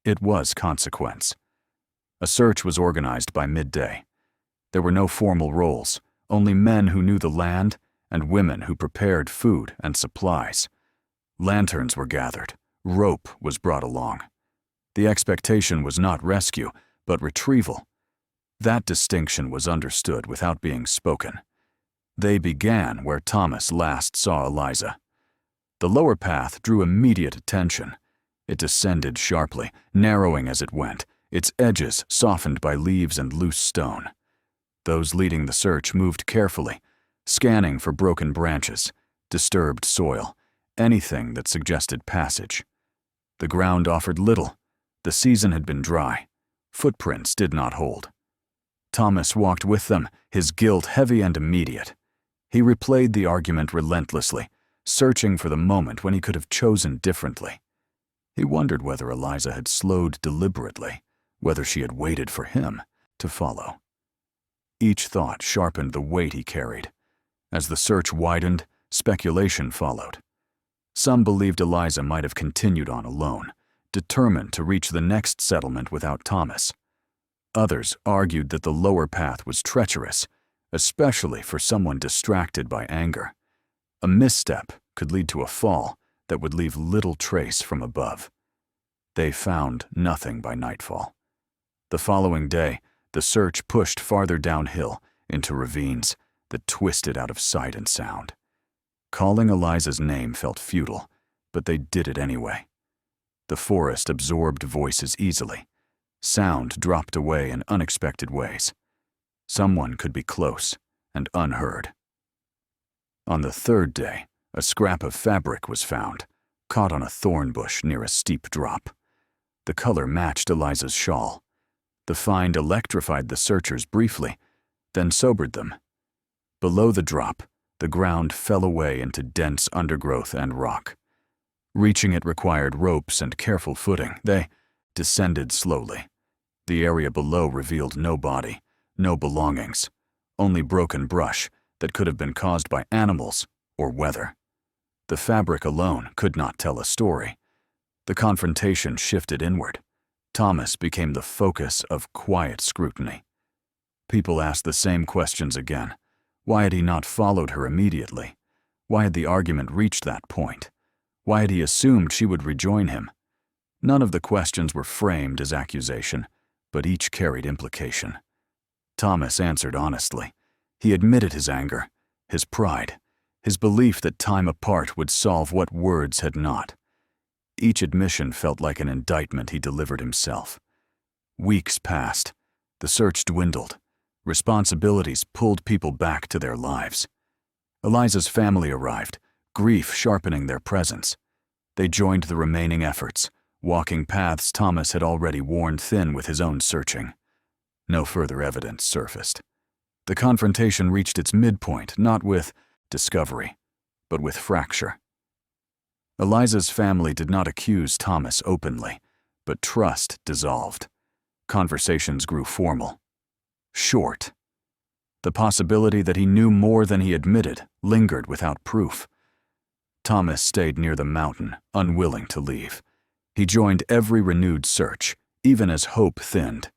It was consequence. A search was organized by midday. There were no formal roles, only men who knew the land and women who prepared food and supplies. Lanterns were gathered. Rope was brought along. The expectation was not rescue, but retrieval. That distinction was understood without being spoken. They began where Thomas last saw Eliza. The lower path drew immediate attention. It descended sharply, narrowing as it went, its edges softened by leaves and loose stone. Those leading the search moved carefully, scanning for broken branches, disturbed soil, anything that suggested passage. The ground offered little. The season had been dry. Footprints did not hold. Thomas walked with them, his guilt heavy and immediate. He replayed the argument relentlessly, searching for the moment when he could have chosen differently. He wondered whether Eliza had slowed deliberately, whether she had waited for him to follow. Each thought sharpened the weight he carried. As the search widened, speculation followed. Some believed Eliza might have continued on alone, determined to reach the next settlement without Thomas. Others argued that the lower path was treacherous, especially for someone distracted by anger. A misstep could lead to a fall that would leave little trace from above. They found nothing by nightfall. The following day, the search pushed farther downhill into ravines that twisted out of sight and sound. Calling Eliza's name felt futile, but they did it anyway. The forest absorbed voices easily. Sound dropped away in unexpected ways. Someone could be close and unheard. On the third day, a scrap of fabric was found, caught on a thorn bush near a steep drop. The color matched Eliza's shawl. The find electrified the searchers briefly, then sobered them. Below the drop, the ground fell away into dense undergrowth and rock. Reaching it required ropes and careful footing. They descended slowly. The area below revealed no body, no belongings, only broken brush that could have been caused by animals or weather. The fabric alone could not tell a story. The confrontation shifted inward. Thomas became the focus of quiet scrutiny. People asked the same questions again. Why had he not followed her immediately? Why had the argument reached that point? Why had he assumed she would rejoin him? None of the questions were framed as accusation, but each carried implication. Thomas answered honestly. He admitted his anger, his pride, his belief that time apart would solve what words had not. Each admission felt like an indictment he delivered himself. Weeks passed. The search dwindled. Responsibilities pulled people back to their lives. Eliza's family arrived, grief sharpening their presence. They joined the remaining efforts, walking paths Thomas had already worn thin with his own searching. No further evidence surfaced. The confrontation reached its midpoint not with discovery, but with fracture. Eliza's family did not accuse Thomas openly, but trust dissolved. Conversations grew formal, short. The possibility that he knew more than he admitted lingered without proof. Thomas stayed near the mountain, unwilling to leave. He joined every renewed search, even as hope thinned.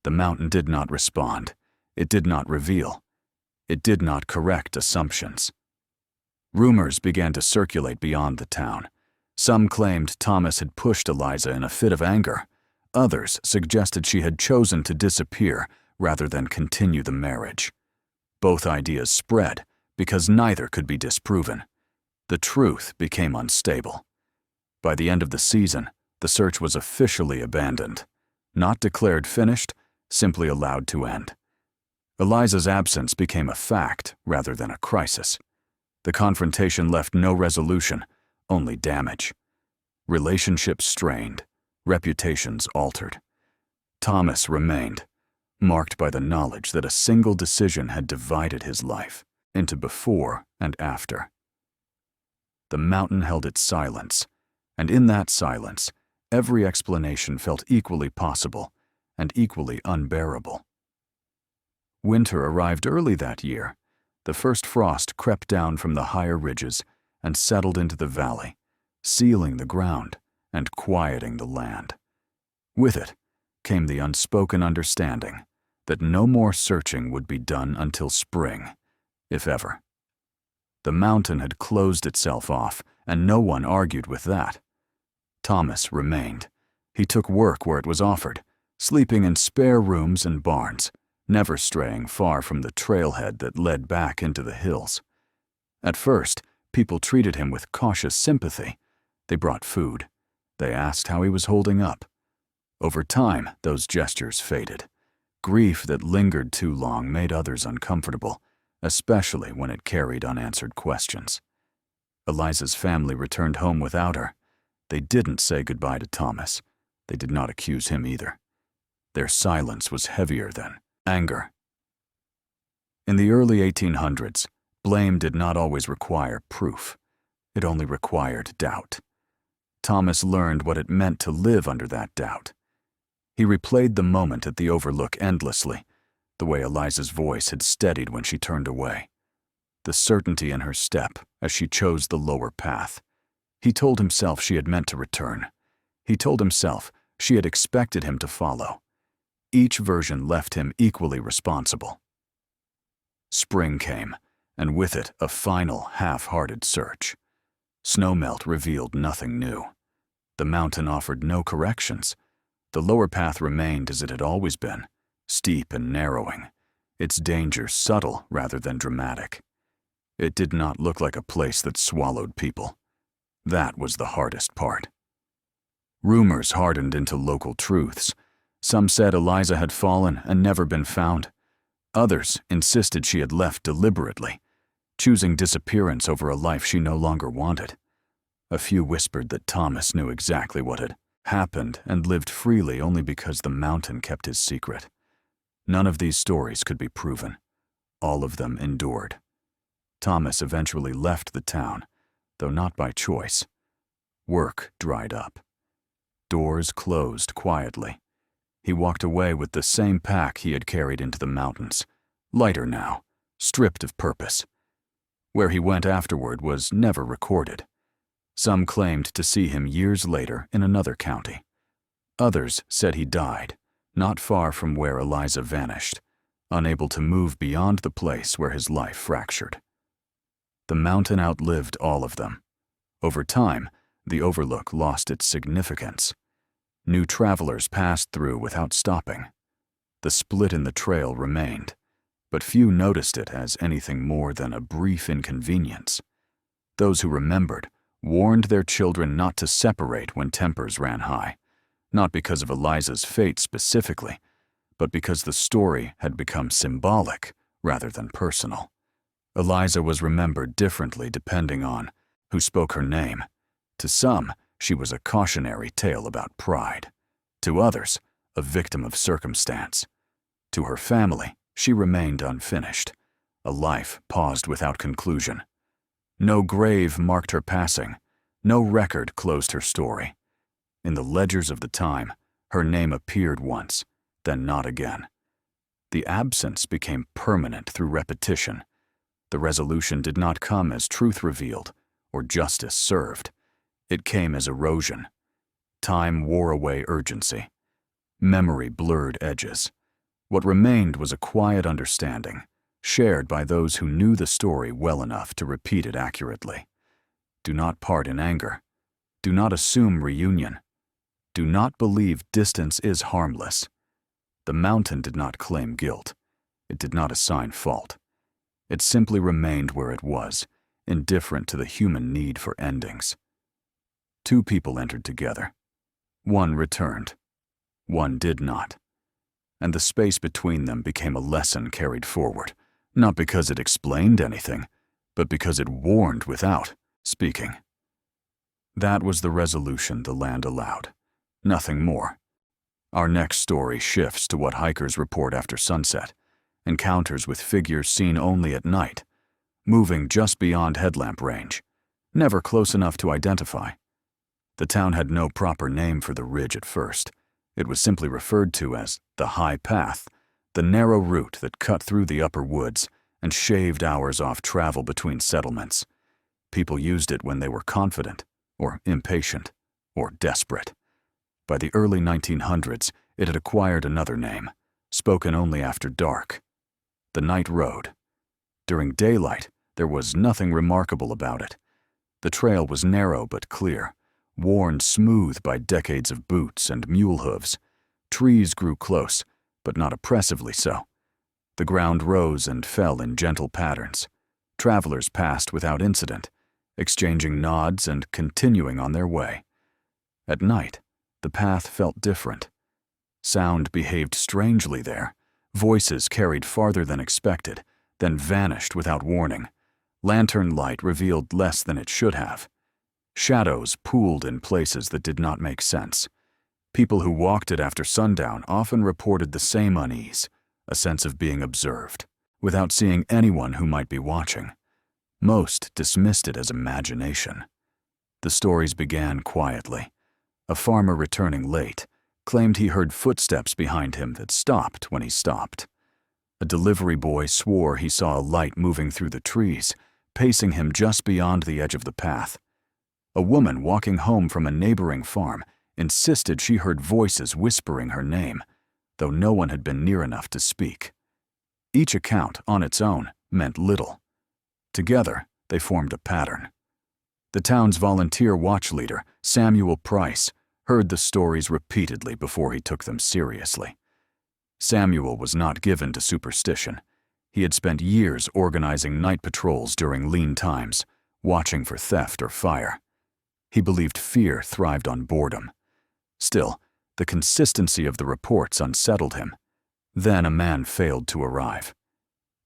The mountain did not respond. It did not reveal. It did not correct assumptions. Rumors began to circulate beyond the town. Some claimed Thomas had pushed Eliza in a fit of anger. Others suggested she had chosen to disappear rather than continue the marriage. Both ideas spread because neither could be disproven. The truth became unstable. By the end of the season, the search was officially abandoned. Not declared finished, simply allowed to end. Eliza's absence became a fact rather than a crisis. The confrontation left no resolution, only damage. Relationships strained, reputations altered. Thomas remained, marked by the knowledge that a single decision had divided his life into before and after. The mountain held its silence, and in that silence, every explanation felt equally possible and equally unbearable. Winter arrived early that year. The first frost crept down from the higher ridges and settled into the valley, sealing the ground and quieting the land. With it came the unspoken understanding that no more searching would be done until spring, if ever. The mountain had closed itself off, and no one argued with that. Thomas remained. He took work where it was offered, sleeping in spare rooms and barns, never straying far from the trailhead that led back into the hills. At first, people treated him with cautious sympathy. They brought food. They asked how he was holding up. Over time, those gestures faded. Grief that lingered too long made others uncomfortable, especially when it carried unanswered questions. Eliza's family returned home without her. They didn't say goodbye to Thomas. They did not accuse him either. Their silence was heavier than anger. In the early 1800s, blame did not always require proof. It only required doubt. Thomas learned what it meant to live under that doubt. He replayed the moment at the Overlook endlessly, the way Eliza's voice had steadied when she turned away, the certainty in her step as she chose the lower path. He told himself she had meant to return. He told himself she had expected him to follow. Each version left him equally responsible. Spring came, and with it a final, half-hearted search. Snowmelt revealed nothing new. The mountain offered no corrections. The lower path remained as it had always been, steep and narrowing, its dangers subtle rather than dramatic. It did not look like a place that swallowed people. That was the hardest part. Rumors hardened into local truths. Some said Eliza had fallen and never been found. Others insisted she had left deliberately, choosing disappearance over a life she no longer wanted. A few whispered that Thomas knew exactly what had happened and lived freely only because the mountain kept his secret. None of these stories could be proven. All of them endured. Thomas eventually left the town, though not by choice. Work dried up. Doors closed quietly. He walked away with the same pack he had carried into the mountains, lighter now, stripped of purpose. Where he went afterward was never recorded. Some claimed to see him years later in another county. Others said he died, not far from where Eliza vanished, unable to move beyond the place where his life fractured. The mountain outlived all of them. Over time, the Overlook lost its significance. New travelers passed through without stopping. The split in the trail remained, but few noticed it as anything more than a brief inconvenience. Those who remembered warned their children not to separate when tempers ran high, not because of Eliza's fate specifically, but because the story had become symbolic rather than personal. Eliza was remembered differently depending on who spoke her name. To some, she was a cautionary tale about pride. To others, a victim of circumstance. To her family, she remained unfinished, a life paused without conclusion. No grave marked her passing. No record closed her story. In the ledgers of the time, her name appeared once, then not again. The absence became permanent through repetition. The resolution did not come as truth revealed or justice served. It came as erosion. Time wore away urgency. Memory blurred edges. What remained was a quiet understanding, shared by those who knew the story well enough to repeat it accurately. Do not part in anger. Do not assume reunion. Do not believe distance is harmless. The mountain did not claim guilt. It did not assign fault. It simply remained where it was, indifferent to the human need for endings. Two people entered together. One returned. One did not. And the space between them became a lesson carried forward, not because it explained anything, but because it warned without speaking. That was the resolution the land allowed. Nothing more. Our next story shifts to what hikers report after sunset, encounters with figures seen only at night, moving just beyond headlamp range, never close enough to identify. The town had no proper name for the ridge at first. It was simply referred to as the High Path, the narrow route that cut through the upper woods and shaved hours off travel between settlements. People used it when they were confident, or impatient, or desperate. By the early 1900s, it had acquired another name, spoken only after dark: the Night Road. During daylight, there was nothing remarkable about it. The trail was narrow but clear, worn smooth by decades of boots and mule hooves. Trees grew close, but not oppressively so. The ground rose and fell in gentle patterns. Travelers passed without incident, exchanging nods and continuing on their way. At night, the path felt different. Sound behaved strangely there. Voices carried farther than expected, then vanished without warning. Lantern light revealed less than it should have. Shadows pooled in places that did not make sense. People who walked it after sundown often reported the same unease, a sense of being observed, without seeing anyone who might be watching. Most dismissed it as imagination. The stories began quietly. A farmer returning late claimed he heard footsteps behind him that stopped when he stopped. A delivery boy swore he saw a light moving through the trees, pacing him just beyond the edge of the path. A woman walking home from a neighboring farm insisted she heard voices whispering her name, though no one had been near enough to speak. Each account, on its own, meant little. Together, they formed a pattern. The town's volunteer watch leader, Samuel Price, heard the stories repeatedly before he took them seriously. Samuel was not given to superstition. He had spent years organizing night patrols during lean times, watching for theft or fire. He believed fear thrived on boredom. Still, the consistency of the reports unsettled him. Then a man failed to arrive.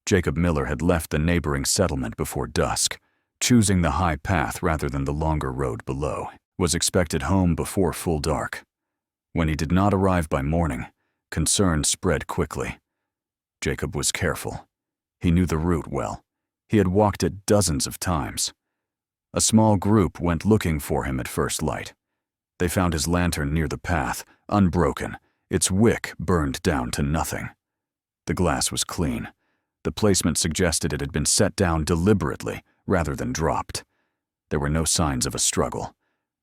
Jacob Miller had left the neighboring settlement before dusk, choosing the high path rather than the longer road below. Was expected home before full dark. When he did not arrive by morning, concern spread quickly. Jacob was careful. He knew the route well. He had walked it dozens of times. A small group went looking for him at first light. They found his lantern near the path, unbroken, its wick burned down to nothing. The glass was clean. The placement suggested it had been set down deliberately rather than dropped. There were no signs of a struggle.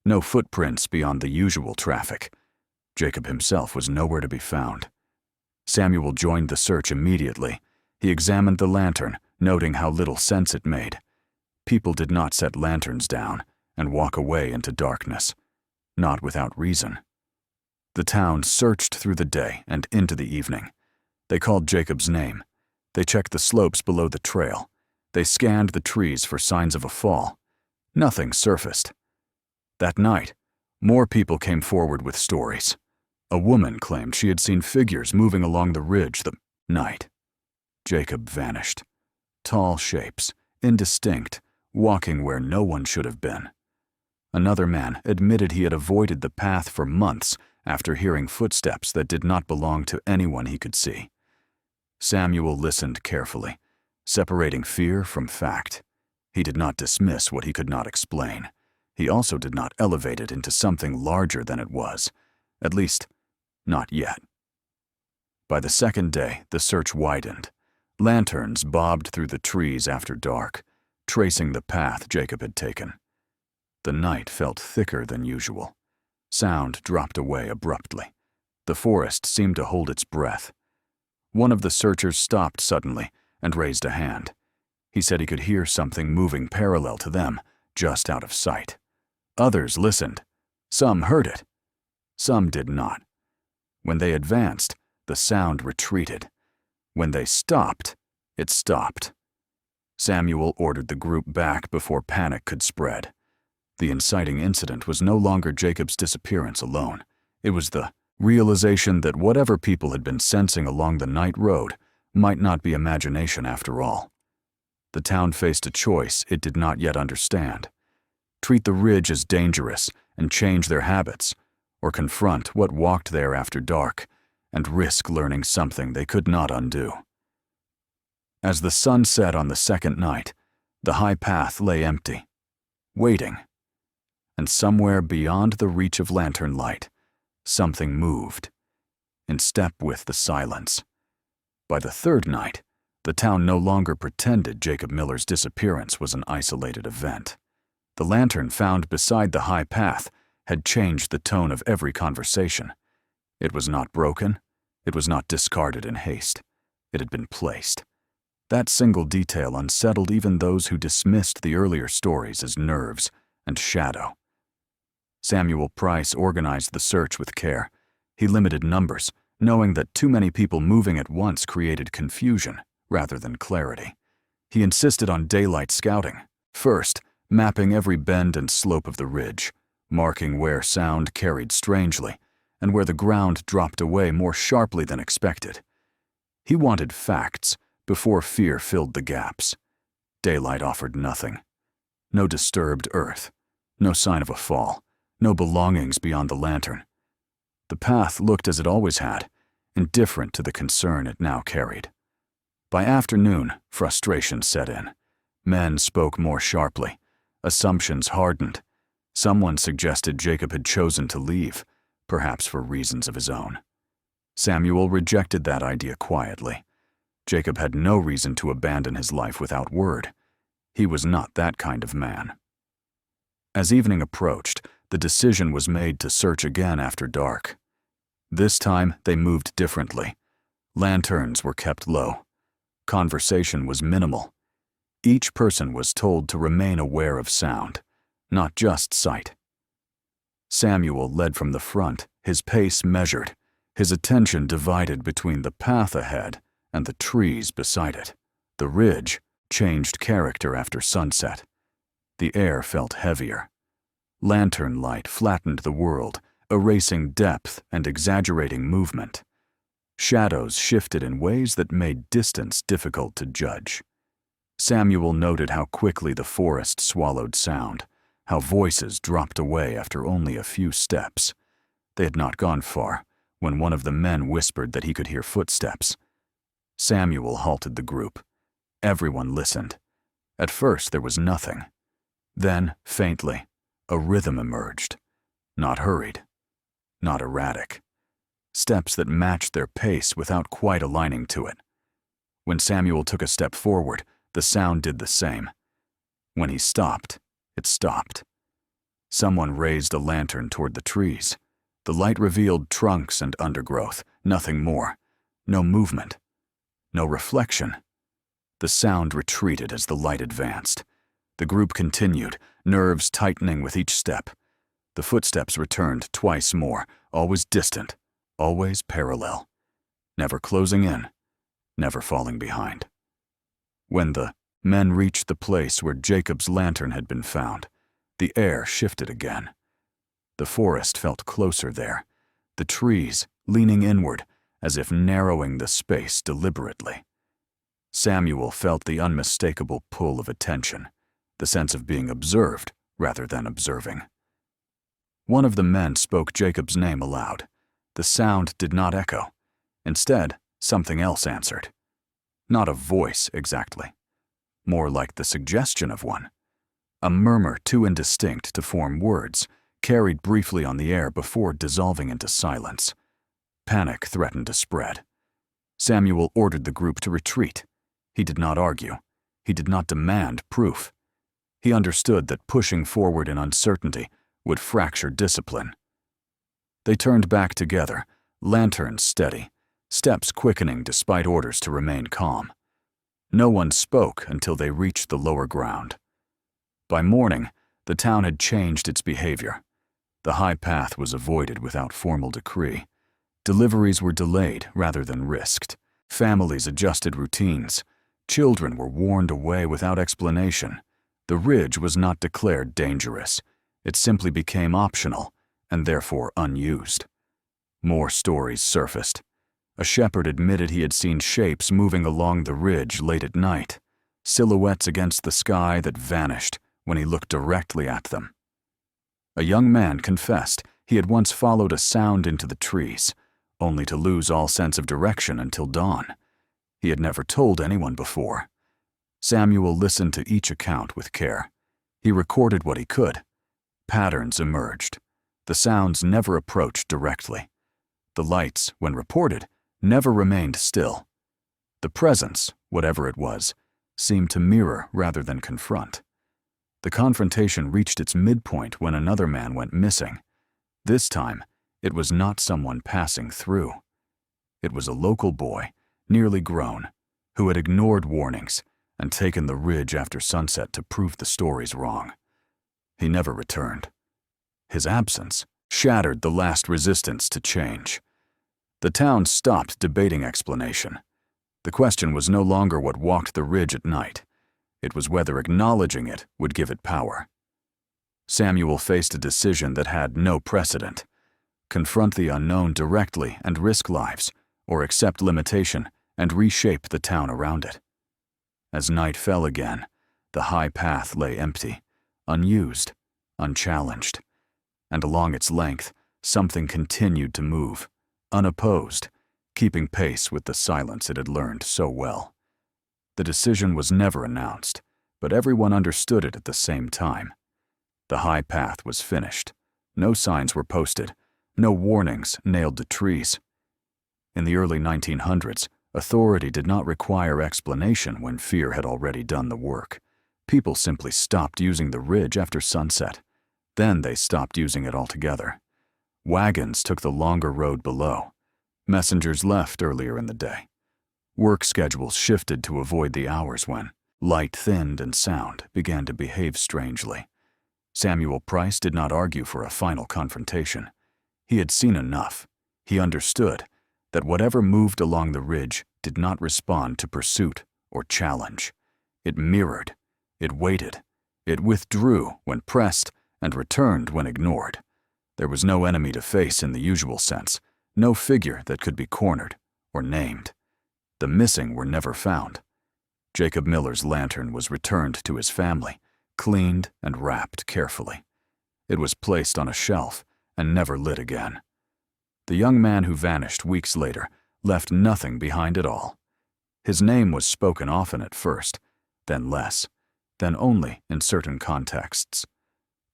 No footprints beyond the usual traffic. Jacob himself was nowhere to be found. Samuel joined the search immediately. He examined the lantern, noting how little sense it made. People did not set lanterns down and walk away into darkness. Not without reason. The town searched through the day and into the evening. They called Jacob's name. They checked the slopes below the trail. They scanned the trees for signs of a fall. Nothing surfaced. That night, more people came forward with stories. A woman claimed she had seen figures moving along the ridge that night. Jacob vanished. Tall shapes, indistinct, walking where no one should have been. Another man admitted he had avoided the path for months after hearing footsteps that did not belong to anyone he could see. Samuel listened carefully, separating fear from fact. He did not dismiss what he could not explain. He also did not elevate it into something larger than it was, at least, not yet. By the second day, the search widened. Lanterns bobbed through the trees after dark, tracing the path Jacob had taken. The night felt thicker than usual. Sound dropped away abruptly. The forest seemed to hold its breath. One of the searchers stopped suddenly and raised a hand. He said he could hear something moving parallel to them, just out of sight. Others listened. Some heard it. Some did not. When they advanced, the sound retreated. When they stopped, it stopped. Samuel ordered the group back before panic could spread. The inciting incident was no longer Jacob's disappearance alone. It was the realization that whatever people had been sensing along the night road might not be imagination after all. The town faced a choice it did not yet understand. Treat the ridge as dangerous and change their habits, or confront what walked there after dark and risk learning something they could not undo. As the sun set on the second night, the high path lay empty, waiting. And somewhere beyond the reach of lantern light, something moved, in step with the silence. By the third night, the town no longer pretended Jacob Miller's disappearance was an isolated event. The lantern found beside the high path had changed the tone of every conversation. It was not broken. It was not discarded in haste. It had been placed. That single detail unsettled even those who dismissed the earlier stories as nerves and shadow. Samuel Price organized the search with care. He limited numbers, knowing that too many people moving at once created confusion rather than clarity. He insisted on daylight scouting, first mapping every bend and slope of the ridge, marking where sound carried strangely and where the ground dropped away more sharply than expected. He wanted facts before fear filled the gaps. Daylight offered nothing. No disturbed earth, no sign of a fall, no belongings beyond the lantern. The path looked as it always had, indifferent to the concern it now carried. By afternoon, frustration set in. Men spoke more sharply. Assumptions hardened. Someone suggested Jacob had chosen to leave, perhaps for reasons of his own. Samuel rejected that idea quietly. Jacob had no reason to abandon his life without word. He was not that kind of man. As evening approached, the decision was made to search again after dark. This time, they moved differently. Lanterns were kept low. Conversation was minimal. Each person was told to remain aware of sound, not just sight. Samuel led from the front, his pace measured, his attention divided between the path ahead and the trees beside it. The ridge changed character after sunset. The air felt heavier. Lantern light flattened the world, erasing depth and exaggerating movement. Shadows shifted in ways that made distance difficult to judge. Samuel noted how quickly the forest swallowed sound, how voices dropped away after only a few steps. They had not gone far when one of the men whispered that he could hear footsteps. Samuel halted the group. Everyone listened. At first there was nothing. Then, faintly, a rhythm emerged. Not hurried, not erratic. Steps that matched their pace without quite aligning to it. When Samuel took a step forward, the sound did the same. When he stopped, it stopped. Someone raised a lantern toward the trees. The light revealed trunks and undergrowth, nothing more. No movement. No reflection. The sound retreated as the light advanced. The group continued, nerves tightening with each step. The footsteps returned twice more, always distant, always parallel. Never closing in, never falling behind. When the men reached the place where Jacob's lantern had been found, the air shifted again. The forest felt closer there, the trees leaning inward as if narrowing the space deliberately. Samuel felt the unmistakable pull of attention, the sense of being observed rather than observing. One of the men spoke Jacob's name aloud. The sound did not echo. Instead, something else answered. Not a voice exactly. More like the suggestion of one. A murmur too indistinct to form words, carried briefly on the air before dissolving into silence. Panic threatened to spread. Samuel ordered the group to retreat. He did not argue. He did not demand proof. He understood that pushing forward in uncertainty would fracture discipline. They turned back together, lanterns steady, steps quickening despite orders to remain calm. No one spoke until they reached the lower ground. By morning, the town had changed its behavior. The high path was avoided without formal decree. Deliveries were delayed rather than risked. Families adjusted routines. Children were warned away without explanation. The ridge was not declared dangerous. It simply became optional, and therefore unused. More stories surfaced. A shepherd admitted he had seen shapes moving along the ridge late at night, silhouettes against the sky that vanished when he looked directly at them. A young man confessed he had once followed a sound into the trees, only to lose all sense of direction until dawn. He had never told anyone before. Samuel listened to each account with care. He recorded what he could. Patterns emerged. The sounds never approached directly. The lights, when reported, never remained still. The presence, whatever it was, seemed to mirror rather than confront. The confrontation reached its midpoint when another man went missing. This time, it was not someone passing through. It was a local boy, nearly grown, who had ignored warnings and taken the ridge after sunset to prove the stories wrong. He never returned. His absence shattered the last resistance to change. The town stopped debating explanation. The question was no longer what walked the ridge at night. It was whether acknowledging it would give it power. Samuel faced a decision that had no precedent: confront the unknown directly and risk lives, or accept limitation and reshape the town around it. As night fell again, the high path lay empty, unused, unchallenged, and along its length, something continued to move, unopposed, keeping pace with the silence it had learned so well. The decision was never announced, but everyone understood it at the same time. The high path was finished. No signs were posted, no warnings nailed to trees. In the early 1900s, authority did not require explanation when fear had already done the work. People simply stopped using the ridge after sunset. Then they stopped using it altogether. Wagons took the longer road below. Messengers left earlier in the day. Work schedules shifted to avoid the hours when light thinned and sound began to behave strangely. Samuel Price did not argue for a final confrontation. He had seen enough. He understood that whatever moved along the ridge did not respond to pursuit or challenge. It mirrored, it waited, it withdrew when pressed and returned when ignored. There was no enemy to face in the usual sense, no figure that could be cornered or named. The missing were never found. Jacob Miller's lantern was returned to his family, cleaned and wrapped carefully. It was placed on a shelf and never lit again. The young man who vanished weeks later left nothing behind at all. His name was spoken often at first, then less, then only in certain contexts.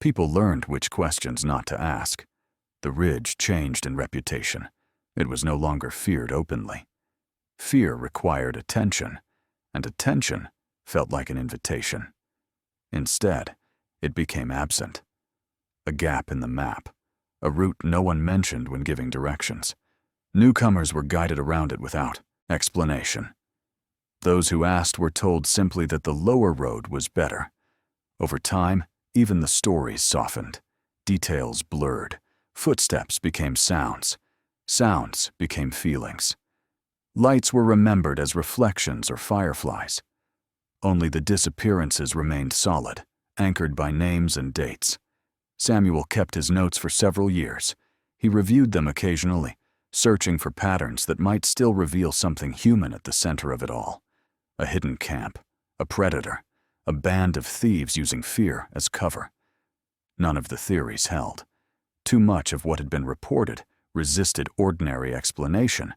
People learned which questions not to ask. The ridge changed in reputation. It was no longer feared openly. Fear required attention, and attention felt like an invitation. Instead, it became absent. A gap in the map, a route no one mentioned when giving directions. Newcomers were guided around it without explanation. Those who asked were told simply that the lower road was better. Over time, even the stories softened. Details blurred. Footsteps became sounds. Sounds became feelings. Lights were remembered as reflections or fireflies. Only the disappearances remained solid, anchored by names and dates. Samuel kept his notes for several years. He reviewed them occasionally, searching for patterns that might still reveal something human at the center of it all. A hidden camp, a predator, a band of thieves using fear as cover. None of the theories held. Too much of what had been reported resisted ordinary explanation,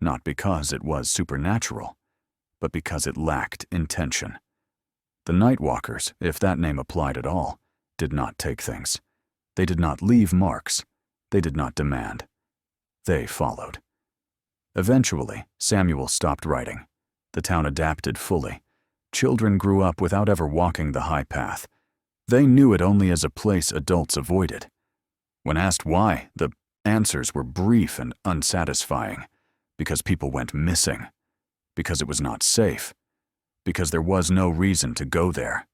not because it was supernatural, but because it lacked intention. The Nightwalkers, if that name applied at all, did not take things. They did not leave marks. They did not demand. They followed. Eventually, Samuel stopped writing. The town adapted fully. Children grew up without ever walking the high path. They knew it only as a place adults avoided. When asked why, the answers were brief and unsatisfying. Because people went missing. Because it was not safe. Because there was no reason to go there.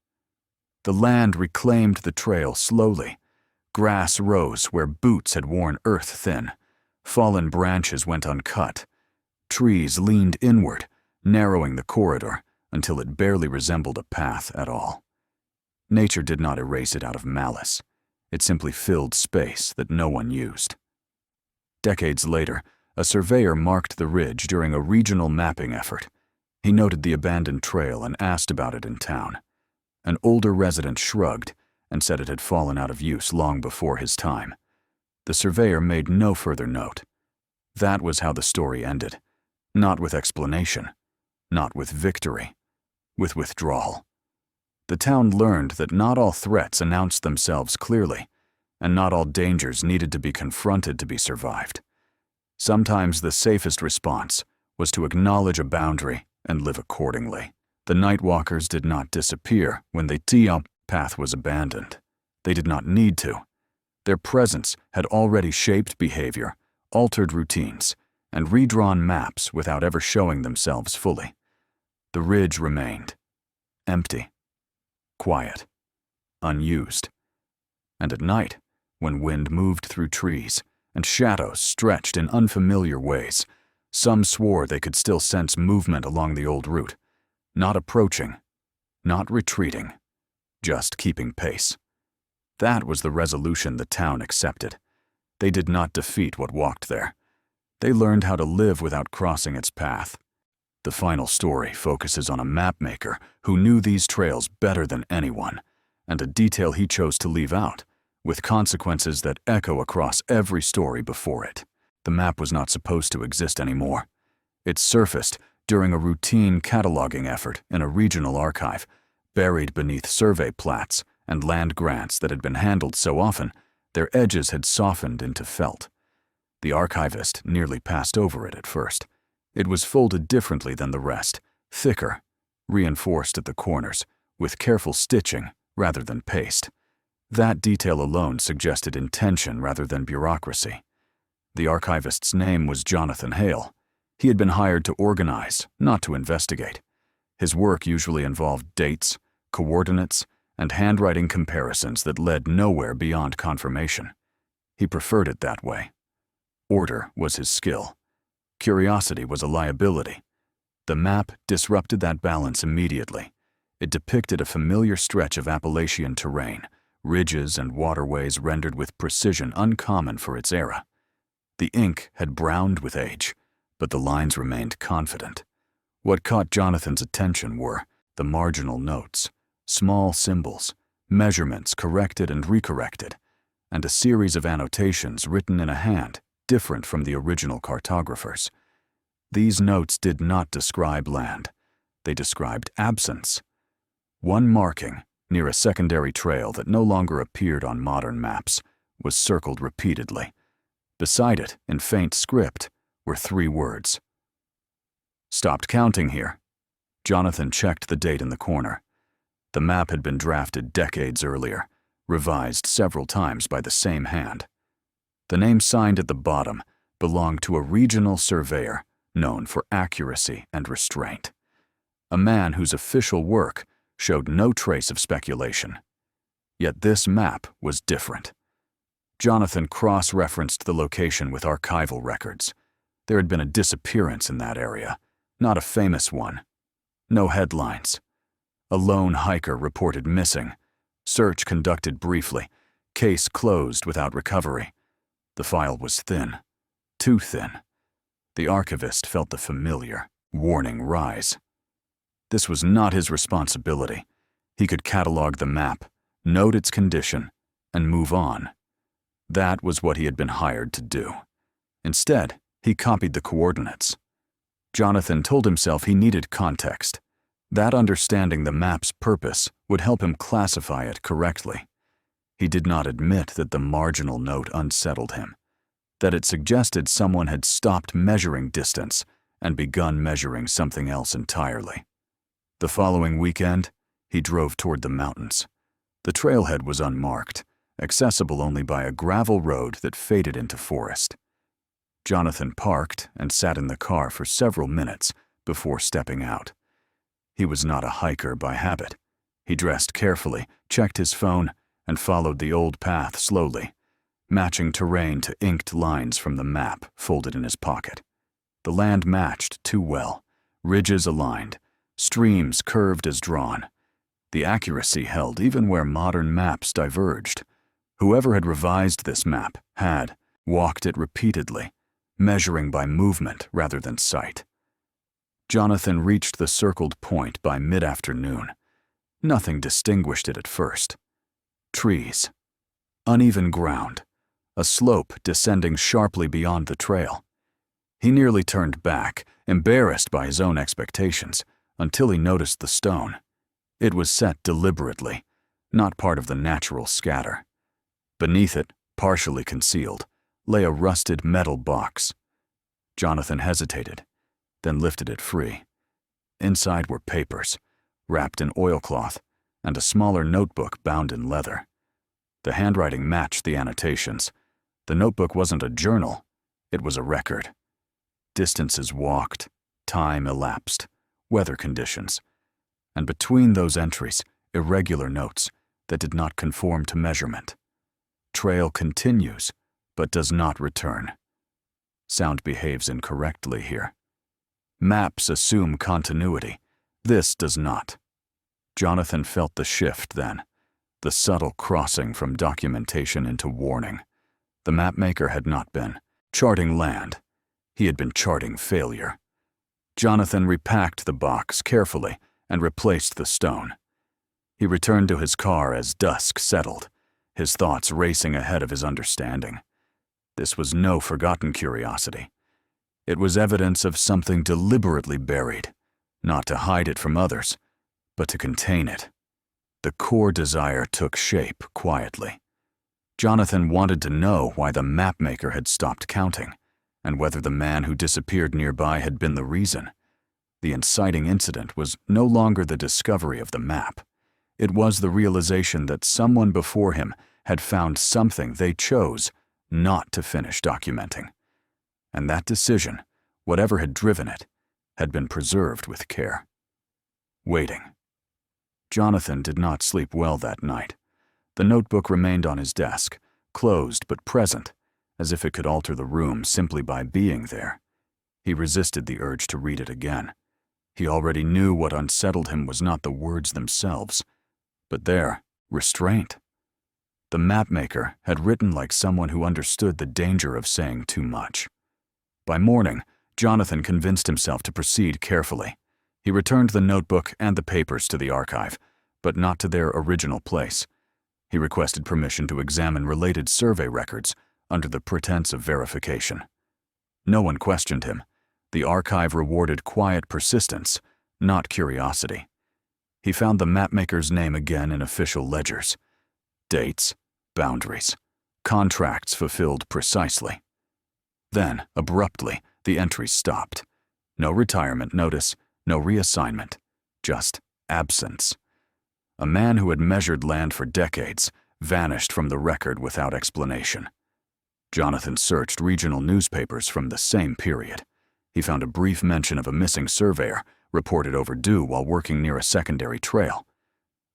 The land reclaimed the trail slowly. Grass rose where boots had worn earth thin. Fallen branches went uncut. Trees leaned inward, narrowing the corridor until it barely resembled a path at all. Nature did not erase it out of malice. It simply filled space that no one used. Decades later, a surveyor marked the ridge during a regional mapping effort. He noted the abandoned trail and asked about it in town. An older resident shrugged and said it had fallen out of use long before his time. The surveyor made no further note. That was how the story ended. Not with explanation, not with victory, with withdrawal. The town learned that not all threats announced themselves clearly, and not all dangers needed to be confronted to be survived. Sometimes the safest response was to acknowledge a boundary and live accordingly. The Nightwalkers did not disappear when the path was abandoned. They did not need to. Their presence had already shaped behavior, altered routines, and redrawn maps without ever showing themselves fully. The ridge remained, empty, quiet, unused. And at night, when wind moved through trees and shadows stretched in unfamiliar ways. Some swore they could still sense movement along the old route. Not approaching, not retreating, just keeping pace. That was the resolution the town accepted. They did not defeat what walked there. They learned how to live without crossing its path. The final story focuses on a mapmaker who knew these trails better than anyone, and a detail he chose to leave out, with consequences that echo across every story before it. The map was not supposed to exist anymore. It surfaced during a routine cataloging effort in a regional archive, buried beneath survey plats and land grants that had been handled so often their edges had softened into felt. The archivist nearly passed over it at first. It was folded differently than the rest, thicker, reinforced at the corners, with careful stitching rather than paste. That detail alone suggested intention rather than bureaucracy. The archivist's name was Jonathan Hale. He had been hired to organize, not to investigate. His work usually involved dates, coordinates, and handwriting comparisons that led nowhere beyond confirmation. He preferred it that way. Order was his skill. Curiosity was a liability. The map disrupted that balance immediately. It depicted a familiar stretch of Appalachian terrain, ridges and waterways rendered with precision uncommon for its era. The ink had browned with age, but the lines remained confident. What caught Jonathan's attention were the marginal notes, small symbols, measurements corrected and recorrected, and a series of annotations written in a hand different from the original cartographers. These notes did not describe land. They described absence. One marking, near a secondary trail that no longer appeared on modern maps, was circled repeatedly. Beside it, in faint script, were 3 words. "Stopped counting here." Jonathan checked the date in the corner. The map had been drafted decades earlier, revised several times by the same hand. The name signed at the bottom belonged to a regional surveyor known for accuracy and restraint. A man whose official work showed no trace of speculation. Yet this map was different. Jonathan cross-referenced the location with archival records. There had been a disappearance in that area, not a famous one. No headlines. A lone hiker reported missing. Search conducted briefly. Case closed without recovery. The file was thin. Too thin. The archivist felt the familiar, warning rise. This was not his responsibility. He could catalog the map, note its condition, and move on. That was what he had been hired to do. Instead, he copied the coordinates. Jonathan told himself he needed context. That understanding the map's purpose would help him classify it correctly. He did not admit that the marginal note unsettled him, that it suggested someone had stopped measuring distance and begun measuring something else entirely. The following weekend, he drove toward the mountains. The trailhead was unmarked, accessible only by a gravel road that faded into forest. Jonathan parked and sat in the car for several minutes before stepping out. He was not a hiker by habit. He dressed carefully, checked his phone, and followed the old path slowly, matching terrain to inked lines from the map folded in his pocket. The land matched too well, ridges aligned, streams curved as drawn. The accuracy held even where modern maps diverged. Whoever had revised this map had walked it repeatedly, measuring by movement rather than sight. Jonathan reached the circled point by mid-afternoon. Nothing distinguished it at first. Trees, uneven ground, a slope descending sharply beyond the trail. He nearly turned back, embarrassed by his own expectations, until he noticed the stone. It was set deliberately, not part of the natural scatter. Beneath it, partially concealed, lay a rusted metal box. Jonathan hesitated, then lifted it free. Inside were papers, wrapped in oilcloth, and a smaller notebook bound in leather. The handwriting matched the annotations. The notebook wasn't a journal, it was a record. Distances walked, time elapsed, weather conditions, and between those entries, irregular notes that did not conform to measurement. Trail continues, but does not return. Sound behaves incorrectly here. Maps assume continuity. This does not. Jonathan felt the shift then, the subtle crossing from documentation into warning. The mapmaker had not been charting land. He had been charting failure. Jonathan repacked the box carefully and replaced the stone. He returned to his car as dusk settled, his thoughts racing ahead of his understanding. This was no forgotten curiosity. It was evidence of something deliberately buried, not to hide it from others, but to contain it. The core desire took shape quietly. Jonathan wanted to know why the mapmaker had stopped counting, and whether the man who disappeared nearby had been the reason. The inciting incident was no longer the discovery of the map. It was the realization that someone before him had found something they chose not to finish documenting. And that decision, whatever had driven it, had been preserved with care. Waiting. Jonathan did not sleep well that night. The notebook remained on his desk, closed but present, as if it could alter the room simply by being there. He resisted the urge to read it again. He already knew what unsettled him was not the words themselves, but their restraint. The mapmaker had written like someone who understood the danger of saying too much. By morning, Jonathan convinced himself to proceed carefully. He returned the notebook and the papers to the archive, but not to their original place. He requested permission to examine related survey records under the pretense of verification. No one questioned him. The archive rewarded quiet persistence, not curiosity. He found the mapmaker's name again in official ledgers. Dates, boundaries, contracts fulfilled precisely. Then, abruptly, the entries stopped. No retirement notice, no reassignment, just absence. A man who had measured land for decades vanished from the record without explanation. Jonathan searched regional newspapers from the same period. He found a brief mention of a missing surveyor, reported overdue while working near a secondary trail.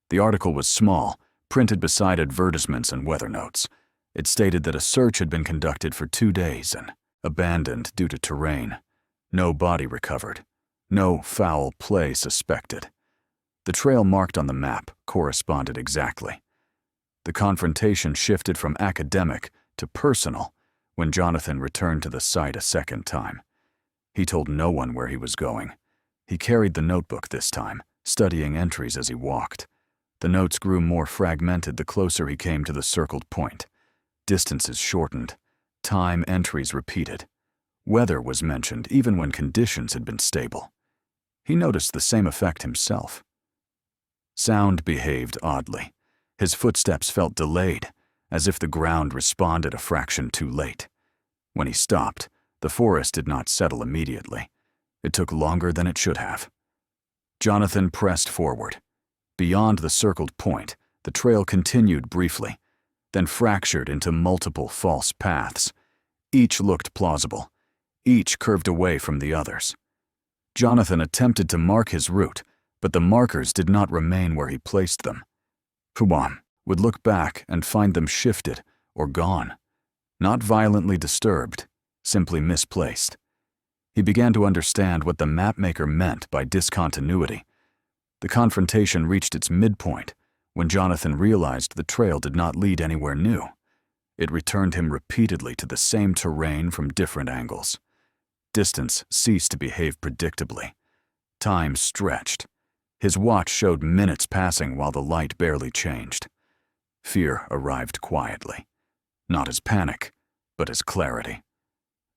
The article was small, printed beside advertisements and weather notes. It stated that a search had been conducted for 2 days and abandoned due to terrain. No body recovered. No foul play suspected. The trail marked on the map corresponded exactly. The confrontation shifted from academic to personal when Jonathan returned to the site a second time. He told no one where he was going. He carried the notebook this time, studying entries as he walked. The notes grew more fragmented the closer he came to the circled point. Distances shortened. Time entries repeated. Weather was mentioned even when conditions had been stable. He noticed the same effect himself. Sound behaved oddly. His footsteps felt delayed, as if the ground responded a fraction too late. When he stopped, the forest did not settle immediately. It took longer than it should have. Jonathan pressed forward. Beyond the circled point, the trail continued briefly, then fractured into multiple false paths. Each looked plausible. Each curved away from the others. Jonathan attempted to mark his route, but the markers did not remain where he placed them. Huam would look back and find them shifted or gone. Not violently disturbed, simply misplaced. He began to understand what the mapmaker meant by discontinuity. The confrontation reached its midpoint when Jonathan realized the trail did not lead anywhere new. It returned him repeatedly to the same terrain from different angles. Distance ceased to behave predictably. Time stretched. His watch showed minutes passing while the light barely changed. Fear arrived quietly, not as panic, but as clarity.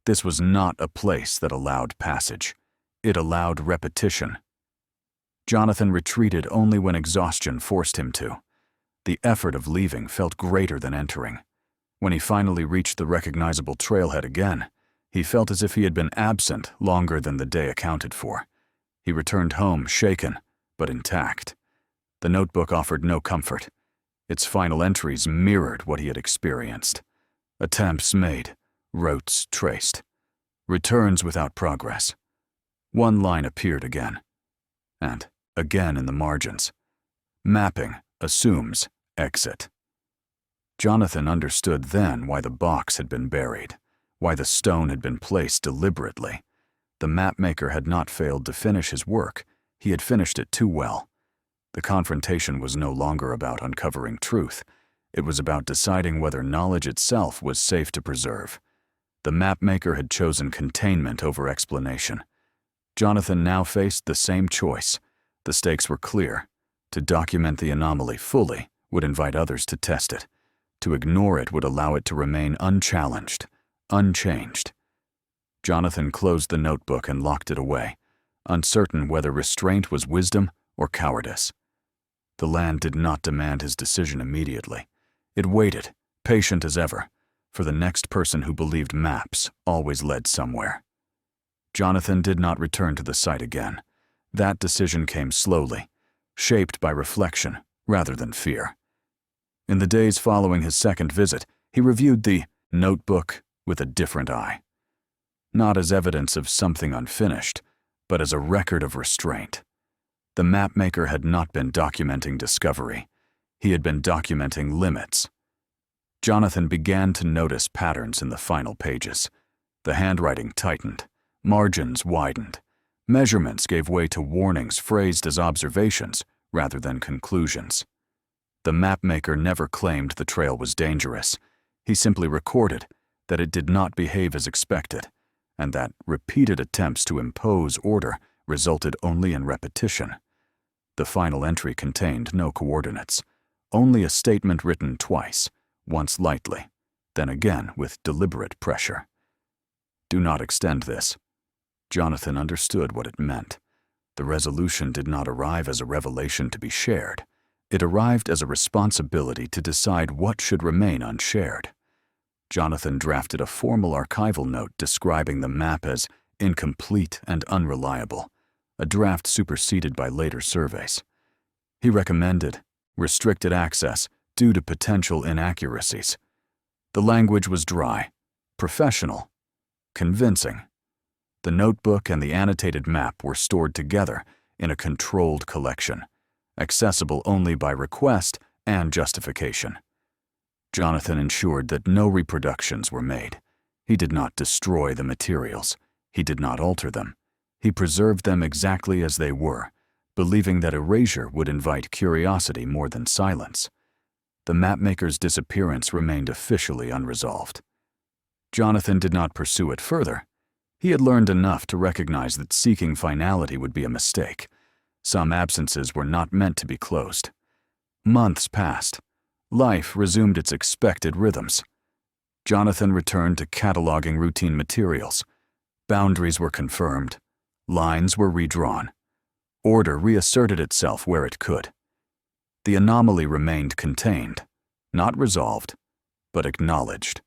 This was not a place that allowed passage. It allowed repetition. Jonathan retreated only when exhaustion forced him to. The effort of leaving felt greater than entering. When he finally reached the recognizable trailhead again, he felt as if he had been absent longer than the day accounted for. He returned home shaken, but intact. The notebook offered no comfort. Its final entries mirrored what he had experienced. Attempts made, routes traced, returns without progress. One line appeared again, and again in the margins. Mapping assumes exit. Jonathan understood then why the box had been buried, why the stone had been placed deliberately. The mapmaker had not failed to finish his work. He had finished it too well. The confrontation was no longer about uncovering truth. It was about deciding whether knowledge itself was safe to preserve. The mapmaker had chosen containment over explanation. Jonathan now faced the same choice. The stakes were clear. To document the anomaly fully would invite others to test it. To ignore it would allow it to remain unchallenged, unchanged. Jonathan closed the notebook and locked it away, uncertain whether restraint was wisdom or cowardice. The land did not demand his decision immediately. It waited, patient as ever, for the next person who believed maps always led somewhere. Jonathan did not return to the site again. That decision came slowly, shaped by reflection rather than fear. In the days following his second visit, he reviewed the notebook with a different eye. Not as evidence of something unfinished, but as a record of restraint. The mapmaker had not been documenting discovery. He had been documenting limits. Jonathan began to notice patterns in the final pages. The handwriting tightened, margins widened. Measurements gave way to warnings phrased as observations rather than conclusions. The mapmaker never claimed the trail was dangerous. He simply recorded that it did not behave as expected, and that repeated attempts to impose order resulted only in repetition. The final entry contained no coordinates, only a statement written twice, once lightly, then again with deliberate pressure. Do not extend this. Jonathan understood what it meant. The resolution did not arrive as a revelation to be shared. It arrived as a responsibility to decide what should remain unshared. Jonathan drafted a formal archival note describing the map as incomplete and unreliable, a draft superseded by later surveys. He recommended restricted access due to potential inaccuracies. The language was dry, professional, convincing. The notebook and the annotated map were stored together in a controlled collection, accessible only by request and justification. Jonathan ensured that no reproductions were made. He did not destroy the materials. He did not alter them. He preserved them exactly as they were, believing that erasure would invite curiosity more than silence. The mapmaker's disappearance remained officially unresolved. Jonathan did not pursue it further. He had learned enough to recognize that seeking finality would be a mistake. Some absences were not meant to be closed. Months passed. Life resumed its expected rhythms. Jonathan returned to cataloging routine materials. Boundaries were confirmed. Lines were redrawn. Order reasserted itself where it could. The anomaly remained contained, not resolved, but acknowledged.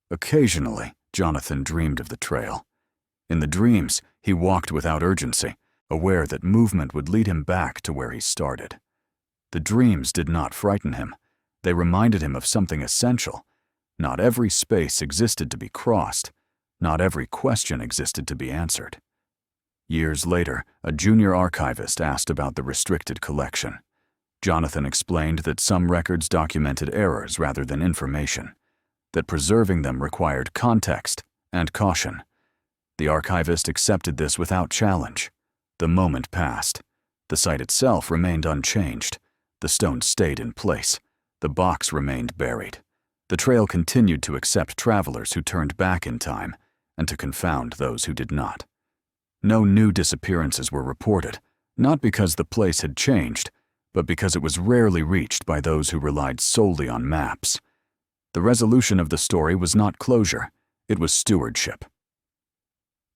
Occasionally, Jonathan dreamed of the trail. In the dreams, he walked without urgency, aware that movement would lead him back to where he started. The dreams did not frighten him. They reminded him of something essential. Not every space existed to be crossed. Not every question existed to be answered. Years later, a junior archivist asked about the restricted collection. Jonathan explained that some records documented errors rather than information, that preserving them required context and caution. The archivist accepted this without challenge. The moment passed. The site itself remained unchanged. The stone stayed in place. The box remained buried. The trail continued to accept travelers who turned back in time and to confound those who did not. No new disappearances were reported, not because the place had changed, but because it was rarely reached by those who relied solely on maps. The resolution of the story was not closure, it was stewardship.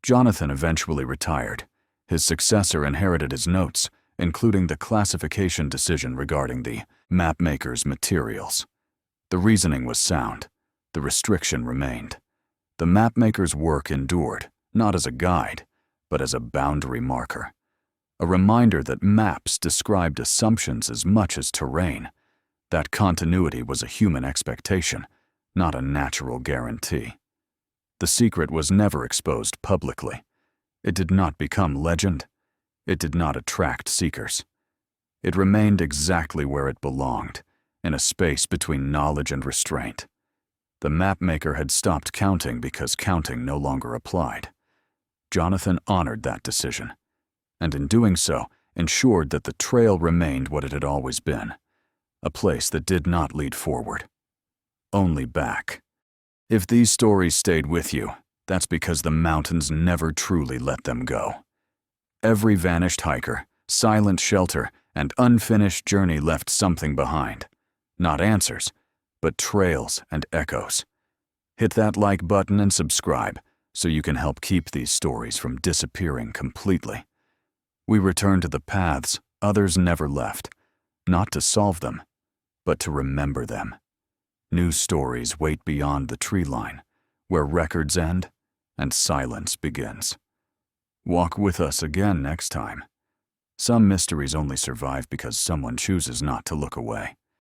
Jonathan eventually retired. His successor inherited his notes, including the classification decision regarding the mapmaker's materials. The reasoning was sound. The restriction remained. The mapmaker's work endured, not as a guide, but as a boundary marker. A reminder that maps described assumptions as much as terrain. That continuity was a human expectation, not a natural guarantee. The secret was never exposed publicly. It did not become legend. It did not attract seekers. It remained exactly where it belonged, in a space between knowledge and restraint. The mapmaker had stopped counting because counting no longer applied. Jonathan honored that decision, and in doing so, ensured that the trail remained what it had always been, a place that did not lead forward, only back. If these stories stayed with you, that's because the mountains never truly let them go. Every vanished hiker, silent shelter, and unfinished journey left something behind. Not answers, but trails and echoes. Hit that like button and subscribe so you can help keep these stories from disappearing completely. We return to the paths others never left, not to solve them, but to remember them. New stories wait beyond the tree line, where records end and silence begins. Walk with us again next time. Some mysteries only survive because someone chooses not to look away.